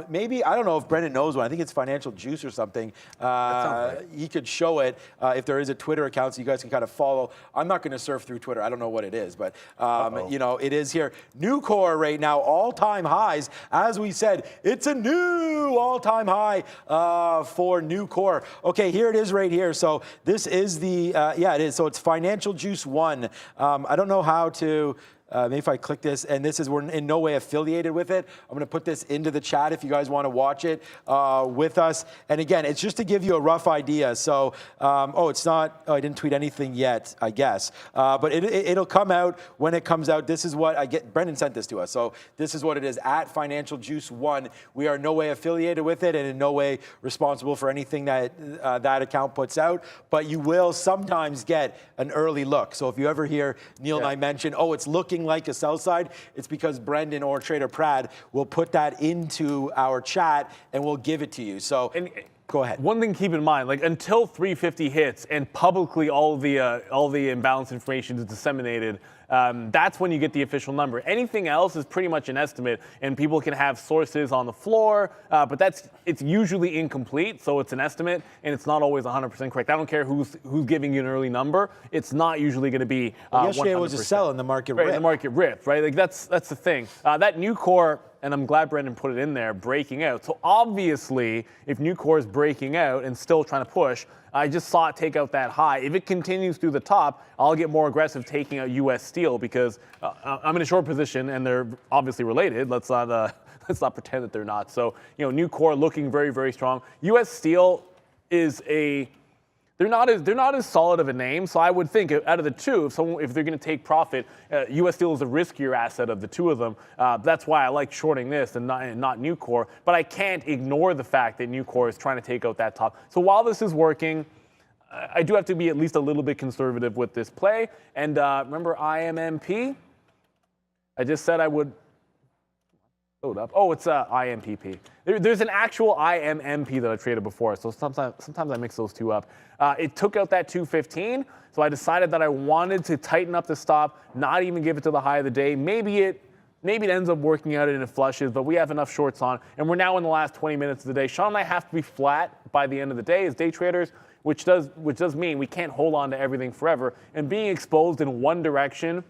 Maybe, I don't know if Brendan knows one. I think it's Financial Juice or something. Right. He could show it if there is a Twitter account so you guys can kind of follow. I'm not going to surf through Twitter. I don't know what it is, but it is here. Nucor right now, all-time highs. As we said, it's a new all-time high for Nucor. Okay, here it is right here. So this is the, it is. So it's Financial Juice 1. I don't know how to... maybe if I click this, and we're in no way affiliated with it. I'm going to put this into the chat if you guys want to watch it with us. And again, it's just to give you a rough idea. So, it's not, I didn't tweet anything yet, I guess. But it'll come out when it comes out. This is what I get. Brendan sent this to us. So this is what it is at Financial Juice 1. We are in no way affiliated with it and in no way responsible for anything that that account puts out. But you will sometimes get an early look. So if you ever hear Neil and I mention, it's looking like a sell side, it's because Brendan or Trader Prad will put that into our chat and we'll give it to you. So go ahead. One thing to keep in mind, like until 350 hits and publicly all the imbalance information is disseminated, that's when you get the official number. Anything else is pretty much an estimate, and people can have sources on the floor, but it's usually incomplete, so it's an estimate, and it's not always 100% correct. I don't care who's giving you an early number. It's not usually going to be 100%. Yesterday it was a sell in the market right, rip. The market rip, right? Like that's the thing. That Nucor, and I'm glad Brendan put it in there, breaking out. So obviously, if Nucor is breaking out and still trying to push, I just saw it take out that high. If it continues through the top, I'll get more aggressive taking out U.S. Steel because I'm in a short position and they're obviously related. Let's not pretend that they're not. So Nucor looking very, very strong. U.S. Steel is they're not as solid of a name. So I would think out of the two, if they're going to take profit, U.S. Steel is a riskier asset of the two of them. That's why I like shorting this and not Nucor. But I can't ignore the fact that Nucor is trying to take out that top. So while this is working, I do have to be at least a little bit conservative with this play. And remember IMMP? I just said I would load up. Oh, it's IMPP. There's an actual IMMP that I traded before, so sometimes I mix those two up. It took out that 215, so I decided that I wanted to tighten up the stop, not even give it to the high of the day. Maybe it ends up working out and it flushes, but we have enough shorts on, and we're now in the last 20 minutes of the day. Sean and I have to be flat by the end of the day as day traders, which does mean we can't hold on to everything forever. And being exposed in one direction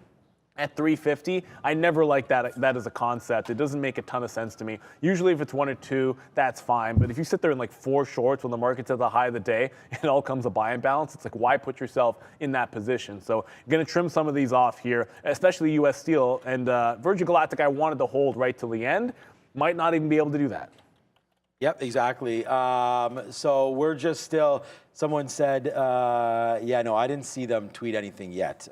at 350, I never like that as a concept. It doesn't make a ton of sense to me. Usually if it's one or two, that's fine. But if you sit there in like 4 shorts when the market's at the high of the day, it all comes a buy and balance. It's like, why put yourself in that position? So I'm going to trim some of these off here, especially U.S. Steel. And Virgin Galactic, I wanted to hold right till the end. Might not even be able to do that. Yep, exactly. So we're just still, someone said, no, I didn't see them tweet anything yet,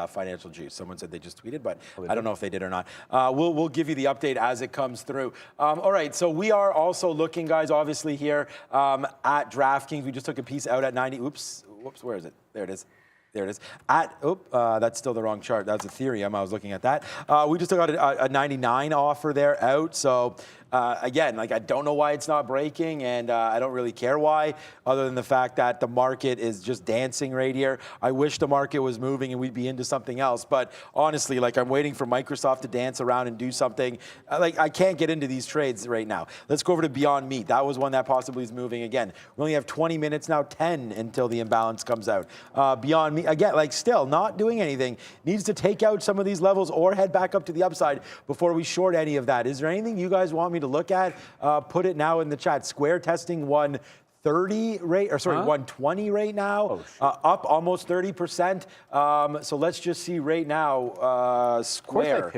Financial Juice. Someone said they just tweeted, but I don't know if they did or not. We'll give you the update as it comes through. All right, so we are also looking, guys, obviously here at DraftKings. We just took a piece out at 90. Whoops, where is it? There it is. There it is. That's still the wrong chart. That's Ethereum. I was looking at that. We just took out a 99 offer there out. So again, like I don't know why it's not breaking, and I don't really care why, other than the fact that the market is just dancing right here. I wish the market was moving and we'd be into something else. But honestly, like I'm waiting for Microsoft to dance around and do something. Like I can't get into these trades right now. Let's go over to Beyond Meat. That was one that possibly is moving again. We only have 20 minutes now, 10 until the imbalance comes out. Beyond Meat, again, like still not doing anything. Needs to take out some of these levels or head back up to the upside before we short any of that. Is there anything you guys want me to look at? Put it now in the chat. Square testing 1, 130 rate, or sorry, 120 right now, up almost 30%. So let's just see right now, Square,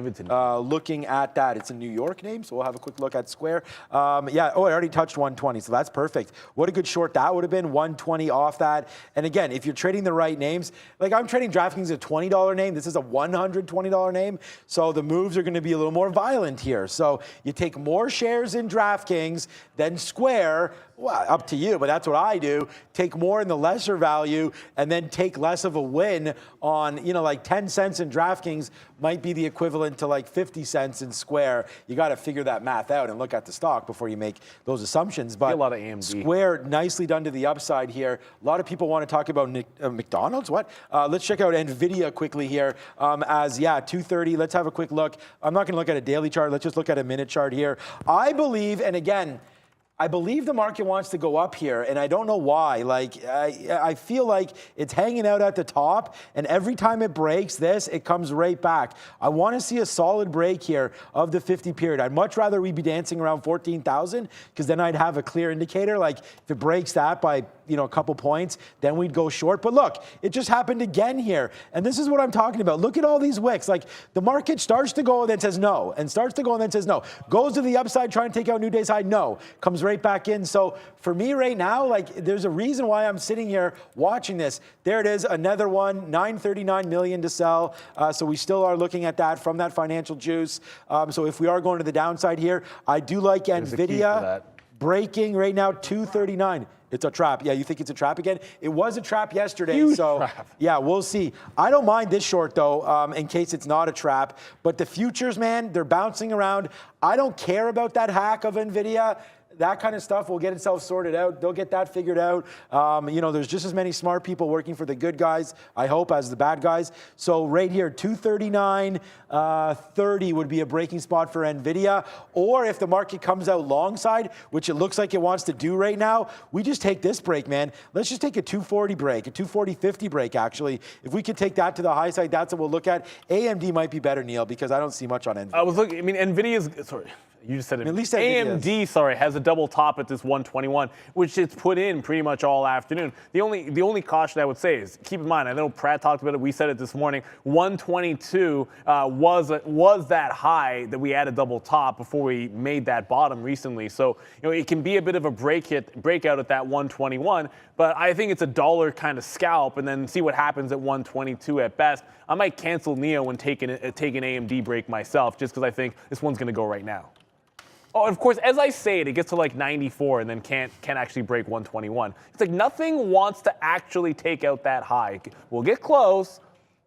looking at that. It's a New York name, so we'll have a quick look at Square. Yeah, oh, it already touched 120, so that's perfect. What a good short that would have been, 120 off that. And again, if you're trading the right names, like I'm trading DraftKings a $20 name, this is a $120 name, so the moves are going to be a little more violent here. So you take more shares in DraftKings than Square. Well, up to you, but that's what I do. Take more in the lesser value and then take less of a win on, like 10 cents in DraftKings might be the equivalent to like 50 cents in Square. You got to figure that math out and look at the stock before you make those assumptions. But a lot of AMD. Square, nicely done to the upside here. A lot of people want to talk about McDonald's. What? Let's check out NVIDIA quickly here. 230. Let's have a quick look. I'm not going to look at a daily chart. Let's just look at a minute chart here. I believe, and again, I believe the market wants to go up here, and I don't know why. Like, I feel like it's hanging out at the top, and every time it breaks this, it comes right back. I want to see a solid break here of the 50 period. I'd much rather we be dancing around 14,000, because then I'd have a clear indicator. Like, if it breaks that by, a couple points, then we'd go short. But look, it just happened again here, and this is what I'm talking about. Look at all these wicks. Like, the market starts to go and then says no, and starts to go and then says no. Goes to the upside, trying to take out new day's high, no. Comes right back in. So for me right now, like, there's a reason why I'm sitting here watching this. There it is, another one, 939 million to sell. So we still are looking at that from that financial juice. So if we are going to the downside here, I do like NVIDIA breaking right now 239. It's a trap. Yeah, you think it's a trap again? It was a trap yesterday. Huge so trap. Yeah, we'll see. I don't mind this short though, in case it's not a trap. But the futures, man, they're bouncing around. I don't care about that hack of NVIDIA. That kind of stuff will get itself sorted out. They'll get that figured out. There's just as many smart people working for the good guys, I hope, as the bad guys. So right here, 239.30 would be a breaking spot for NVIDIA. Or if the market comes out long side, which it looks like it wants to do right now, we just take this break, man. Let's just take a 240 break, a 240.50 break, actually. If we could take that to the high side, that's what we'll look at. AMD might be better, Neil, because I don't see much on NVIDIA. I was looking, NVIDIA's, sorry. You just said it. At least AMD, has a double top at this 121, which it's put in pretty much all afternoon. The only caution I would say is keep in mind. I know Pratt talked about it. We said it this morning. 122 was that high that we had a double top before we made that bottom recently. So it can be a bit of a breakout at that 121. But I think it's a dollar kind of scalp, and then see what happens at 122 at best. I might cancel Neo and take an AMD break myself, just because I think this one's going to go right now. Oh, and of course, as I say it gets to like 94 and then can't actually break 121. It's like nothing wants to actually take out that high. We'll get close.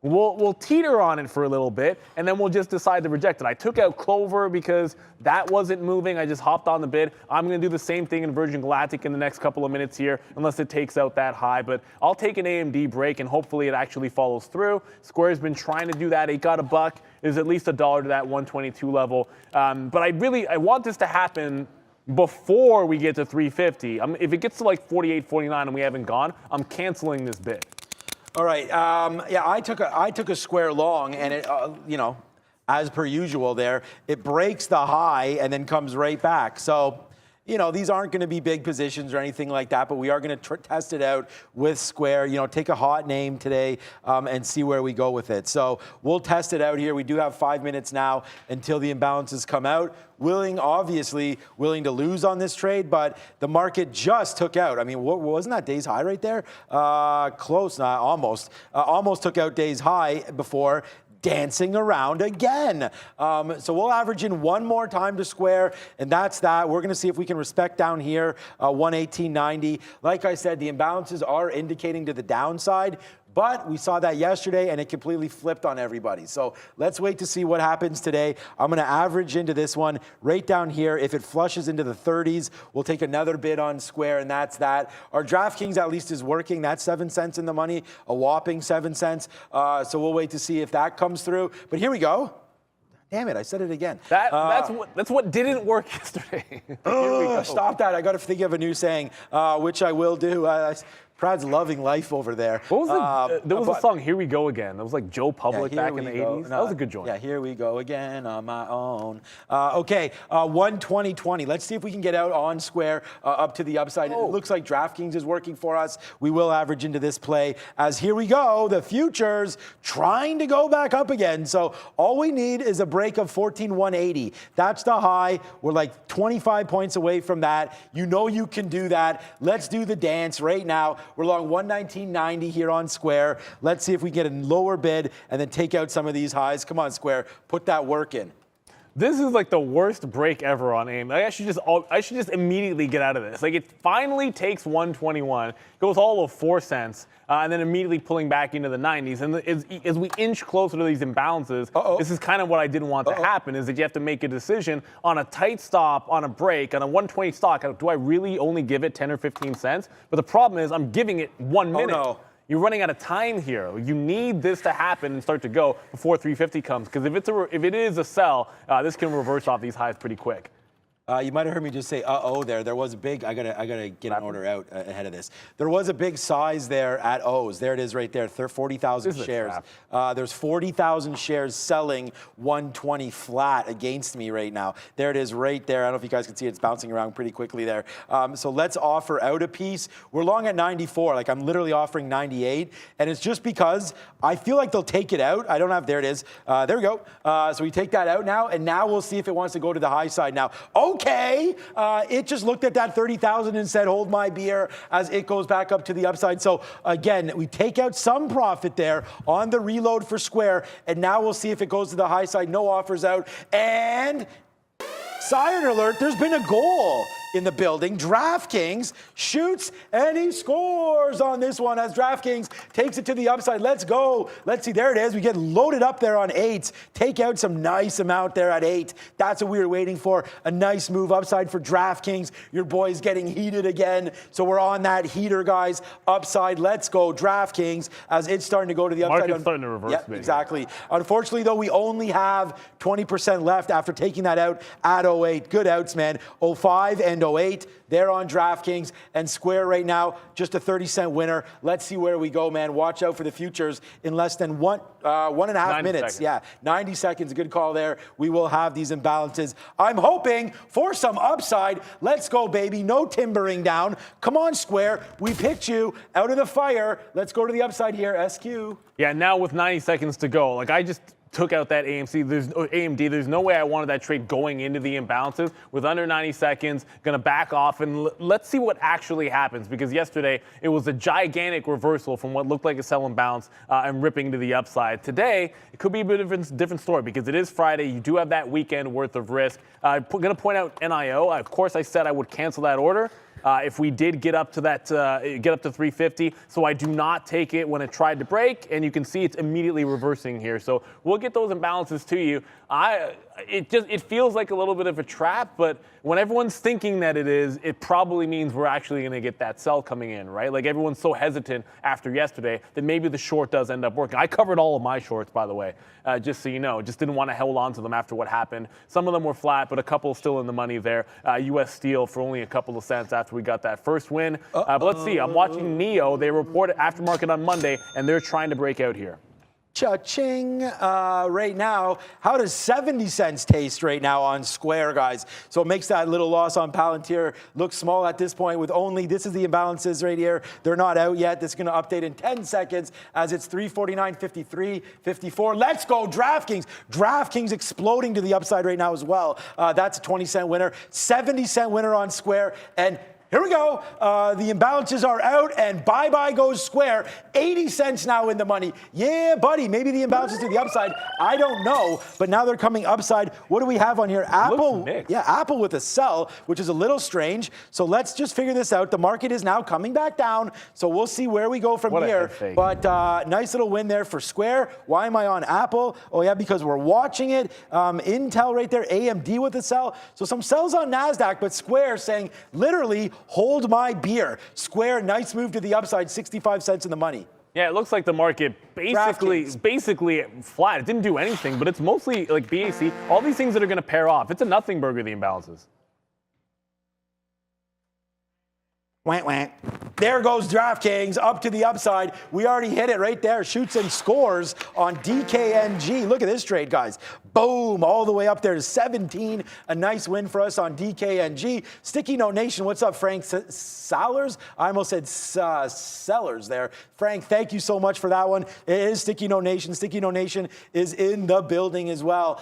We'll teeter on it for a little bit, and then we'll just decide to reject it. I took out Clover because that wasn't moving. I just hopped on the bid. I'm going to do the same thing in Virgin Galactic in the next couple of minutes here, unless it takes out that high. But I'll take an AMD break, and hopefully it actually follows through. Square's been trying to do that. It got a buck. There's at least $1 to that 122 level. But I want this to happen before we get to 350. If it gets to like 48, 49 and we haven't gone, I'm canceling this bid. All right. I took a square long, and it, as per usual, there it breaks the high and then comes right back. So, these aren't going to be big positions or anything like that, but we are going to test it out with Square. Take a hot name today and see where we go with it. So we'll test it out here. We do have 5 minutes now until the imbalances come out. Obviously willing to lose on this trade, but the market just took out. I mean, wasn't that day's high right there? Close, not almost. Almost took out day's high before. Dancing around again. So we'll average in one more time to Square, and that's that. We're going to see if we can respect down here, 118.90. Like I said, the imbalances are indicating to the downside, but we saw that yesterday, and it completely flipped on everybody. So let's wait to see what happens today. I'm going to average into this one right down here. If it flushes into the 30s, we'll take another bid on Square, and that's that. Our DraftKings at least is working. That's 7 cents in the money, a whopping 7 cents. So we'll wait to see if that comes through. But here we go. Damn it, I said it again. That's what didn't work yesterday. Stop that. I got to think of a new saying, which I will do. Prad's loving life over there. What was there was a song, Here We Go Again. That was like Joe Public back in the 80s. That was a good joint. Yeah, here we go again on my own. Okay, 120.20. Let's see if we can get out on Square up to the upside. It looks like DraftKings is working for us. We will average into this play as here we go. The futures trying to go back up again. So all we need is a break of 14,180. That's the high. We're like 25 points away from that. You know you can do that. Let's do the dance right now. We're long 119.90 here on Square. Let's see if we get a lower bid and then take out some of these highs. Come on, Square, put that work in. This is like the worst break ever on AIM. Like I should just immediately get out of this. Like it finally takes 121, goes all of 4 cents, and then immediately pulling back into the 90s. And as we inch closer to these imbalances, this is kind of what I didn't want to happen, is that you have to make a decision on a tight stop, on a break, on a 120 stock. Do I really only give it 10 or 15 cents? But the problem is I'm giving it 1 minute. No. You're running out of time here. You need this to happen and start to go before 350 comes, because if it is a sell, this can reverse off these highs pretty quick. You might have heard me just say, there. There was a big, I gotta get an order out ahead of this. There was a big size there at O's. There it is right there, 40,000 shares. There's 40,000 shares selling 120 flat against me right now. There it is right there. I don't know if you guys can see it. It's bouncing around pretty quickly there. So let's offer out a piece. We're long at 94. Like I'm literally offering 98. And it's just because I feel like they'll take it out. I don't have, there it is. There we go. So we take that out now. And now we'll see if it wants to go to the high side now. Okay, it just looked at that 30,000 and said, hold my beer, as it goes back up to the upside. So again, we take out some profit there on the reload for Square, and now we'll see if it goes to the high side. No offers out, and siren alert, there's been a goal in the building. DraftKings shoots and he scores on this one as DraftKings takes it to the upside. Let's go. Let's see. There it is. We get loaded up there on 8s. Take out some nice amount there at 8. That's what we were waiting for. A nice move upside for DraftKings. Your boy's getting heated again. So we're on that heater, guys. Upside. Let's go. DraftKings as it's starting to go to the upside. Market's starting to reverse. Yeah, exactly. Unfortunately, though, we only have 20% left after taking that out at 08. Good outs, man. 05 and 08. They're on DraftKings, and Square right now, just a 30-cent winner. Let's see where we go, man. Watch out for the futures in less than 1.5 minutes. Seconds. Yeah, 90 seconds. Good call there. We will have these imbalances. I'm hoping for some upside. Let's go, baby. No timbering down. Come on, Square. We picked you out of the fire. Let's go to the upside here, SQ. Yeah, now with 90 seconds to go, like I just took out that AMD. There's no way I wanted that trade going into the imbalances. With under 90 seconds, gonna back off and let's see what actually happens, because yesterday it was a gigantic reversal from what looked like a sell and bounce and ripping to the upside. Today, it could be a bit of a different story because it is Friday. You do have that weekend worth of risk. I'm gonna point out NIO. Of course, I said I would cancel that order. If we did get up to that, get up to 350, so I do not take it when it tried to break, and you can see it's immediately reversing here. So we'll get those imbalances to you. It feels like a little bit of a trap, but when everyone's thinking that it is, it probably means we're actually going to get that sell coming in, right? Like everyone's so hesitant after yesterday that maybe the short does end up working. I covered all of my shorts, by the way, just so you know. Just didn't want to hold on to them after what happened. Some of them were flat, but a couple still in the money there. U.S. Steel for only a couple of cents after we got that first win. But let's see. I'm watching NEO. They reported aftermarket on Monday, and they're trying to break out here. Cha-ching right now. How does 70 cents taste right now on Square, guys? So it makes that little loss on Palantir look small at this point with only, this is the imbalances right here. They're not out yet. This is going to update in 10 seconds as it's 349.53, 54. Let's go, DraftKings. DraftKings exploding to the upside right now as well. That's a 20-cent winner. 70-cent winner on Square. And here we go. The imbalances are out, and bye-bye goes Square. 80 cents now in the money. Yeah, buddy. Maybe the imbalances to the upside. I don't know, but now they're coming upside. What do we have on here? Apple. Yeah, Apple with a sell, which is a little strange. So let's just figure this out. The market is now coming back down, so we'll see where we go from here. But nice little win there for Square. Why am I on Apple? Oh, yeah, because we're watching it. Intel right there. AMD with a sell. So some sells on NASDAQ, but Square saying literally, hold my beer. Square, nice move to the upside, 65 cents in the money. Yeah, it looks like the market basically flat. It didn't do anything, but it's mostly like BAC. All these things that are going to pair off. It's a nothing burger, the imbalances. Wah, wah. There goes DraftKings up to the upside. We already hit it right there. Shoots and scores on DKNG. Look at this trade, guys. Boom, all the way up there to 17. A nice win for us on DKNG. Sticky Note Nation, what's up, Frank Sellers? I almost said Sellers there. Frank, thank you so much for that one. It is Sticky Note Nation. Sticky Note Nation is in the building as well.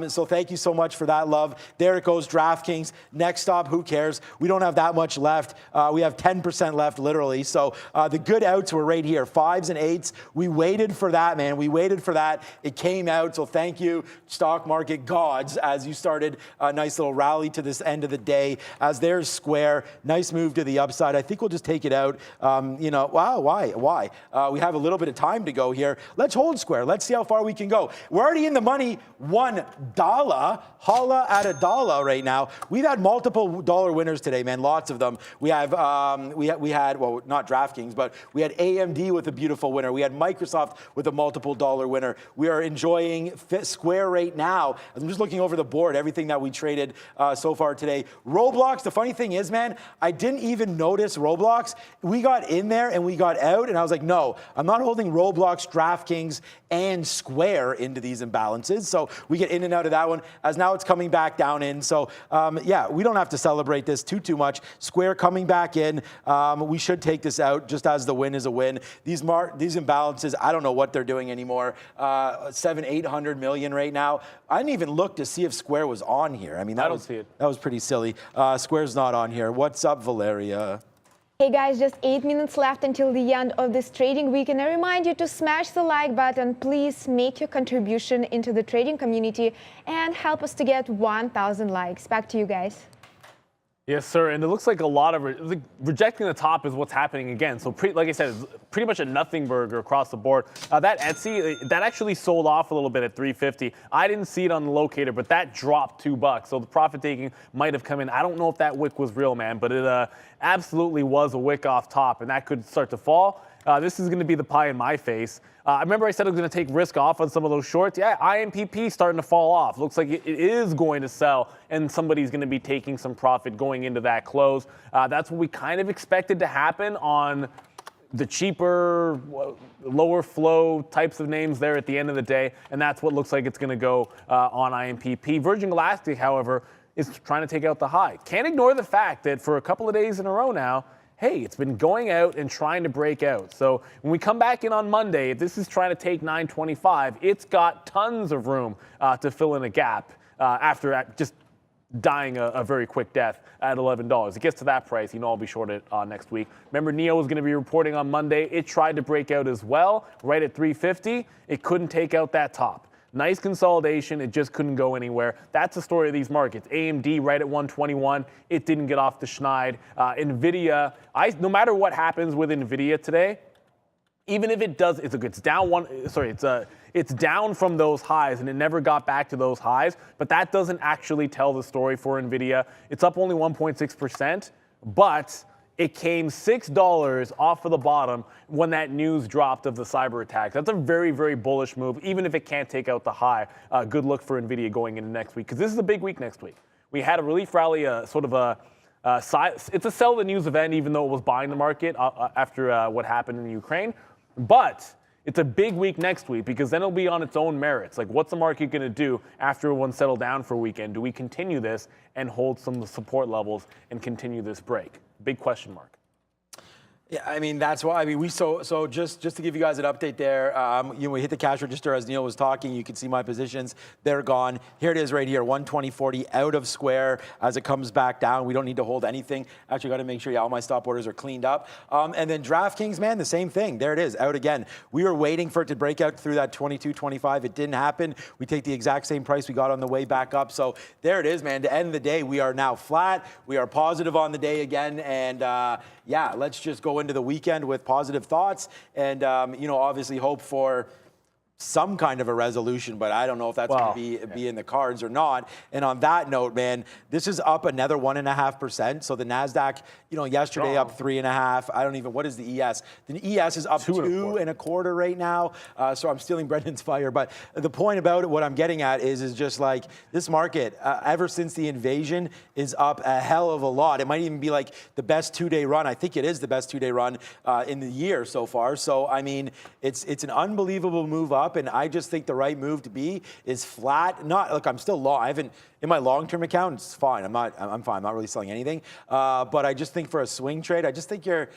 So thank you so much for that love. There it goes, DraftKings. Next stop, who cares? We don't have that much left. We have 10% left, literally. So the good outs were right here, 5s and 8s. We waited for that, man. We waited for that. It came out. So thank you, stock market gods, as you started a nice little rally to this end of the day. As there's Square, nice move to the upside. I think we'll just take it out. Wow, why? We have a little bit of time to go here. Let's hold Square. Let's see how far we can go. We're already in the money. $1. Holla at $1 right now. We've had multiple dollar winners today, man. Lots of them. We have we had, well, not DraftKings, but we had AMD with a beautiful winner. We had Microsoft with a multiple dollar winner. We are enjoying Square right now. I'm just looking over the board, everything that we traded so far today. Roblox, the funny thing is, man, I didn't even notice Roblox. We got in there and we got out, and I was like, no, I'm not holding Roblox, DraftKings, and Square into these imbalances. So we get in and out of that one, as now it's coming back down in. So yeah, we don't have to celebrate this too much. Square coming back in. We should take this out just as the win is a win. These imbalances, I don't know what they're doing anymore. 700-800 million right now. I didn't even look to see if Square was on here. I mean, that was pretty silly. Square's not on here. What's up, Valeria? Hey guys, just 8 minutes left until the end of this trading week, and I remind you to smash the like button. Please make your contribution into the trading community and help us to get 1,000 likes. Back to you guys. Yes, sir. And it looks like a lot of rejecting the top is what's happening again. So like I said, it's pretty much a nothing burger across the board. That Etsy, that actually sold off a little bit at $3.50. I didn't see it on the locator, but that dropped $2. So the profit taking might have come in. I don't know if that wick was real, man, but it absolutely was a wick off top, and that could start to fall. This is going to be the pie in my face. I remember I said I was going to take risk off on some of those shorts. Yeah, IMPP starting to fall off. Looks like it is going to sell, and somebody's going to be taking some profit going into that close. That's what we kind of expected to happen on the cheaper, lower flow types of names there at the end of the day, and that's what looks like it's going to go on IMPP. Virgin Galactic, however, is trying to take out the high. Can't ignore the fact that for a couple of days in a row now, hey, it's been going out and trying to break out. So when we come back in on Monday, if this is trying to take 925, it's got tons of room to fill in a gap after just dying a very quick death at $11. It gets to that price, I'll be short it next week. Remember, NEO is going to be reporting on Monday. It tried to break out as well, right at 350. It couldn't take out that top. Nice consolidation. It just couldn't go anywhere. That's the story of these markets. AMD right at 121. It didn't get off the schneid. NVIDIA, no matter what happens with NVIDIA today, even if it does, it's down it's down from those highs, and it never got back to those highs. But that doesn't actually tell the story for NVIDIA. It's up only 1.6%, but it came $6 off of the bottom when that news dropped of the cyber attack. That's a very, very bullish move, even if it can't take out the high. Good look for NVIDIA going into next week, because this is a big week next week. We had a relief rally, it's a sell the news event, even though it was buying the market after what happened in Ukraine. But it's a big week next week, because then it'll be on its own merits. Like, what's the market going to do after everyone's settled down for a weekend? Do we continue this and hold some of the support levels and continue this break? Big question mark. Yeah, I mean, that's why. I mean, so just to give you guys an update there, we hit the cash register as Neil was talking. You can see my positions. They're gone. Here it is right here, 120.40 out of Square as it comes back down. We don't need to hold anything. Actually, got to make sure all my stop orders are cleaned up. And then DraftKings, man, the same thing. There it is, out again. We were waiting for it to break out through that 22.25. It didn't happen. We take the exact same price we got on the way back up. So there it is, man. To end the day, we are now flat. We are positive on the day again. And yeah, let's just go into the weekend with positive thoughts and, obviously hope for some kind of a resolution, but I don't know if that's going to be in the cards or not. And on that note, man, this is up another 1.5%. So the NASDAQ, yesterday up 3.5. I don't even, what is the ES? The ES is up 2.25 right now. So I'm stealing Brendan's fire. But the point about it, what I'm getting at is just like this market, ever since the invasion, is up a hell of a lot. It might even be like the best 2-day run. I think it is the best 2-day run in the year so far. So, I mean, it's an unbelievable move up. And I just think the right move to be is flat. Look, I'm still long. I haven't, in my long-term account, it's fine. I'm fine. I'm not really selling anything. But I just think for a swing trade, I just think you're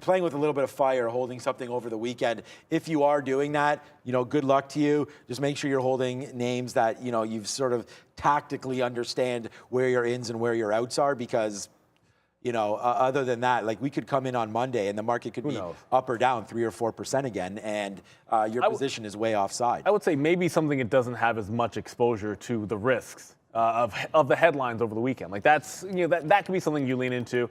playing with a little bit of fire, holding something over the weekend. If you are doing that, good luck to you. Just make sure you're holding names that, you've sort of tactically understand where your ins and where your outs are, because other than that, like we could come in on Monday and the market could be up or down 3 or 4% again, and your position is way offside. I would say maybe something it doesn't have as much exposure to the risks of the headlines over the weekend. Like that's that could be something you lean into.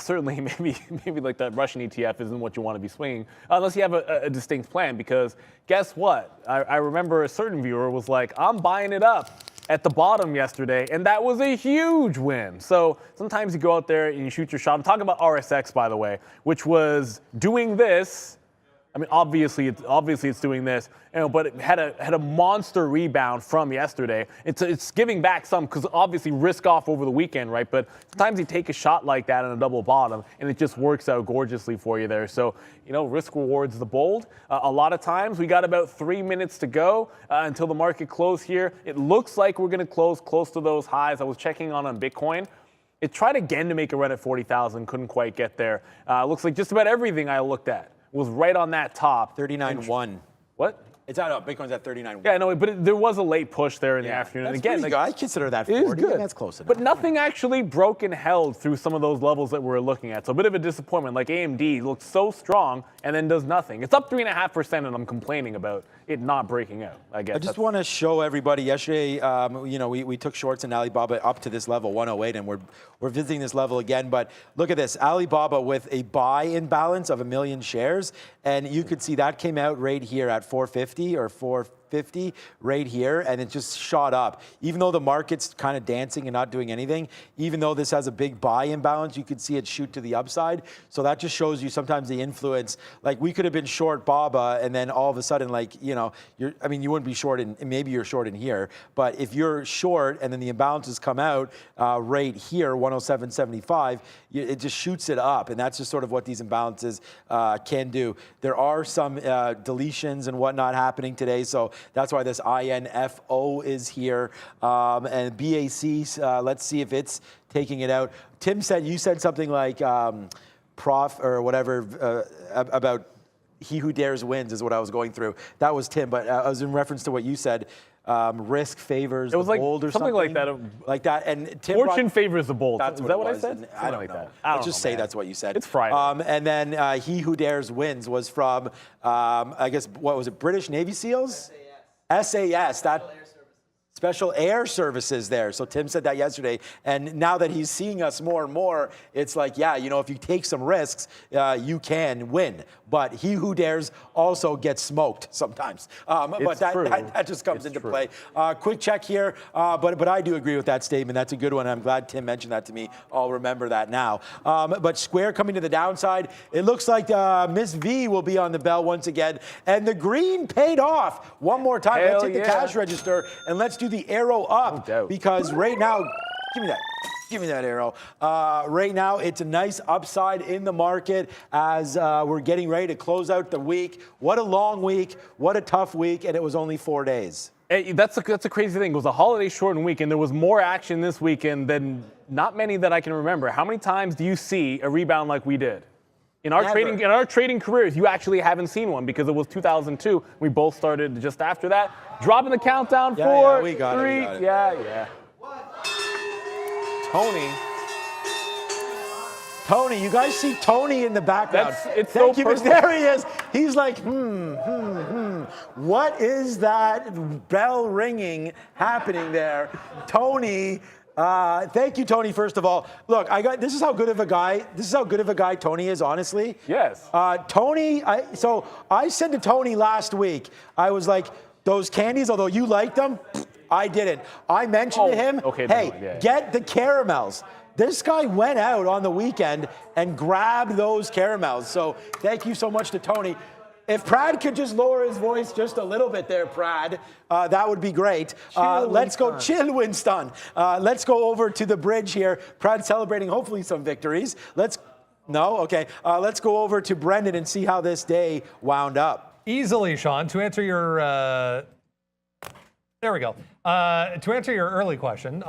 Certainly, maybe like that Russian ETF isn't what you want to be swinging unless you have a distinct plan. Because guess what? I remember a certain viewer was like, "I'm buying it up at the bottom yesterday," and that was a huge win. So sometimes you go out there and you shoot your shot. I'm talking about RSX, by the way, which was doing this. I mean, obviously it's doing this, but it had a monster rebound from yesterday. It's giving back some because obviously risk off over the weekend, right? But sometimes you take a shot like that in a double bottom, and it just works out gorgeously for you there. So risk rewards the bold. A lot of times we got about 3 minutes to go until the market close here. It looks like we're going to close close to those highs. I was checking on Bitcoin. It tried again to make a run at 40,000, couldn't quite get there. Looks like just about everything I looked at was right on that top. 39.1. What? It's out. Bitcoin's at 39.1. Yeah, no, but there was a late push there in the afternoon. That's again, pretty good. I consider that 40. It is good. That's close enough. But nothing actually broke and held through some of those levels that we're looking at. So a bit of a disappointment. Like AMD looks so strong and then does nothing. It's up 3.5%, and I'm complaining about it not breaking out. I guess. I just want to show everybody. Yesterday, we took shorts in Alibaba up to this level 108, and we're visiting this level again. But look at this, Alibaba with a buy imbalance of 1 million shares, and you could see that came out right here at 450 or 450 right here, and it just shot up. Even though the market's kind of dancing and not doing anything, even though this has a big buy imbalance, you could see it shoot to the upside. So that just shows you sometimes the influence. Like we could have been short BABA, and then all of a sudden, like, you wouldn't be short in, maybe you're short in here, but if you're short and then the imbalances come out right here, 107.75, it just shoots it up, and that's just sort of what these imbalances can do. There are some deletions and whatnot happening today, so that's why this INFO is here. And BAC, let's see if it's taking it out. Tim said, you said something like prof or whatever about he who dares wins is what I was going through. That was Tim, but I was in reference to what you said. Risk favors the bold or something like that. Like that. And Tim Fortune favors the bold. That's is that what was. I said? I don't know. Let's just say that's what you said. It's Friday. And then he who dares wins was from, I guess, what was it, British Navy SEALs? SAS. That Special Air Services there. So Tim said that yesterday. And now that he's seeing us more and more, it's like, yeah, if you take some risks, you can win. But he who dares also gets smoked sometimes. But that just comes into play. Quick check here. But I do agree with that statement. That's a good one. I'm glad Tim mentioned that to me. I'll remember that now. But Square coming to the downside. It looks like Miss V will be on the bell once again. And the green paid off one more time. Let's hit the cash register and let's do the arrow up. No doubt. Because right now, give me that arrow. Right now, it's a nice upside in the market as we're getting ready to close out the week. What a long week. What a tough week. And it was only 4 days. Hey, that's a crazy thing. It was a holiday shortened weekend. There was more action this weekend than not many that I can remember. How many times do you see a rebound like we did? In our trading careers, you actually haven't seen one because it was 2002. We both started just after that. Dropping the countdown. 4, 3. Yeah. Tony, you guys see Tony in the background. Thank you. There he is. He's like, What is that bell ringing happening there? Tony, Thank you, Tony. First of all, look, this is how good of a guy Tony is, honestly. Yes. Tony, so I said to Tony last week, I was like, those candies, although you liked them, I didn't. I mentioned to him, hey, get the caramels. This guy went out on the weekend and grabbed those caramels. So thank you so much to Tony. If Prad could just lower his voice just a little bit there, Prad, that would be great. Let's go, chill, Winston. Let's go over to the bridge here. Prad celebrating hopefully some victories. Let's go over to Brendan and see how this day wound up. Easily, Sean, to answer your, there we go. To answer your early question,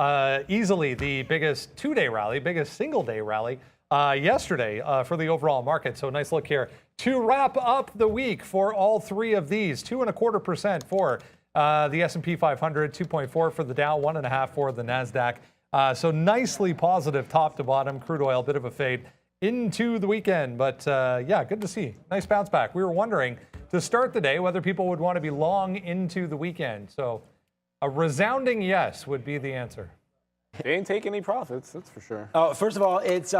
easily the biggest two-day rally, biggest single-day rally yesterday for the overall market. So nice look here. To wrap up the week for all three of these, 2.25% for the S&P 500, 2.4 for the Dow, 1.5 for the NASDAQ. So nicely positive top to bottom. Crude oil, bit of a fade into the weekend. But yeah, good to see. Nice bounce back. We were wondering to start the day whether people would want to be long into the weekend. So a resounding yes would be the answer. They didn't take any profits, that's for sure. First of all, it's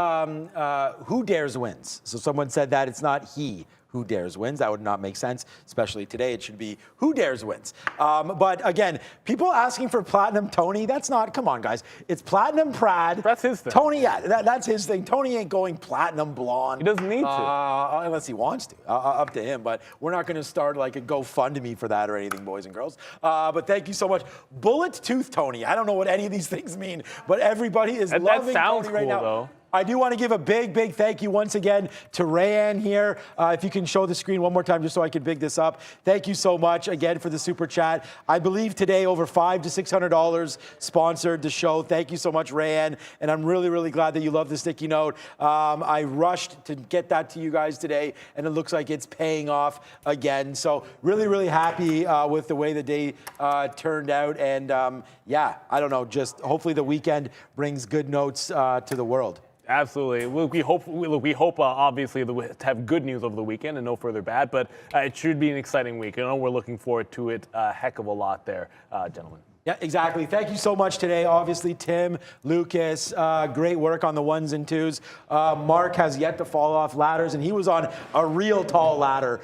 who dares wins. So someone said that it's not he who dares wins. That would not make sense, especially today. It should be who dares wins. But again, people asking for Platinum Tony, that's not, come on, guys. It's Platinum Prad. That's his thing. Tony, yeah, that's his thing. Tony ain't going Platinum Blonde. He doesn't need to. Unless he wants to. Up to him. But we're not going to start like a GoFundMe for that or anything, boys and girls. But thank you so much. Bullet Tooth Tony. I don't know what any of these things mean, but everybody is loving Tony right now. Though. I do want to give a big, big thank you once again to Rayanne here. If you can show the screen one more time just so I can big this up. Thank you so much again for the super chat. I believe today over $500 to $600 sponsored the show. Thank you so much, Rayanne. And I'm really, really glad that you love the sticky note. I rushed to get that to you guys today, and it looks like it's paying off again. So really, really happy with the way the day turned out. And yeah, I don't know, just hopefully the weekend brings good notes to the world. Absolutely. We hope obviously to have good news over the weekend and no further bad, but it should be an exciting week. I know we're looking forward to it a heck of a lot there, gentlemen. Yeah, exactly. Thank you so much today. Obviously, Tim, Lucas, great work on the ones and twos. Mark has yet to fall off ladders, and he was on a real tall ladder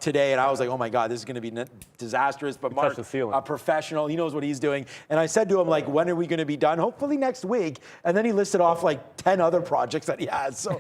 today, and I was like, oh my God, this is going to be disastrous. But Mark, a professional, he knows what he's doing. And I said to him, like, when are we going to be done? Hopefully next week. And then he listed off like 10 other projects that he has. So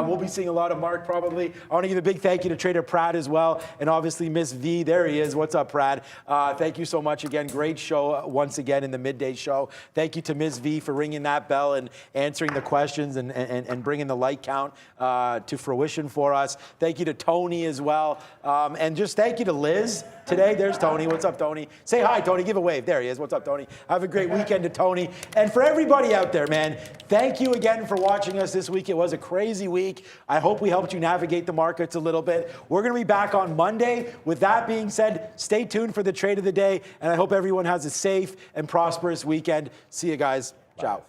we'll be seeing a lot of Mark probably. I want to give a big thank you to Trader Prad as well, and obviously Miss V. There he is. What's up, Prad? Thank you so much again. Great show once again in the midday show. Thank you to Ms. V for ringing that bell and answering the questions and bringing the like count to fruition for us. Thank you to Tony as well. And just thank you to Liz today. There's Tony. What's up, Tony? Say hi, Tony. Give a wave. There he is. What's up, Tony? Have a great weekend to Tony. And for everybody out there, man, thank you again for watching us this week. It was a crazy week. I hope we helped you navigate the markets a little bit. We're going to be back on Monday. With that being said, stay tuned for the trade of the day, and I hope everyone has a safe and prosperous weekend. See you guys. Ciao.